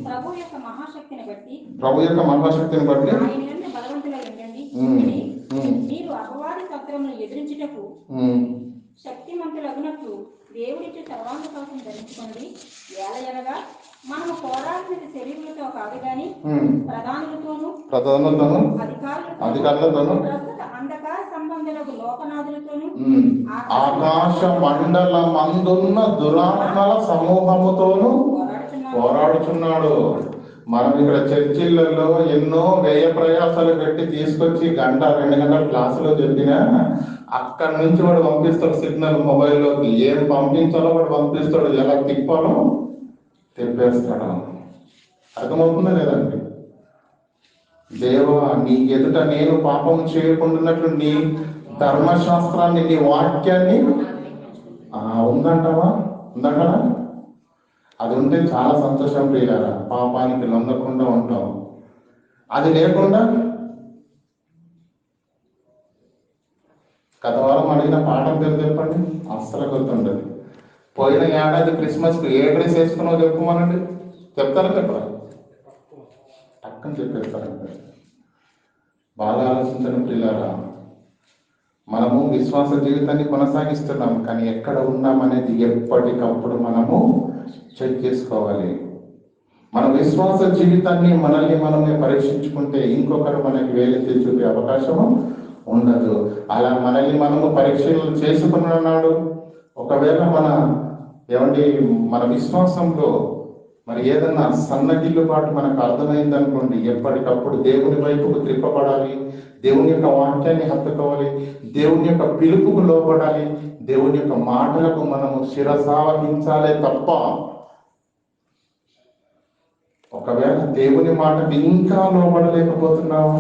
ప్రభు యొక్క మహాశక్తిని బట్టి మీరు అపవాది తత్వమును ఎదిరించుటకు శక్తిమంతులగునట్లు దేవుడిచ్చే సర్వాంగ కవచం ధరించుకోండి. ఏలయనగా మనము పోరాడినది శరీరులతో కాదు గాని ప్రధానులతోనూ అధికారులతోనూ అంధకార సంబంధులకు లోకనాథులతోనూ ఆకాశ మండల మందున్న దురాత్మల సమూహముతోనూ పోరాడుచున్నాడు. మనం ఇక్కడ చర్చిలలో ఎన్నో వ్యయ ప్రయాసాలు పెట్టి తీసుకొచ్చి 1-2 గంటల క్లాసులో చెప్పినా అక్కడి నుంచి వాడు పంపిస్తాడు సిగ్నల్ మొబైల్లోకి. ఏం పంపించాలో వాడు పంపిస్తాడు, ఎలా తిప్పాలో తిప్పేస్తాడు. అర్థమవుతుందా లేదండి? దేవా నీ ఎదుట నేను పాపం చేయకుండాన్నట్లు నీ ధర్మశాస్త్రాన్ని, నీ వాక్యాన్ని ఉందంటావా? ఉందంటారా? అది ఉంటే చాలా సంతోషం ప్రియులారా. పాపానికి లొంగకుండా ఉంటాం. అది లేకుండా గత వారం అడిగిన పాఠం పేరు చెప్పండి, అస్సలు గుర్తుండదు. పోయిన ఏడాది క్రిస్మస్కి ఏ డ్రెస్ వేసుకున్నావు చెప్పుకోమనండి. చెప్తారా చెప్పరా? టక్కని చెప్పేస్తారంటే. బాగా ఆలోచించండి ప్రియులారా. మనము విశ్వాస జీవితాన్ని కొనసాగిస్తున్నాం, కానీ ఎక్కడ ఉన్నామనేది ఎప్పటికప్పుడు మనము చెక్ చేసుకోవాలి. మన విశ్వాస జీవితాన్ని మనల్ని మనమే పరీక్షించుకుంటే ఇంకొకరు మనకి వేలెత్తి చూపే అవకాశము ఉండదు. అలా మనల్ని మనము పరీక్షలు చేసుకున్నాడు ఒకవేళ మన విశ్వాసంలో మరి ఏదన్నా సన్నగిల్లుబాటు మనకు అర్థమైంది అనుకోండి, ఎప్పటికప్పుడు దేవుని వైపుకు త్రిప్పబడాలి, దేవుని యొక్క వాక్యాన్ని హత్తుకోవాలి, దేవుని యొక్క పిలుపుకు లోపడాలి, దేవుని యొక్క మాటలకు మనము శిరసావహించాలే తప్ప, ఒకవేళ దేవుని మాటకు ఇంకా లోబడలేకపోతున్నావా,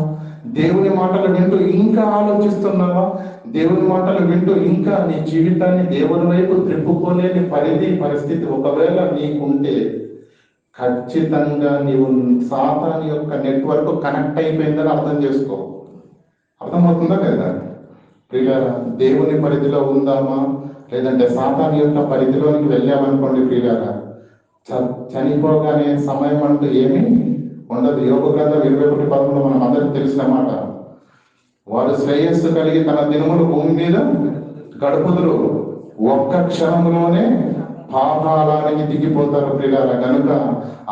దేవుని మాటలు వింటూ ఇంకా ఆలోచిస్తున్నావా, దేవుని మాటలు వింటూ ఇంకా నీ జీవితాన్ని దేవుని వైపు త్రిప్పుకోలేని పరిస్థితి ఒకవేళ నీకుంటే ఖచ్చితంగా నీవు సాతాను యొక్క నెట్వర్క్ కనెక్ట్ అయిపోయిందని అర్థం చేసుకో. అర్థమవుతుందా లేదా? ప్రియులారా, దేవుని పరిధిలో ఉందామా లేదంటే సాతాను యొక్క పరిధిలోనికి వెళ్ళామనుకోండి ప్రియులారా, చనిపోగానే సమయం అంటూ ఏమీ ఉండదు. యోగ గ్రంథం 21:11 మనం అందరికి తెలిసిన మాట. వారు శ్రేయస్సు కలిగి తన దినములు భూమి మీద గడుపుదురు, ఒక్క క్షణంలోనే పాతాళానికి దిగిపోతారు ప్రియులారా. కనుక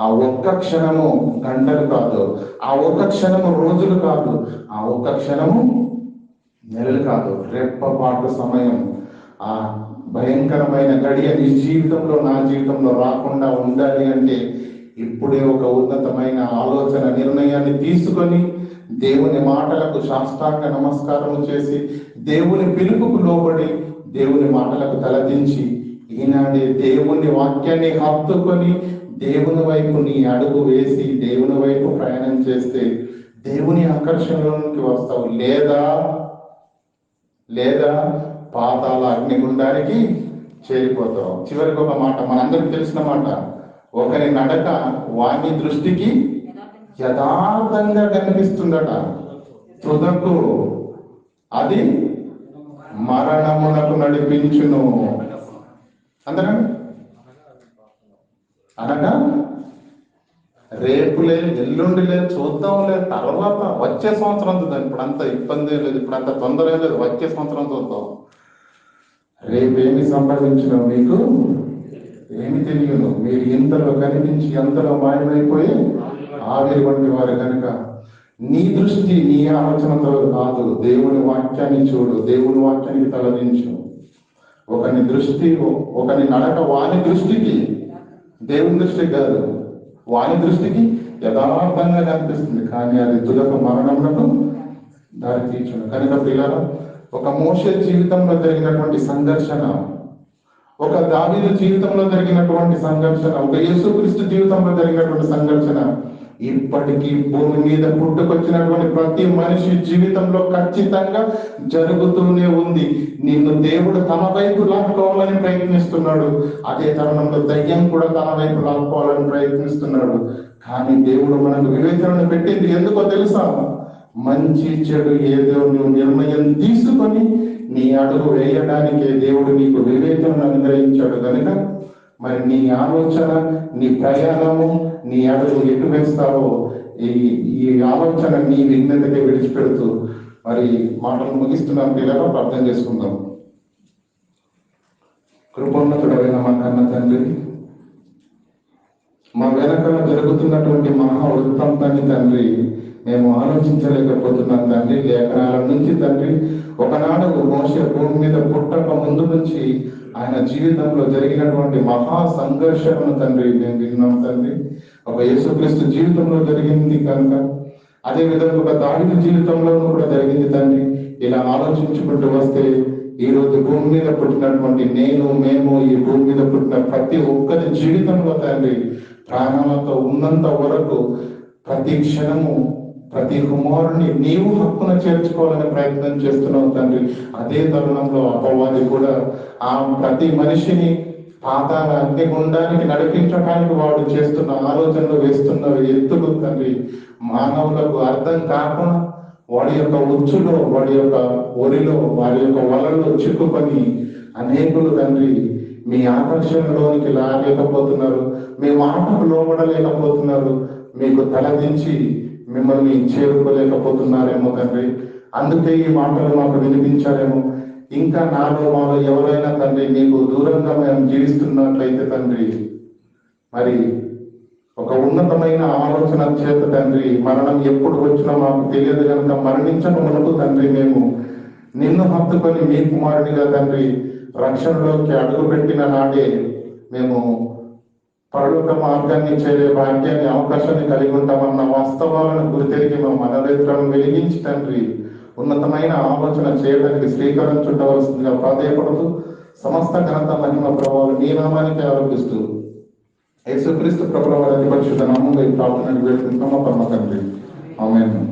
ఆ ఒక్క క్షణము గంటలు కాదు, ఆ ఒక్క క్షణము రోజులు కాదు, ఆ ఒక్క క్షణము నెలలు కాదు, రెప్పపాటు సమయం. ఆ భయంకరమైన గడియ నీ జీవితంలో నా జీవితంలో రాకుండా ఉండాలి అంటే ఇప్పుడే ఒక ఉన్నతమైన ఆలోచన నిర్ణయాన్ని తీసుకొని దేవుని మాటలకు సాష్టాంగ నమస్కారం చేసి దేవుని పిలుపుకు లోబడి దేవుని మాటలకు తలదించి ఈనాడే దేవుని వాక్యాన్ని హత్తుకొని దేవుని వైపు నీ అడుగు వేసి దేవుని వైపు ప్రయాణం చేస్తే దేవుని ఆకర్షణలోనికి వస్తావు. లేదా పాతాళ అగ్నిగుండానికి చేరిపోతావు. చివరికి ఒక మాట మనందరికి తెలిసిన మాట, ఒకరి నడక వాని దృష్టికి యథార్థంగా కనిపిస్తుందట, తుదకు అది మరణమునకు నడిపించును. అందరం అనగా రేపులే ఎల్లుండిలే చూద్దాంలే తర్వాత వచ్చే సంవత్సరం చూద్దాం, ఇప్పుడు అంత ఇబ్బంది లేదు, ఇప్పుడు అంత తొందర లేదు, వచ్చే సంవత్సరం చూద్దాం. రేపేమి సంపాదించిన మీకు ఏమి తెలియదు, మీరు ఇంతలో కనిపించి ఎంతలో మాయమైపోయి ఆవిరి వంటి వారు. కనుక నీ దృష్టి నీ ఆలోచనతో కాదు, దేవుని వాక్యాన్ని చూడు, దేవుని వాక్యానికి తలదించు. ఒకని నడక వాని దృష్టికి, దేవుని దృష్టికి కాదు, వాని దృష్టికి యథార్థంగా కనిపిస్తుంది, కానీ అది తుదకు మరణములకు దారి తీర్చును. కనుక పిల్లలు, ఒక మోషే జీవితంలో జరిగినటువంటి సంఘర్షణ, ఒక దావీదు జీవితంలో జరిగినటువంటి సంఘర్షణ, ఒక యేసుక్రీస్తు జీవితంలో జరిగినటువంటి సంఘర్షణ ఇప్పటికీ భూమి మీద పుట్టుకొచ్చినటువంటి ప్రతి మనిషి జీవితంలో ఖచ్చితంగా జరుగుతూనే ఉంది. నిన్ను దేవుడు తన వైపు లాక్కోవాలని ప్రయత్నిస్తున్నాడు, అదే తరుణంలో దయ్యం కూడా తన వైపు లాక్కోవాలని ప్రయత్నిస్తున్నాడు. కానీ దేవుడు మనకు వివేచనను పెట్టింది ఎందుకో తెలుసా? మంచి చెడు ఏదో నువ్వు నిర్ణయం తీసుకొని నీ అడుగు వేయడానికే దేవుడు నీకు వివేచనను అనుగ్రహించాడు. కనుక మరి నీ ఆలోచన, నీ ప్రయాణము, నీ అడుగు ఎటు వేస్తావో ఈ ఆలోచన నీ విఘ్నతకే విడిచిపెడుతూ మరి మాటలు ముగిస్తున్నాం. పిల్లలు ప్రార్థన చేసుకుందాం. కృపోన్నతుడైన మా కన్న తండ్రి, మా వెనకాల జరుగుతున్నటువంటి మహా వృత్తాంతాన్ని తండ్రి మేము ఆలోచించలేకపోతున్నాం తండ్రి. లేఖనాల నుంచి తండ్రి, ఒకనాడు మోషే భూమి మీద పుట్టక ముందు నుంచి ఆయన జీవితంలో జరిగినటువంటి మహా సంఘర్షణను తండ్రి మేము విన్నాం తండ్రి. ఒక యేసుక్రీస్తు జీవితంలో జరిగింది కనుక అదే విధంగా ఒక దావీదు జీవితంలో కూడా జరిగింది తండ్రి. ఇలా ఆలోచించుకుంటూ వస్తే ఈ రోజు భూమి మీద పుట్టినటువంటి మేము ఈ భూమి మీద పుట్టిన ప్రతి ఒక్కరి జీవితంలో తండ్రి ప్రాణాలతో ఉన్నంత వరకు ప్రతి క్షణము ప్రతి కుమారుని నీవు హక్కున చేర్చుకోవాలని ప్రయత్నం చేస్తున్నావు తండ్రి. అదే తరుణంలో అపవాది కూడా ఆ ప్రతి మనిషిని పాతాళ అగ్నిగుండానికి నడిపించడానికి వాడు చేస్తున్న ఆలోచనలు, వేస్తున్న ఎత్తులు తండ్రి మానవులకు అర్థం కాకుండా వాడి యొక్క ఉచ్చులో, వాడి యొక్క ఒరిలో, వారి యొక్క వలలో చిక్కుకొని అనేకులు తండ్రి మీ ఆకర్షణలోనికి లాగలేకపోతున్నారు, మీ మాటకు లోబడలేకపోతున్నారు, మీకు తలదించి మిమ్మల్ని చేరుకోలేకపోతున్నారేమో తండ్రి. అందుకే ఈ మాటలు మాకు వినిపించారేమో. ఇంకా నాలో మాలో ఎవరైనా తండ్రి మీకు దూరంగా మేము జీవిస్తున్నట్లయితే తండ్రి, మరి ఒక ఉన్నతమైన ఆలోచన చేత తండ్రి మరణం ఎప్పుడు వచ్చినా మాకు తెలియదు కనుక మరణించక మునుపు తండ్రి మేము నిన్ను హత్తుకొని మీ కుమారుడిగా తండ్రి రక్షణలోకి అడుగుపెట్టిన నాడే మేము పరలోక మార్గాన్ని చేరే భాగ్యాన్ని అవకాశాన్ని కలిగి ఉంటామన్న వాస్తవాలను గురితెరిగి మేము మనరేత్రం వెలిగించి తండ్రి ఉన్నతమైన ఆలోచన చేయడానికి శ్రీకారం చుట్టవలసిందిగా ప్రాధేయపడుతూ సమస్త ఘనత మహిమ ప్రభావాలు నీ నామానికి ఆరోపిస్తూ యేసుక్రీస్తు ప్రభుల వారి పరిశుద్ధ నామంలో ఈ ప్రార్థనలు వేడుకుంటున్నాము పరమ తండ్రి ఆమేన్.